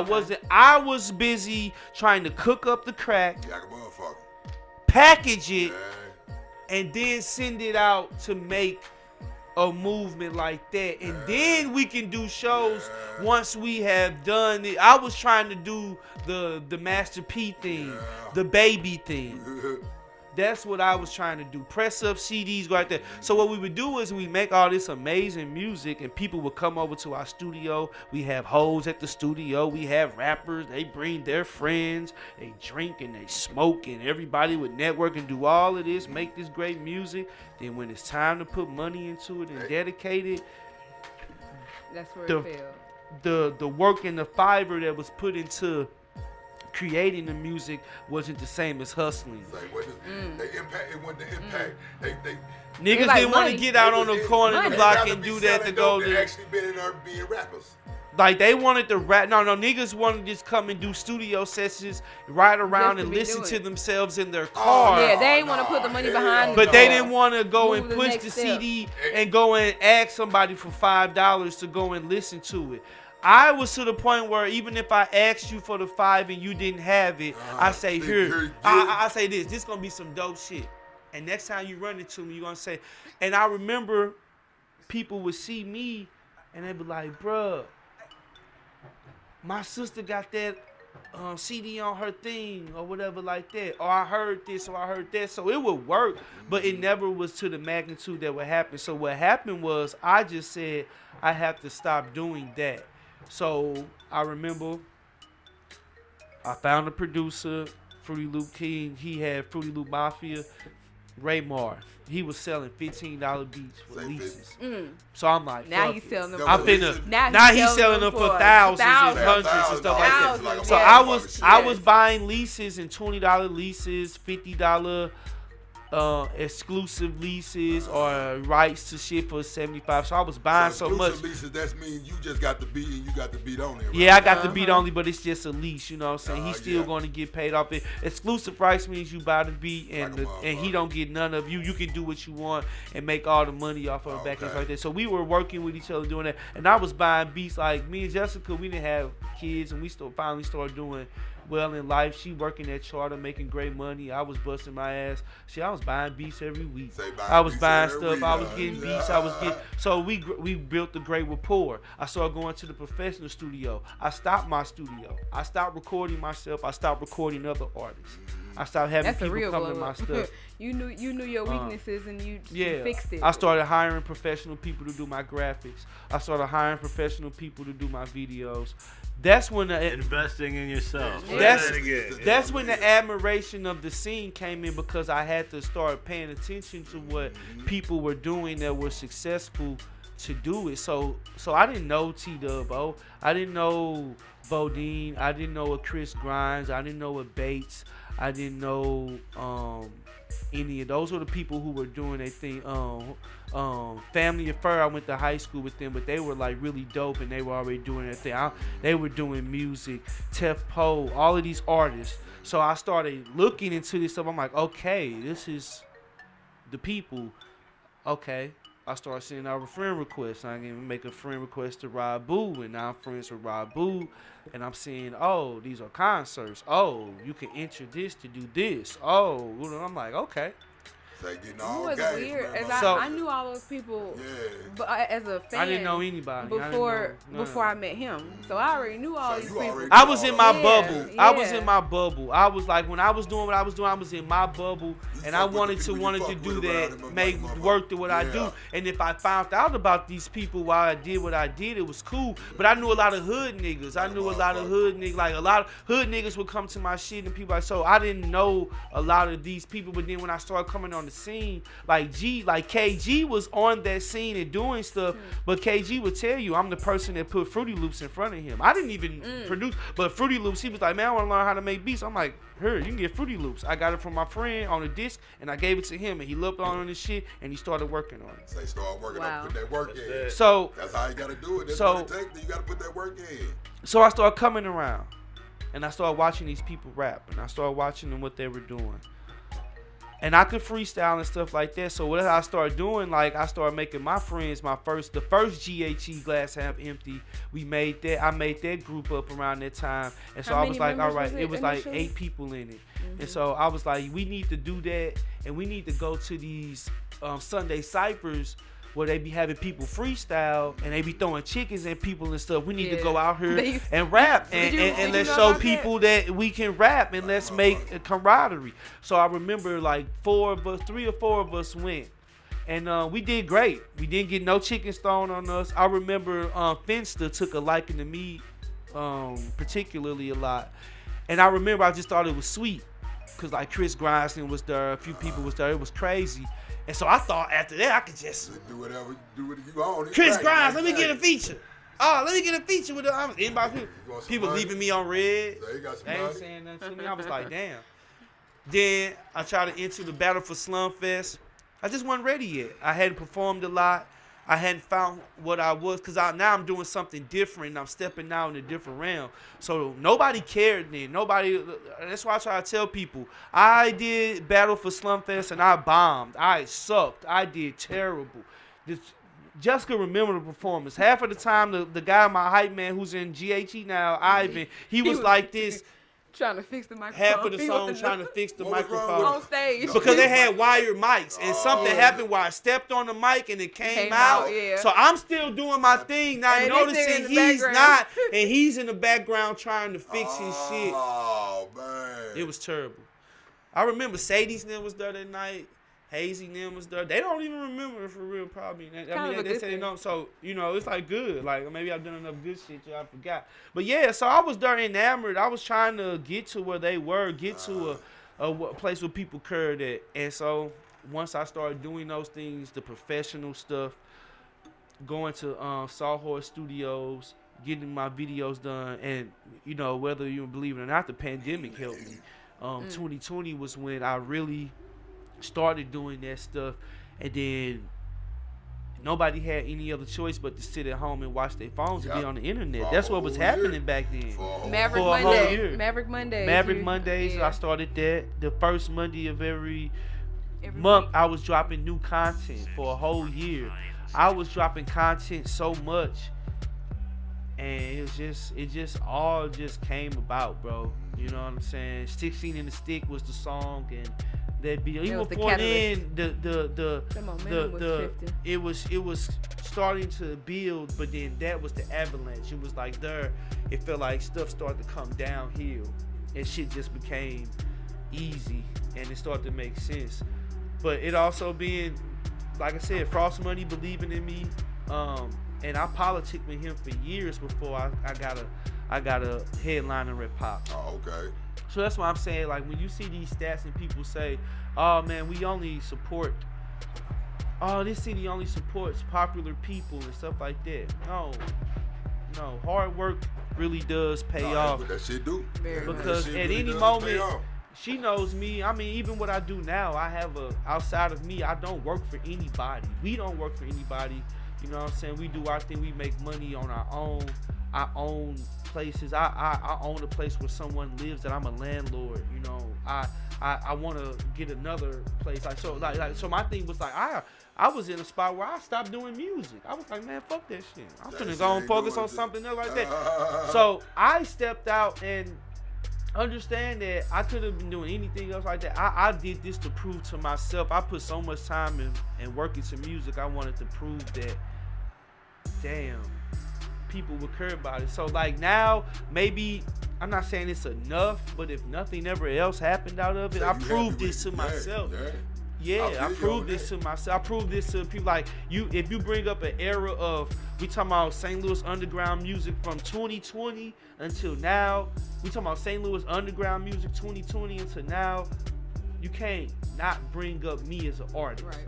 was busy trying to cook up the crack, package it, and then send it out to make a movement like that. And then we can do shows once we have done it. I was trying to do the Master P thing, the baby thing. That's what I was trying to do. Press up CDs, go out there. So what we would do is we make all this amazing music, and people would come over to our studio. We have hoes at the studio. We have rappers. They bring their friends. They drink and they smoke, and everybody would network and do all of this, make this great music. Then when it's time to put money into it and dedicate it, that's where it failed. The work and the fiber that was put into creating the music wasn't the same as hustling. It wasn't the impact. Niggas didn't want to get out on the corner of the block and do that to go to. Actually been in there being rappers. Like they wanted to rap. No, niggas wanted to just come and do studio sessions, ride around and listen to themselves in their car. Yeah, they didn't want to put the money behind. But they didn't want to go and push the CD and go and ask somebody for $5 to go and listen to it. I was to the point where even if I asked you for the $5 and you didn't have it, I say here. I say this gonna be some dope shit. And next time you run into me, you're gonna say. And I remember people would see me and they'd be like, bruh, my sister got that CD on her thing or whatever like that, or I heard this or I heard that. So it would work, but it never was to the magnitude that would happen. So what happened was I just said I have to stop doing that. So I remember I found a producer, Fruity Loop King. He had Fruity Loop Mafia, Raymar. He was selling $15 beats for leases. So I'm like, now he's selling them. Now he's selling them for thousands and hundreds and stuff like that. So I was buying leases and $20 leases, $50 exclusive leases or rights to shit for $75. So I was buying so much. Leases, that means you just got the beat and you got the beat only. Right? Yeah, I got the beat only, but it's just a lease. You know what I'm saying? He's still going to get paid off it. Exclusive rights means you buy the beat and and he don't get none of you. You can do what you want and make all the money off of it back and like that. So we were working with each other doing that, and I was buying beats. Like me and Jessica, we didn't have kids, and we finally started doing well in life. She working at Charter, making great money. I was busting my ass. See, I was buying beats every week. I was buying stuff. I was getting beats. So we built a great rapport. I started going to the professional studio. I stopped my studio. I stopped recording myself. I stopped recording other artists. I stopped having people come to my stuff. You knew your weaknesses and you fixed it. I started hiring professional people to do my graphics. I started hiring professional people to do my videos. That's when investing in yourself. That's when the admiration of the scene came in, because I had to start paying attention to what people were doing that were successful to do it. So I didn't know T-Dub-O. I didn't know Bodine. I didn't know a Chris Grimes. I didn't know a Bates. I didn't know any of those were the people who were doing their thing. Family Affair, I went to high school with them, but they were like really dope and they were already doing their thing. They were doing music, Tef Poe, all of these artists. So I started looking into this stuff. I'm like, okay, this is the people. Okay. I started sending out a friend request. I can make a friend request to Rob Boo, and now I'm friends with Rob Boo, and I'm seeing, oh, these are concerts. Oh, you can enter this to do this. Oh, I'm like, okay. Getting all it was games, weird. man, As I knew all those people, but as a fan, I didn't know anybody before I met him. So I already knew all these people. I was in my bubble. Yeah. I was in my bubble. I was like, when I was doing what I was doing, I was in my bubble, and I wanted to do that, make work to what I do. And if I found out about these people while I did what I did, it was cool. But I knew a lot of hood niggas. I knew a lot of hood niggas. Like a lot of hood niggas would come to my shit, and people like, so I didn't know a lot of these people. But then when I started coming on the scene, like KG was on that scene and doing stuff, but KG would tell you, I'm the person that put Fruity Loops in front of him. I didn't even produce, but Fruity Loops, he was like, man, I want to learn how to make beats. I'm like, here, you can get Fruity Loops. I got it from my friend on a disc, and I gave it to him, and he looked on this shit, and he started working on it. So he started working on put that work in. So that's how you got to do it. That's what it takes. You got to put that work in. So I started coming around, and I started watching these people rap, and I started watching them what they were doing. And I could freestyle and stuff like that. So what I started doing, like I started making my friends, the first GHE Glass Half Empty. I made that group up around that time. And so I was like, all right, it was like 8 people in it. And so I was like, we need to do that, and we need to go to these Sunday ciphers where they be having people freestyle and they be throwing chickens at people and stuff. We need to go out here and rap and let's show people that we can rap, and let's make a camaraderie. So I remember like 3 or 4 of us went, and we did great. We didn't get no chickens thrown on us. I remember Finster took a liking to me particularly a lot, and I remember I just thought it was sweet because like Chris Grindson was there, a few people was there. It was crazy. And so I thought after that I could just do whatever you want. Chris Grimes, let me get a feature. Oh, let me get a feature with the people leaving me on red. They ain't saying nothing to me. I was like, damn. Then I tried to enter the Battle for Slumfest. I just wasn't ready yet. I hadn't performed a lot. I hadn't found what I was, because now I'm doing something different. And I'm stepping out in a different realm. So nobody cared then. That's why I try to tell people. I did Battle for Slumfest and I bombed. I sucked. I did terrible. Jessica remember the performance. Half of the time, the guy, my hype man who's in GHE now, Ivan, he was like this. Trying to fix the microphone. Half of the song trying to fix the microphone on stage because they had wired mics, and something happened where I stepped on the mic and it came out. So I'm still doing my thing, not noticing he's not, and he's in the background trying to fix his shit. Oh man, it was terrible. I remember Sadie's name was there that night. Hazy them was there. They don't even remember it for real, probably. I mean, they say they don't. So, it's like good. Like, maybe I've done enough good shit, I forgot. But yeah, so I was there enamored. I was trying to get to where they were, get to a place where people cared at. And so, once I started doing those things, the professional stuff, going to Sawhorse Studios, getting my videos done, and, whether you believe it or not, the pandemic helped me. 2020 was when I really started doing that stuff, and then nobody had any other choice but to sit at home and watch their phones and be on the internet. That's what was happening back then. Maverick Mondays. I started that. The first Monday of every month, week. I was dropping new content for a whole year. I was dropping content so much, and it just all came about, bro. You know what I'm saying? 16 in the Stick was the song, and that be even before then it was starting to build, but then that was the avalanche. It was like it felt like stuff started to come downhill and shit just became easy and it started to make sense. But it also being, like I said, Frost Money believing in me, and I politicked with him for years before I got a headline in Rep Pop. Oh, okay. So that's why I'm saying, like, when you see these stats and people say, oh man, we only support oh, this city only supports popular people and stuff like that. No, hard work really does pay off. That shit do. Because at any moment, she knows me. I mean, even what I do now, I have outside of me, I don't work for anybody. We don't work for anybody. You know what I'm saying? We do our thing. We make money on our own. I own places. I own a place where someone lives that I'm a landlord. You know, I want to get another place. So my thing was like, I was in a spot where I stopped doing music. I was like, man, fuck that shit. I'm finna go and focus on something else like that. So I stepped out and understand that I could have been doing anything else like that. I did this to prove to myself. I put so much time in working to music. I wanted to prove that, damn, people would care about it. So like now, maybe, I'm not saying it's enough, but if nothing ever else happened out of it, I proved this to myself. Yeah, I proved this to myself. I proved this to people like you. If you bring up an era of, we talking about St. Louis underground music from 2020 until now. We talking about St. Louis underground music 2020 until now. You can't not bring up me as an artist. Right.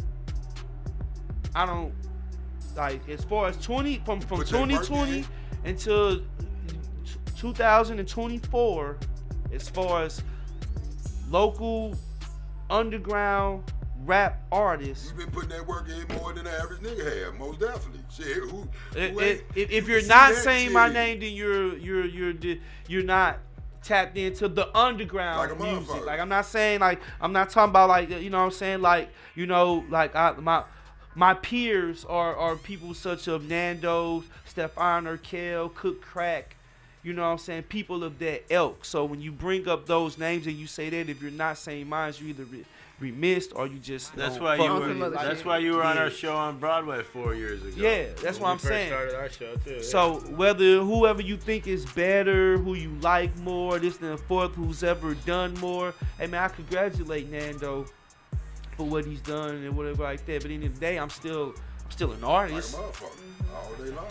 I don't, like, as far as from 2020 until 2024, as far as local underground rap artists. You've been putting that work in more than the average nigga have, most definitely. Shit, if you're not saying my name, then you're not tapped into the underground like music. Like, I'm not saying, like, I'm not talking about, like, you know what I'm saying, like, you know, like my peers are people such as Nando's, Stefan Urkel, Cook Crack. You know what I'm saying? People of that ilk. So when you bring up those names and you say that, if you're not saying mine, you either remissed or you just that's why you were on our show on Broadway 4 years ago. Yeah, that's what I'm saying. Started our show too. So whether whoever you think is better, who you like more, this and the fourth, who's ever done more, hey man, I congratulate Nando for what he's done and whatever like that. But at the end of the day, I'm still an artist. Like a motherfucker, all day long.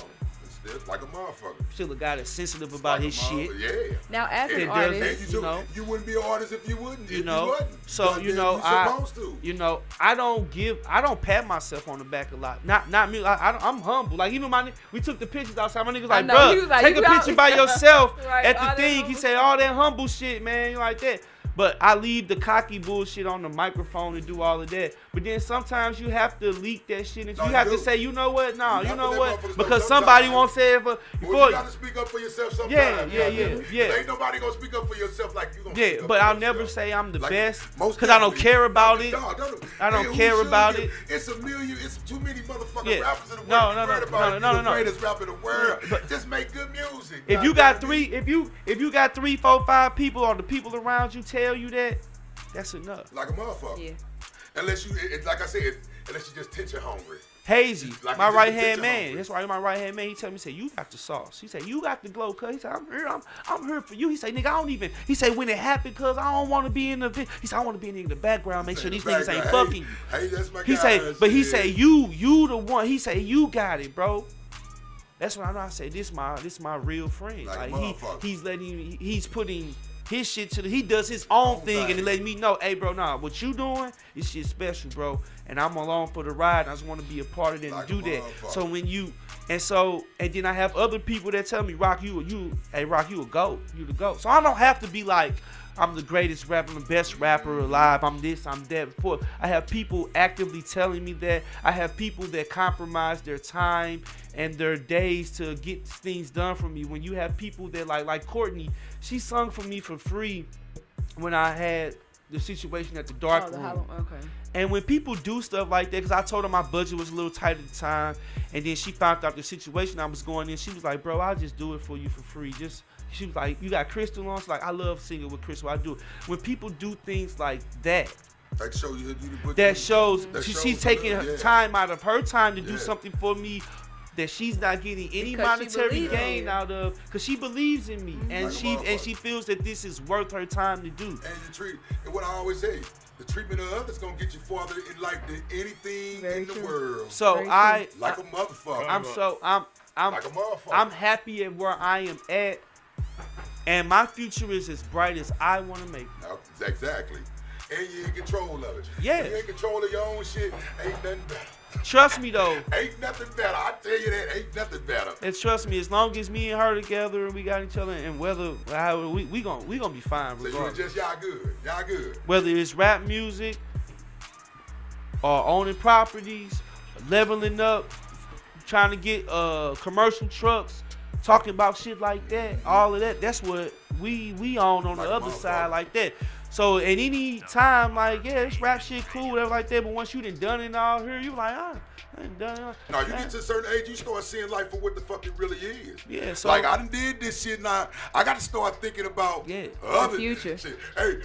Like a motherfucker. Still a guy that's sensitive about his shit. Yeah. Now, as an artist, you know, you wouldn't be an artist if you wouldn't. You know, so you know, I don't pat myself on the back a lot. Not me. I'm humble. Like even we took the pictures outside. My niggas like, bro, take a picture by yourself at the thing. He said all that humble shit, man, like that. But I leave the cocky bullshit on the microphone to do all of that. But then sometimes you have to leak that shit. And you have to say, you know what? No, you know what? Because somebody won't say it before. You gotta speak up for yourself sometimes. Yeah. Ain't nobody gonna speak up for yourself like you gonna speak up but for I'll yourself. never say I'm the best. Because I don't care about it. I don't care about it. It's too many motherfucking rappers in the world. No. The greatest rapper in the world. Just make good music. If you got if you got 3, 4, 5 people or the people around you tell you that, that's enough. Like a motherfucker. Yeah. Unless you, like I said, unless you just tension hungry. Hazy, like my right hand man. That's right, my right hand man. He tell me, he said, you got the sauce. He said, you got the glow, cuz. He said, I'm here for you. He said, nigga, I don't even. He said, when it happened, cuz I don't want to be in the. He said, I want to be in the background, make sure these niggas ain't fucking you. Hey, that's my guy. He said, but he said, you the one. He said, you got it, bro. That's what I know. I say, this my real friend. Like he's putting his shit he does his own thing and he letting me know, hey bro, nah, what you doing is shit special, bro. And I'm along for the ride. I just want to be a part of that and do that. So when you and then I have other people that tell me, Rock, you a GOAT. You the GOAT. So I don't have to be like, I'm the greatest rapper, I'm the best rapper alive, I'm this, I'm that. I have people actively telling me that. I have people that compromise their time and their days to get things done for me. When you have people that like Courtney, she sung for me for free when I had the situation at the dark room. Okay. And when people do stuff like that, because I told her my budget was a little tight at the time, and then she found out the situation I was going in, she was like, bro, I'll just do it for you for free. She was like, you got Crystal on? She's like, I love singing with Crystal. I do it. When people do things like that, she's taking time out of her time to do something for me that she's not getting any monetary gain out of, because she believes in me, and she feels that this is worth her time to do. And what I always say, the treatment of others gonna get you farther in life than anything in the world. So like a motherfucker. I'm like a motherfucker. I'm happy at where I am at, and my future is as bright as I want to make it. Exactly. And you're in control of it. Yeah. When you're in control of your own shit, ain't nothing better. trust me though. Ain't nothing better. I tell you that ain't nothing better. And trust me, as long as me and her together and we got each other, and whether how we gonna be fine. So you and just y'all good. Whether it's rap music or owning properties, leveling up, trying to get commercial trucks, talking about shit like that, all of that. That's what we own on the other side like that. So at any time, like, yeah, this rap shit cool, whatever like that, but once you done it all here, you like, I ain't done it. No, you get to a certain age, you start seeing life for what the fuck it really is. Yeah, so like I done did this shit now. I got to start thinking about the future. Shit. Hey,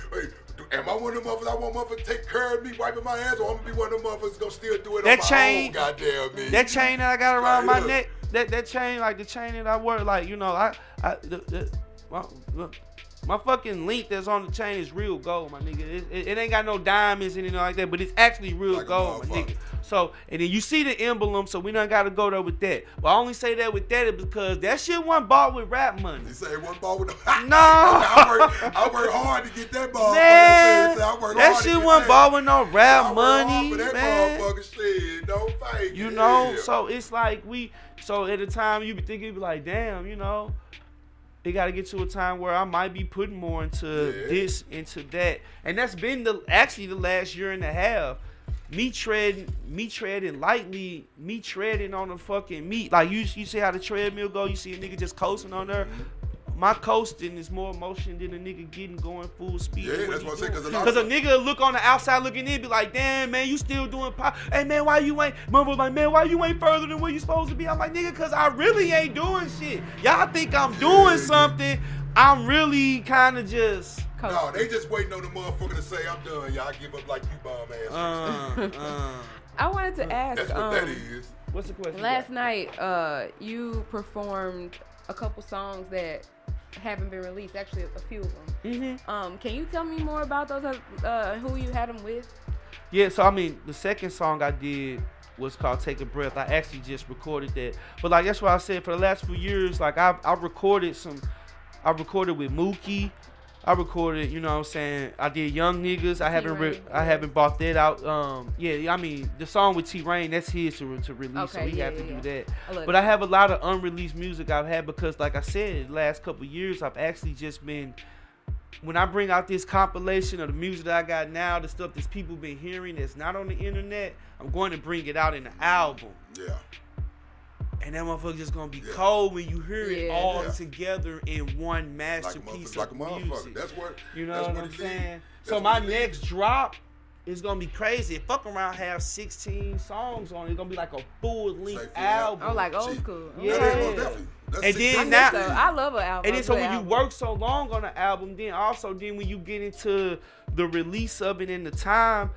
am I one of them motherfuckers? I want motherfuckers to take care of me, wiping my ass, or I'm gonna be one of them motherfuckers gonna still do it that on chain, my own goddamn me. That chain that I got around my neck, that chain, like the chain that I wear, like, you know, my fucking link that's on the chain is real gold, my nigga. It ain't got no diamonds and anything like that, but it's actually real like gold, my nigga. So, and then you see the emblem, so we done got to go there with that. But I only say that with that is because that shit wasn't bought with rap money. You say it wasn't bought with no. I work hard to get that ball. Man, that shit wasn't bought with no rap money, for that motherfucking shit. No fake. You know, so it's like so at the time you be thinking, you be like, damn, you know, it got to get to a time where I might be putting more into this, into that. And that's been the last year and a half. Me treading lightly, me treading on the fucking meat. Like you see how the treadmill go, you see a nigga just coasting on there. My coasting is more motion than a nigga going full speed. Yeah, that's what I say. Because a nigga look on the outside looking in, be like, damn, man, you still doing pop. Hey, man, why you ain't further than where you supposed to be? I'm like, nigga, because I really ain't doing shit. Y'all think I'm doing something. I'm really kind of just... No, they just waiting on the motherfucker to say, I'm done, y'all. Give up like you bum ass. I wanted to ask... That's what that is. What's the question? Last night, you performed a couple songs that haven't been released, actually a few of them. Mm-hmm. Can you tell me more about those, who you had them with? Yeah, so I mean, the second song I did was called Take a Breath. I actually just recorded that. But like, that's why I said for the last few years, like I recorded with Mookie. I recorded, you know what I'm saying, I did Young Niggas. I haven't bought that out. I mean, the song with T-Rain, that's his to release, okay, so we have to do that. But I have a lot of unreleased music I've had because, like I said, the last couple of years, I've actually just been, when I bring out this compilation of the music that I got now, the stuff that people been hearing that's not on the internet, I'm going to bring it out in an album. Yeah. And that motherfucker just gonna be cold when you hear it all together in one masterpiece of music. That's what, you know what I'm saying? So my next drop is gonna be crazy. Fuck around, have 16 songs on it. It's gonna be like a full-length album. Oh, like old school. Yeah. And then now, I love an album. And then so when you work so long on an album, then when you get into the release of it and the time,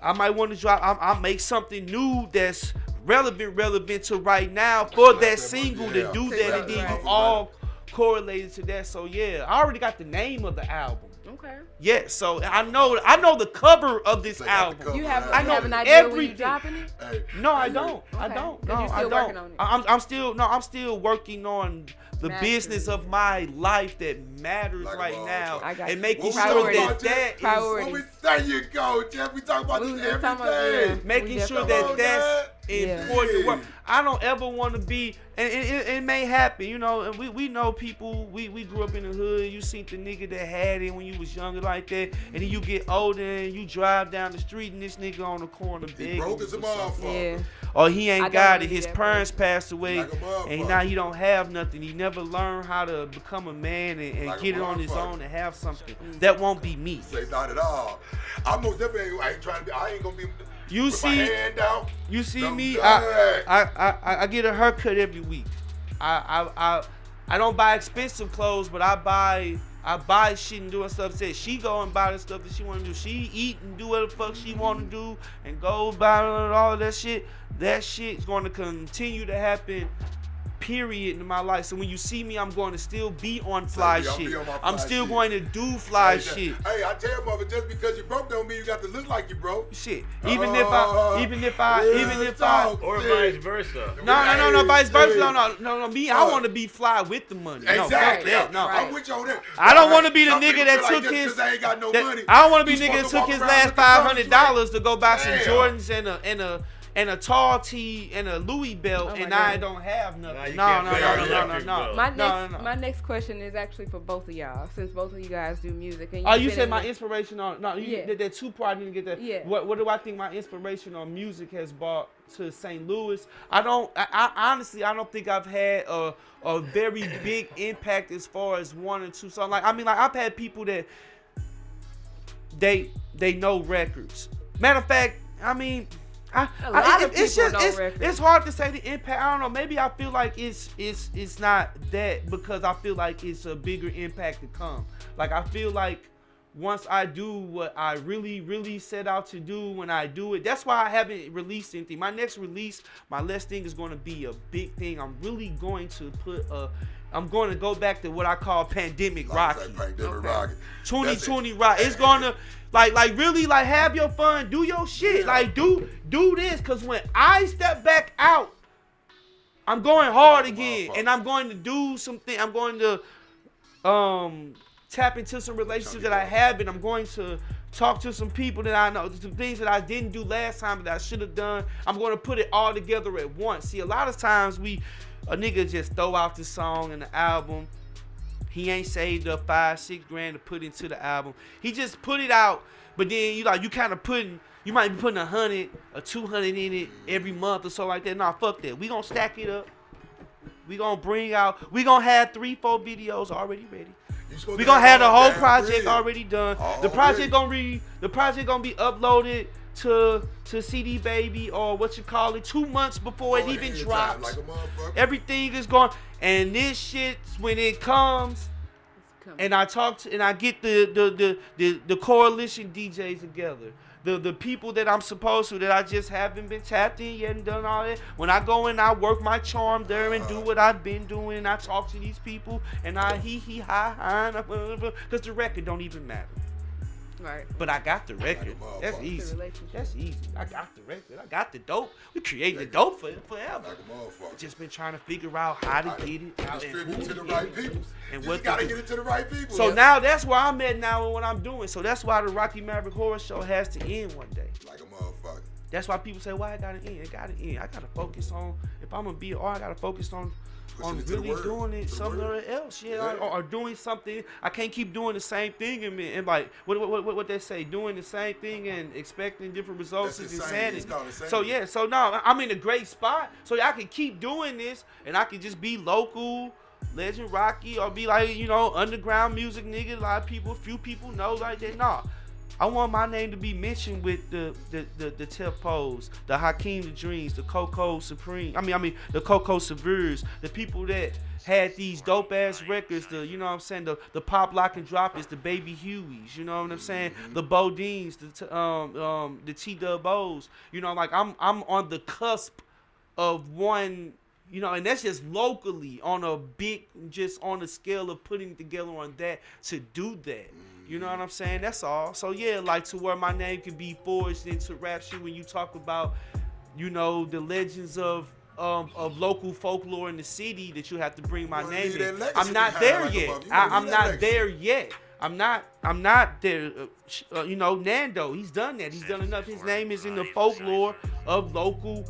I might want to drop. I'll make something new that's relevant to right now for that single to do that, and then you all correlated to that. So yeah, I already got the name of the album. Okay. Yeah, so I know the cover of this album. You have an idea when you dropping it? No, I don't. Okay. I don't. No, I don't. Working on it. I'm still working on the business of my life that matters right now, and making sure that priorities. There you go, Jeff. We talk about this every day. Making sure that's important work. I don't ever want to be, and it may happen, you know. And we know people. We grew up in the hood. You seen the nigga that had it when you was younger like that, and then you get older and you drive down the street and this nigga on the corner begging. Broke as a motherfucker. Or he ain't got it. His parents passed away, and now he don't have nothing. He never learned how to become a man and get it on his own and have something. That won't be me. Say not at all. I most definitely ain't trying to be. I ain't gonna be. You see, my hand out, you see me. I get a haircut every week. I don't buy expensive clothes, but I buy shit and doing stuff. Said she go and buy the stuff that she want to do. She eat and do what the fuck she want to do and go buy all of that shit. That shit's going to continue to happen. Period in my life. So when you see me, I'm going to still be on fly shit. I'm still going to do fly shit. Hey, I tell you, mother, just because you broke don't mean you got to look like you broke. Shit. Even if I, or vice versa. No, vice versa. No. Me, I want to be fly with the money. Exactly. No, fuck that. No, I'm with you on that. I don't want to be the nigga that took his. I ain't got no money. I don't want to be the nigga that took his last $500 to go buy some Jordans and a tall tee and a Louis belt, and I don't have nothing. No. My next question is actually for both of y'all, since both of you guys do music. And you said my inspiration on that two part. I didn't get that. Yeah. What do I think my inspiration on music has brought to St. Louis? I honestly don't think I've had a very big impact as far as one or two songs. I've had people that they know records. Matter of fact, it's hard to say the impact. I don't know. Maybe I feel like it's not that, because I feel like it's a bigger impact to come. Like, I feel like once I do what I really, really set out to do, when I do it, that's why I haven't released anything. My next release, my last thing, is going to be a big thing. I'm really going to I'm going to go back to what I call pandemic Rocky. Pandemic Rocky. 2020 Rocky. It's going to really have your fun, do your shit. Yeah. Do this, because when I step back out, I'm going hard again, and I'm going to do something. I'm going to tap into some relationships that I have, and I'm going to talk to some people that I know, some things that I didn't do last time that I should have done. I'm going to put it all together at once. See, a lot of times a nigga just throw out the song and the album. He ain't saved up $5-6 grand to put into the album. He just put it out, but then you might be putting $100 or $200 in it every month or so like that. Nah, fuck that. We gonna stack it up. We gonna have 3-4 videos already ready. We gonna have the whole project already done. The project gonna be uploaded to CD Baby, or 2 months before it even drops. Everything is going, and this shit, when it comes, and I get the coalition DJs together. The people that I'm supposed to, that I just haven't been tapped in yet and done all that. When I go in, I work my charm there and do what I've been doing. And I talk to these people, and I hi, because the record don't even matter. Right. But I got the record. That's easy. I got the record. I got the dope. We created the dope forever. Just been trying to figure out how to get it out and to the right people. And you gotta get it to the right people. So now that's where I'm at now and what I'm doing. So that's why the Rocky Maverick Horror Show has to end one day. Like a motherfucker. That's why people say, why it gotta end? It gotta end. I gotta focus on, if I'm gonna be an artist, I gotta focus on really doing it somewhere else, or doing something. I can't keep doing the same thing and like what they say, doing the same thing and expecting different results is insanity. So now I'm in a great spot, so I can keep doing this, and I can just be local legend Rocky, or be like underground music nigga. A lot of people, few people know like that. Nah, I want my name to be mentioned with the Tefos, the Hakeem the Dreams, the Coco Supreme. The Coco Severs, the people that had these dope ass records. The Pop Lock and Drop is the Baby Hueys. You know what I'm saying? The Bodines, the T-Dub-O's. I'm on the cusp of one. And that's just locally on a big, just on the scale of putting together on that to do that. You know what I'm saying? That's all. So yeah, like to where my name can be forged into rap shit when you talk about, the legends of local folklore in the city, that you have to bring my name in. I'm not there yet. I'm not there yet. I'm not there. Nando, he's done that. He's done enough. His name is in the folklore of local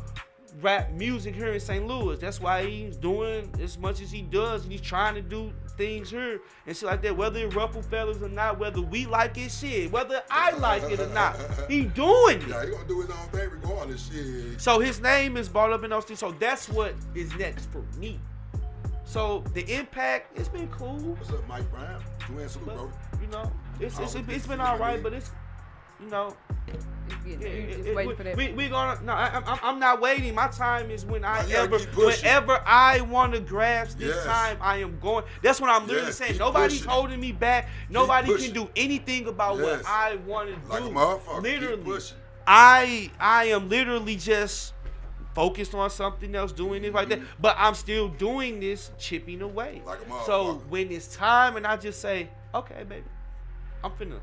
rap music here in St. Louis. That's why he's doing as much as he does, and he's trying to do things here and shit like that. Whether it ruffle fellas or not, whether we like it, shit, whether I like it or not, he doing it. Yeah, he gonna do his own thing regardless, shit. So his name is brought up in those things. So that's what is next for me. So the impact, it's been cool. What's up, Mike Brown? It's been all right, but it's I'm not waiting. My time is whenever I want to grasp this time, I am going. That's what I'm literally saying. Nobody's holding me back. Nobody can do anything about what I want to do. Like a motherfucker. Literally, I am literally just focused on something else, doing it like that. But I'm still doing this, chipping away. Like a motherfucker. So when it's time, and I just say, okay, baby, I'm finna.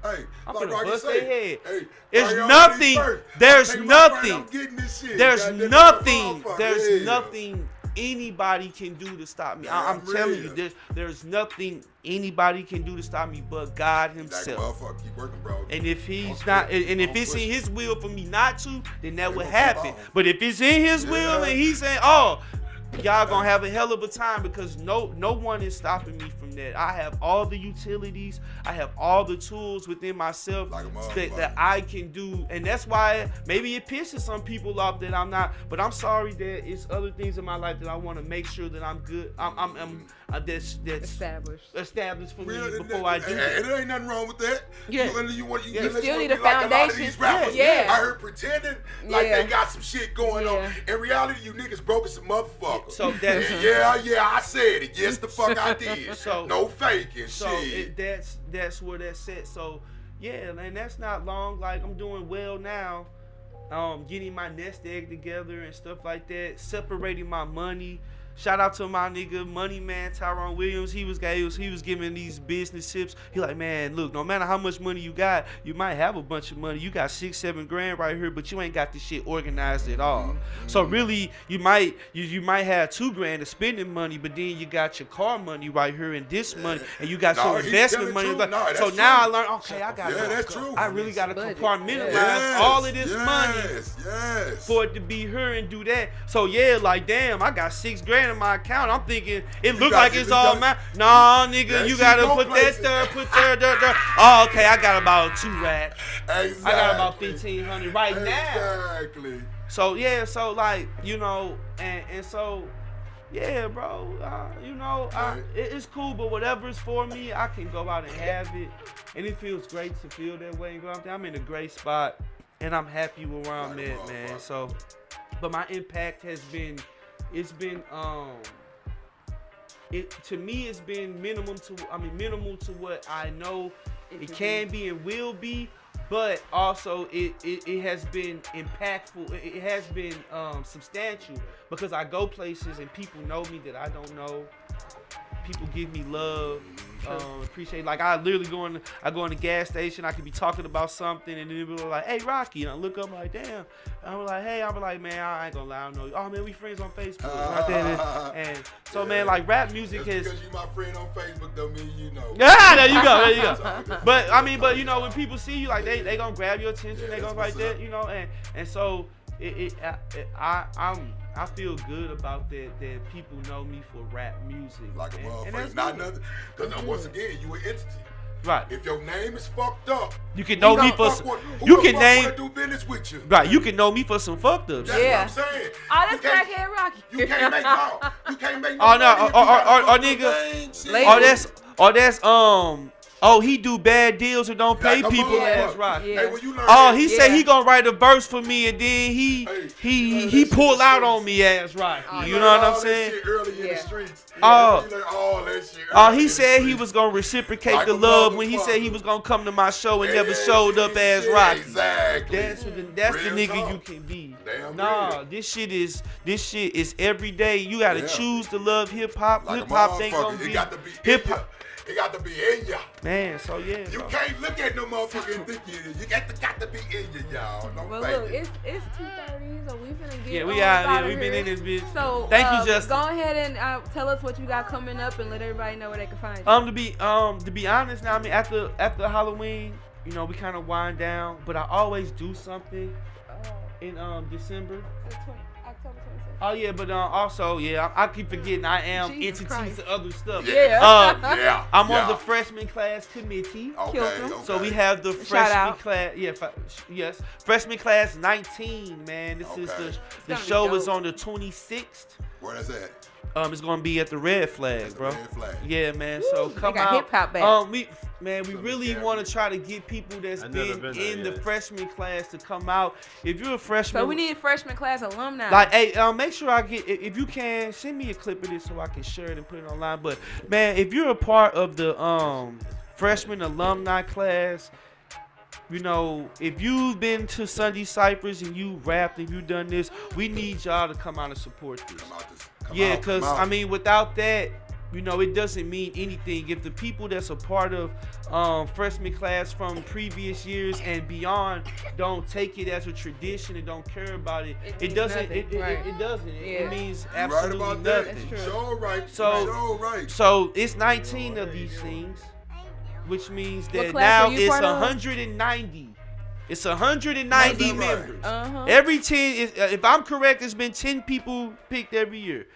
Hey, I'm like gonna bust say, their head. Hey, there's nothing. There's nothing. I'm getting this shit. There's nothing. There's nothing anybody can do to stop me. I'm telling you, there's nothing anybody can do to stop me but God himself. Motherfucker, keep working, bro. And if he's not, and if it's in his will for me not to, then that would happen. But if it's in his will and he's saying, oh, y'all gonna have a hell of a time, because no one is stopping me from that. I have all the utilities, I have all the tools within myself that I can do, and that's why maybe it pisses some people off that I'm not. But I'm sorry that it's other things in my life that I want to make sure that I'm good. That's established for me before I do that. And there ain't nothing wrong with that. Yeah. You still need a like foundation. a lot of these rappers, Yeah. I heard pretending like they got some shit going on. In reality, you niggas broke as some motherfuckers. So that's yeah, I said it. Yes, the fuck I did. So no faking shit. That's where that's at. So yeah, and that's not long. Like, I'm doing well now. Getting my nest egg together and stuff like that. Separating my money. Shout out to my nigga Money Man Tyrone Williams. He was giving these business tips. He like, man, look, no matter how much money you got, you might have a bunch of money. You got $6-7 grand right here, but you ain't got this shit organized at all. So really, you might have $2 grand of spending money, but then you got your car money right here and this money, and you got your investment money. So now I learned, okay, I really got to compartmentalize all of this money for it to be her and do that. So yeah, like, damn, I got $6 grand in my account. I'm thinking it look like it's all mine. Nah, nigga, you gotta put that there, put there. Oh, okay, I got about 2 racks. Exactly. I got about 1,500 right now. Exactly. So yeah, so like, you know, and so yeah, bro, you know, it's cool, but whatever is for me, I can go out and have it, and it feels great to feel that way and go out there. I'm in a great spot, and I'm happy with where I'm at, man. So, but my impact has been. It's been to me it's been minimal to what I know it can be and will be, but also it has been impactful. It has been substantial, because I go places and people know me that I don't know. People give me love, appreciate. Like, I literally go in the gas station. I could be talking about something, and then people are like, "Hey, Rocky," and I look up like, "Damn." I'm like, "Hey," I'm like, "Man, I ain't gonna lie, I don't know you. Oh man, we friends on Facebook." And so, man, like, rap music has. Because you my friend on Facebook don't mean you know. Yeah, there you go. But you know, when people see you, like, they gonna grab your attention. They gonna like that, you know, and so I feel good about that people know me for rap music. Like a motherfucker. Not nothing. Because once again, you an entity. Right. If your name is fucked up, you can know me for some. You can name. Do business with you. Right. You can know me for some fucked ups. That's what I'm saying. Oh, that's crackhead Rocky. You can't make no. You can't make no. Oh no. Or nigga. That's oh, he do bad deals and don't pay people. That's right. Yeah. Hey, he said he gonna write a verse for me, and then he pull out on me. Ass right. You know what I'm saying? Early in the streets. He said he was gonna reciprocate like the love when he said he was gonna come to my show and never showed up as Rocky. Exactly. That's the nigga you can be. Damn this shit is every day. You gotta choose to love hip hop. Hip hop ain't gonna be hip hop. It got to be in ya. Man, so yeah. You can't look at no motherfucker and think you got to be in ya, y'all. No well, look, it's 2:30, so we finna get we've been in this bitch. So thank you, Justin. Go ahead and tell us what you got coming up and let everybody know where they can find you. To be honest, now I mean after Halloween, you know, we kind of wind down, but I always do something in December. October 26th. Oh yeah, but also I keep forgetting I am entities to other stuff. Yeah. I'm on the freshman class committee. Okay. So we have the freshman class. Yes, freshman class 19. Man, this is the show is on the 26th. Where is that? It's gonna be at the Red Flag, bro. Red Flag. Yeah, man. So come out. Hip hop back. We really want to try to get people that's been in the freshman class to come out. If you're a freshman, so we need freshman class alumni. Like, hey, make sure I get. If you can, send me a clip of this so I can share it and put it online. But man, if you're a part of the freshman alumni class, you know, if you've been to Sunday Cypress and you rapped and you done this, we need y'all to come out and support this. Because I mean, without that, it doesn't mean anything. If the people that's a part of freshman class from previous years and beyond don't take it as a tradition and don't care about it, it doesn't. It doesn't. It means absolutely nothing. That's true. So it's 19 of these things, which means that now it's 190. It's 190 members. Every 10, if I'm correct, it's been 10 people picked every year.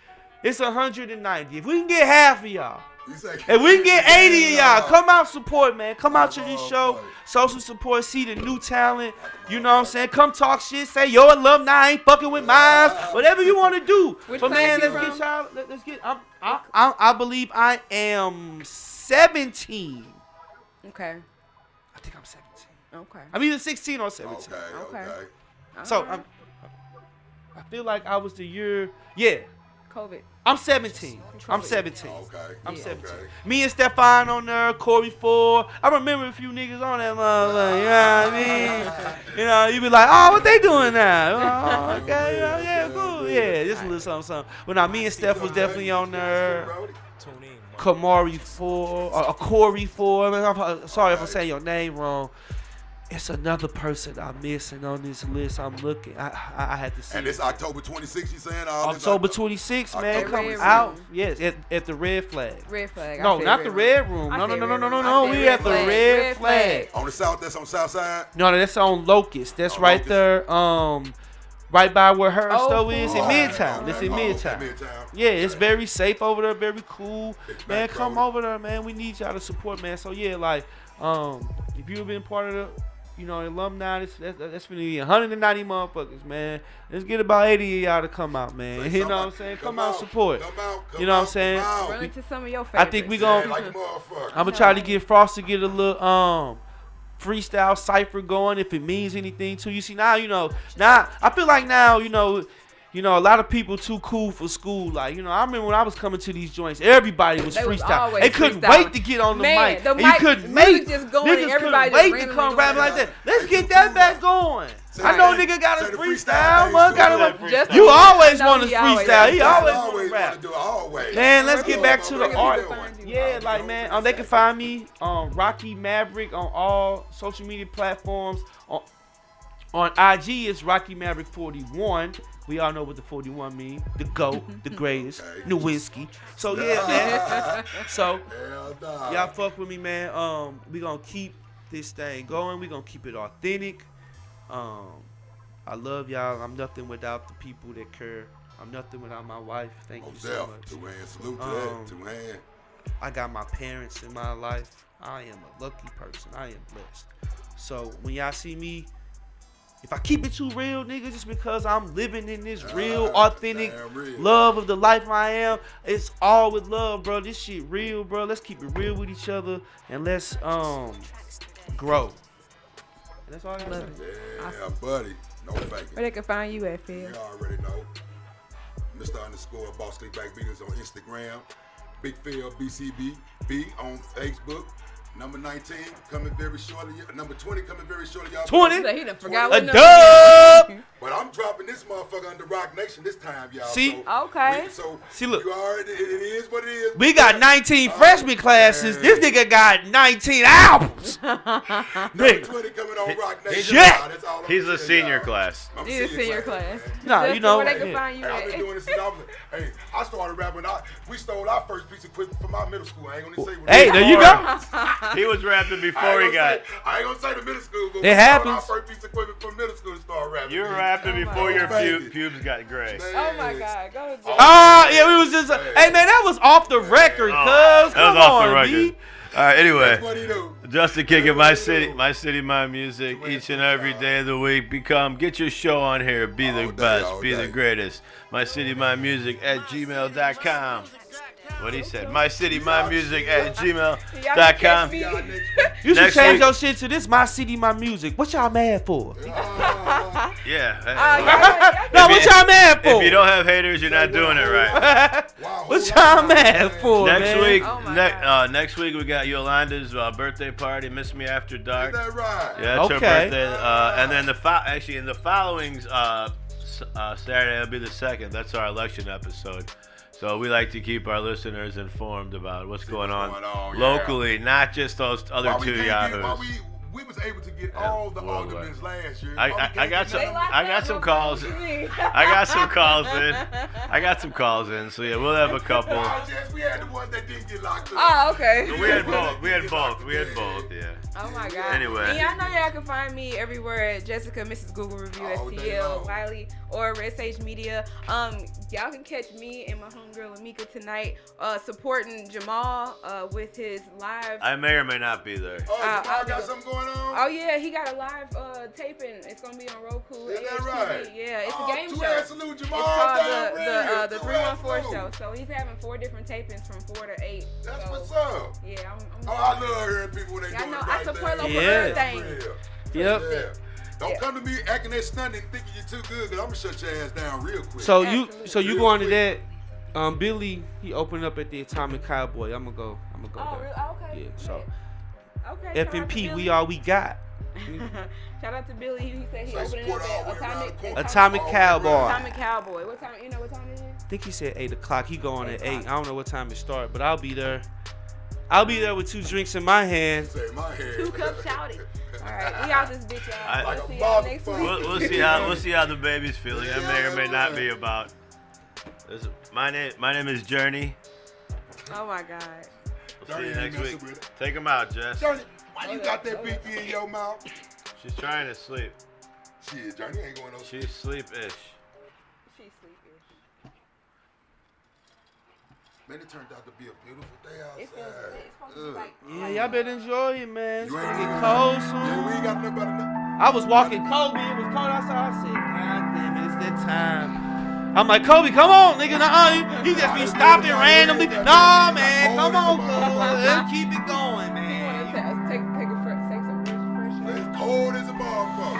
It's 190. If we can get half of y'all, if we can get 80 of y'all, come out support, man. Come out to this show, social support, see the new talent. You know what I'm saying? Come talk shit, say your alumni ain't fucking with mine. Whatever you want to do. But man, let's get y'all. Let's get. I believe I am 17. Okay. I think I'm 17. Okay. I'm either 16 or 17. Okay. So I feel like I was the year. Yeah. COVID. I'm 17. I'm 17. Okay. I'm 17. Me and Stefan on there, Corey 4. I remember a few niggas on that motherfucker. You know what I mean? You be like, oh, what they doing now? Oh, okay. Yeah, cool. Yeah, just a little something. But now, me and Steph was definitely on there. Kamari 4, or Corey 4. I'm sorry if I'm saying your name wrong. It's another person I'm missing on this list. I'm looking. I had to see. And it's October 26th, you saying? October 26th, man. Coming out. Yes, at the Red Flag. Red Flag. No, not the Red Room. No. We at the Red Flag. On the south, that's on the south side? No, that's on Locust. That's right there. Right by where her store is in Midtown. It's in Midtown. Yeah, it's very safe over there, very cool. Man, come over there, man. We need y'all to support, man. So yeah, like, if you've been part of the alumni, that's gonna be 190 motherfuckers, man. Let's get about 80 of y'all to come out, man. You know what I'm saying? Come out, support. You know what I'm saying? Run into some of your favorites. I think we gonna. I'm gonna try to get Frost to get a little freestyle cipher going if it means anything to you. See now, now I feel like now, a lot of people too cool for school. Like, I remember when I was coming to these joints, everybody was freestyle. They couldn't wait to get on the mic. The mic you couldn't wait. Just going and everybody couldn't wait to come rapping like that. Let's get that back going. I know nigga got a freestyle. You always want to freestyle. He always want to rap. Man, let's get back to the art. Yeah, like, man, they can find me on Rocky Maverick on all social media platforms. On IG, it's Rocky Maverick 41. We all know what the 41 mean. The GOAT, the greatest, Nowinski. So yeah, man. So y'all fuck with me, man. We gonna keep this thing going. We gonna keep it authentic. I love y'all. I'm nothing without the people that care. I'm nothing without my wife. Thank you so much. Two-hand salute to that. Two-hand. I got my parents in my life. I am a lucky person. I am blessed. So when y'all see me, if I keep it too real, nigga, just because I'm living in this real, authentic love of the life I am, it's all with love, bro. This shit real, bro. Let's keep it real with each other and let's grow. And that's all I got. Yeah, buddy. No faking. Where they can find you at, Phil? You already know. Mr. Boss Click Back Videos on Instagram. Big Phil BCB B on Facebook. Number 19 coming very shortly. Number 20 coming very shortly, y'all. 20? He done forgot what dub. But I'm dropping this motherfucker under Rock Nation this time, y'all. See? So okay. See, look. You already, it is what it is. We got 19 freshman classes. This nigga got 19 albums. Number 20 coming on Rock Nation. Shit. He's a senior class. He's a senior class. No, you know. Where they can find you I've at. been doing this since I started rapping. We stole our first piece of equipment from our middle school. I ain't gonna say what Hey, there you go. He was rapping before he got. I ain't gonna say the middle school, but it happens. Our first piece of equipment from middle school to start rapping. You were rapping before your pubes got gray. Oh my God, go ahead. Yeah, we was just. Hey man, that was off the record, cuz. Come on, B. All right, anyway, Justin Kicker, my city, my music, each and every day of the week. Get your show on here, be the best, be the greatest. My city, my music at gmail.com. What he said, my city, my music at gmail.com. You should change your shit to this, my city, my music. What y'all mad for? Yeah. No, what y'all mad for? If you don't have haters, you're not doing it right. What y'all mad for, Next week we got Yolanda's birthday party, Miss Me After Dark. Is that right? Yeah, it's her birthday. And then in the following Saturday, it'll be the 2nd. That's our election episode. So we like to keep our listeners informed about what's going on locally, not just those other two yahoos. We was able to get all the aldermen last year. I got some calls. I got some calls in. So yeah, we'll have a couple. We had the ones that didn't get locked up. Oh, okay. So we had both. Yeah. Oh my God. Anyway. And y'all know y'all can find me everywhere at Jessica, Mrs. Google Review, STL, Wiley, or Red Sage Media. Y'all can catch me and my homegirl Amika tonight supporting Jamal with his live. I may or may not be there. Oh, Jamal got something going on? Oh yeah, he got a live taping. It's gonna be on Roku. Is that right? Yeah, it's a game show. Salute Jamal. It's called the 314 show. So he's having 4 different tapings from 4 to 8. That's what's up. Yeah, I'm I love hearing people when they do it right. I support local everything. Yep. Yeah. Don't come to me acting that stunning and thinking you're too good, because I'm gonna shut your ass down real quick. So you going to that? Billy, he opened up at the Atomic Cowboy. I'm gonna go there. Oh, okay. Yeah. So. Okay. FNP, we all we got. Shout out to Billy. He said he opening up at Atomic Cowboy. Atomic Cowboy. What time? You know what time it is? I think he said 8 o'clock. He going at 8. I don't know what time it starts, but I'll be there. I'll be there with 2 drinks in my hand. 2 cups shouty. All right, we out this bitch, y'all. We'll see y'all next week. We'll see how the baby's feeling. That may or may not be about. My name is Journey. Oh my God. We'll see you next week. Take him out, Jess. Journey, why you got that BB in your mouth? She's trying to sleep. Shit, Journey ain't going no sleep. She's sleep-ish. She's sleep-ish. Man, it turned out to be a beautiful day outside. Yeah, y'all better enjoy it, man. It's You gonna ain't get even- cold soon. Yeah, we ain't got nothing better than I was walking Kobe. It was cold outside. I said, God damn it, it's that time. I'm like, Kobe, come on, nigga. Nuh-uh. He just be stopping randomly. Nah, man, come on, Kobe. Let's keep it going, man. Take some fresh air. It's cold as a motherfucker.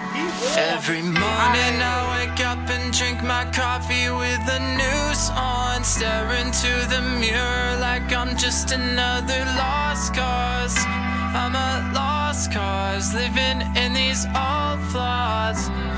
Every morning I wake up and drink my coffee with the news on, staring to the mirror like I'm just another lost cause. I'm a lost cause, living in these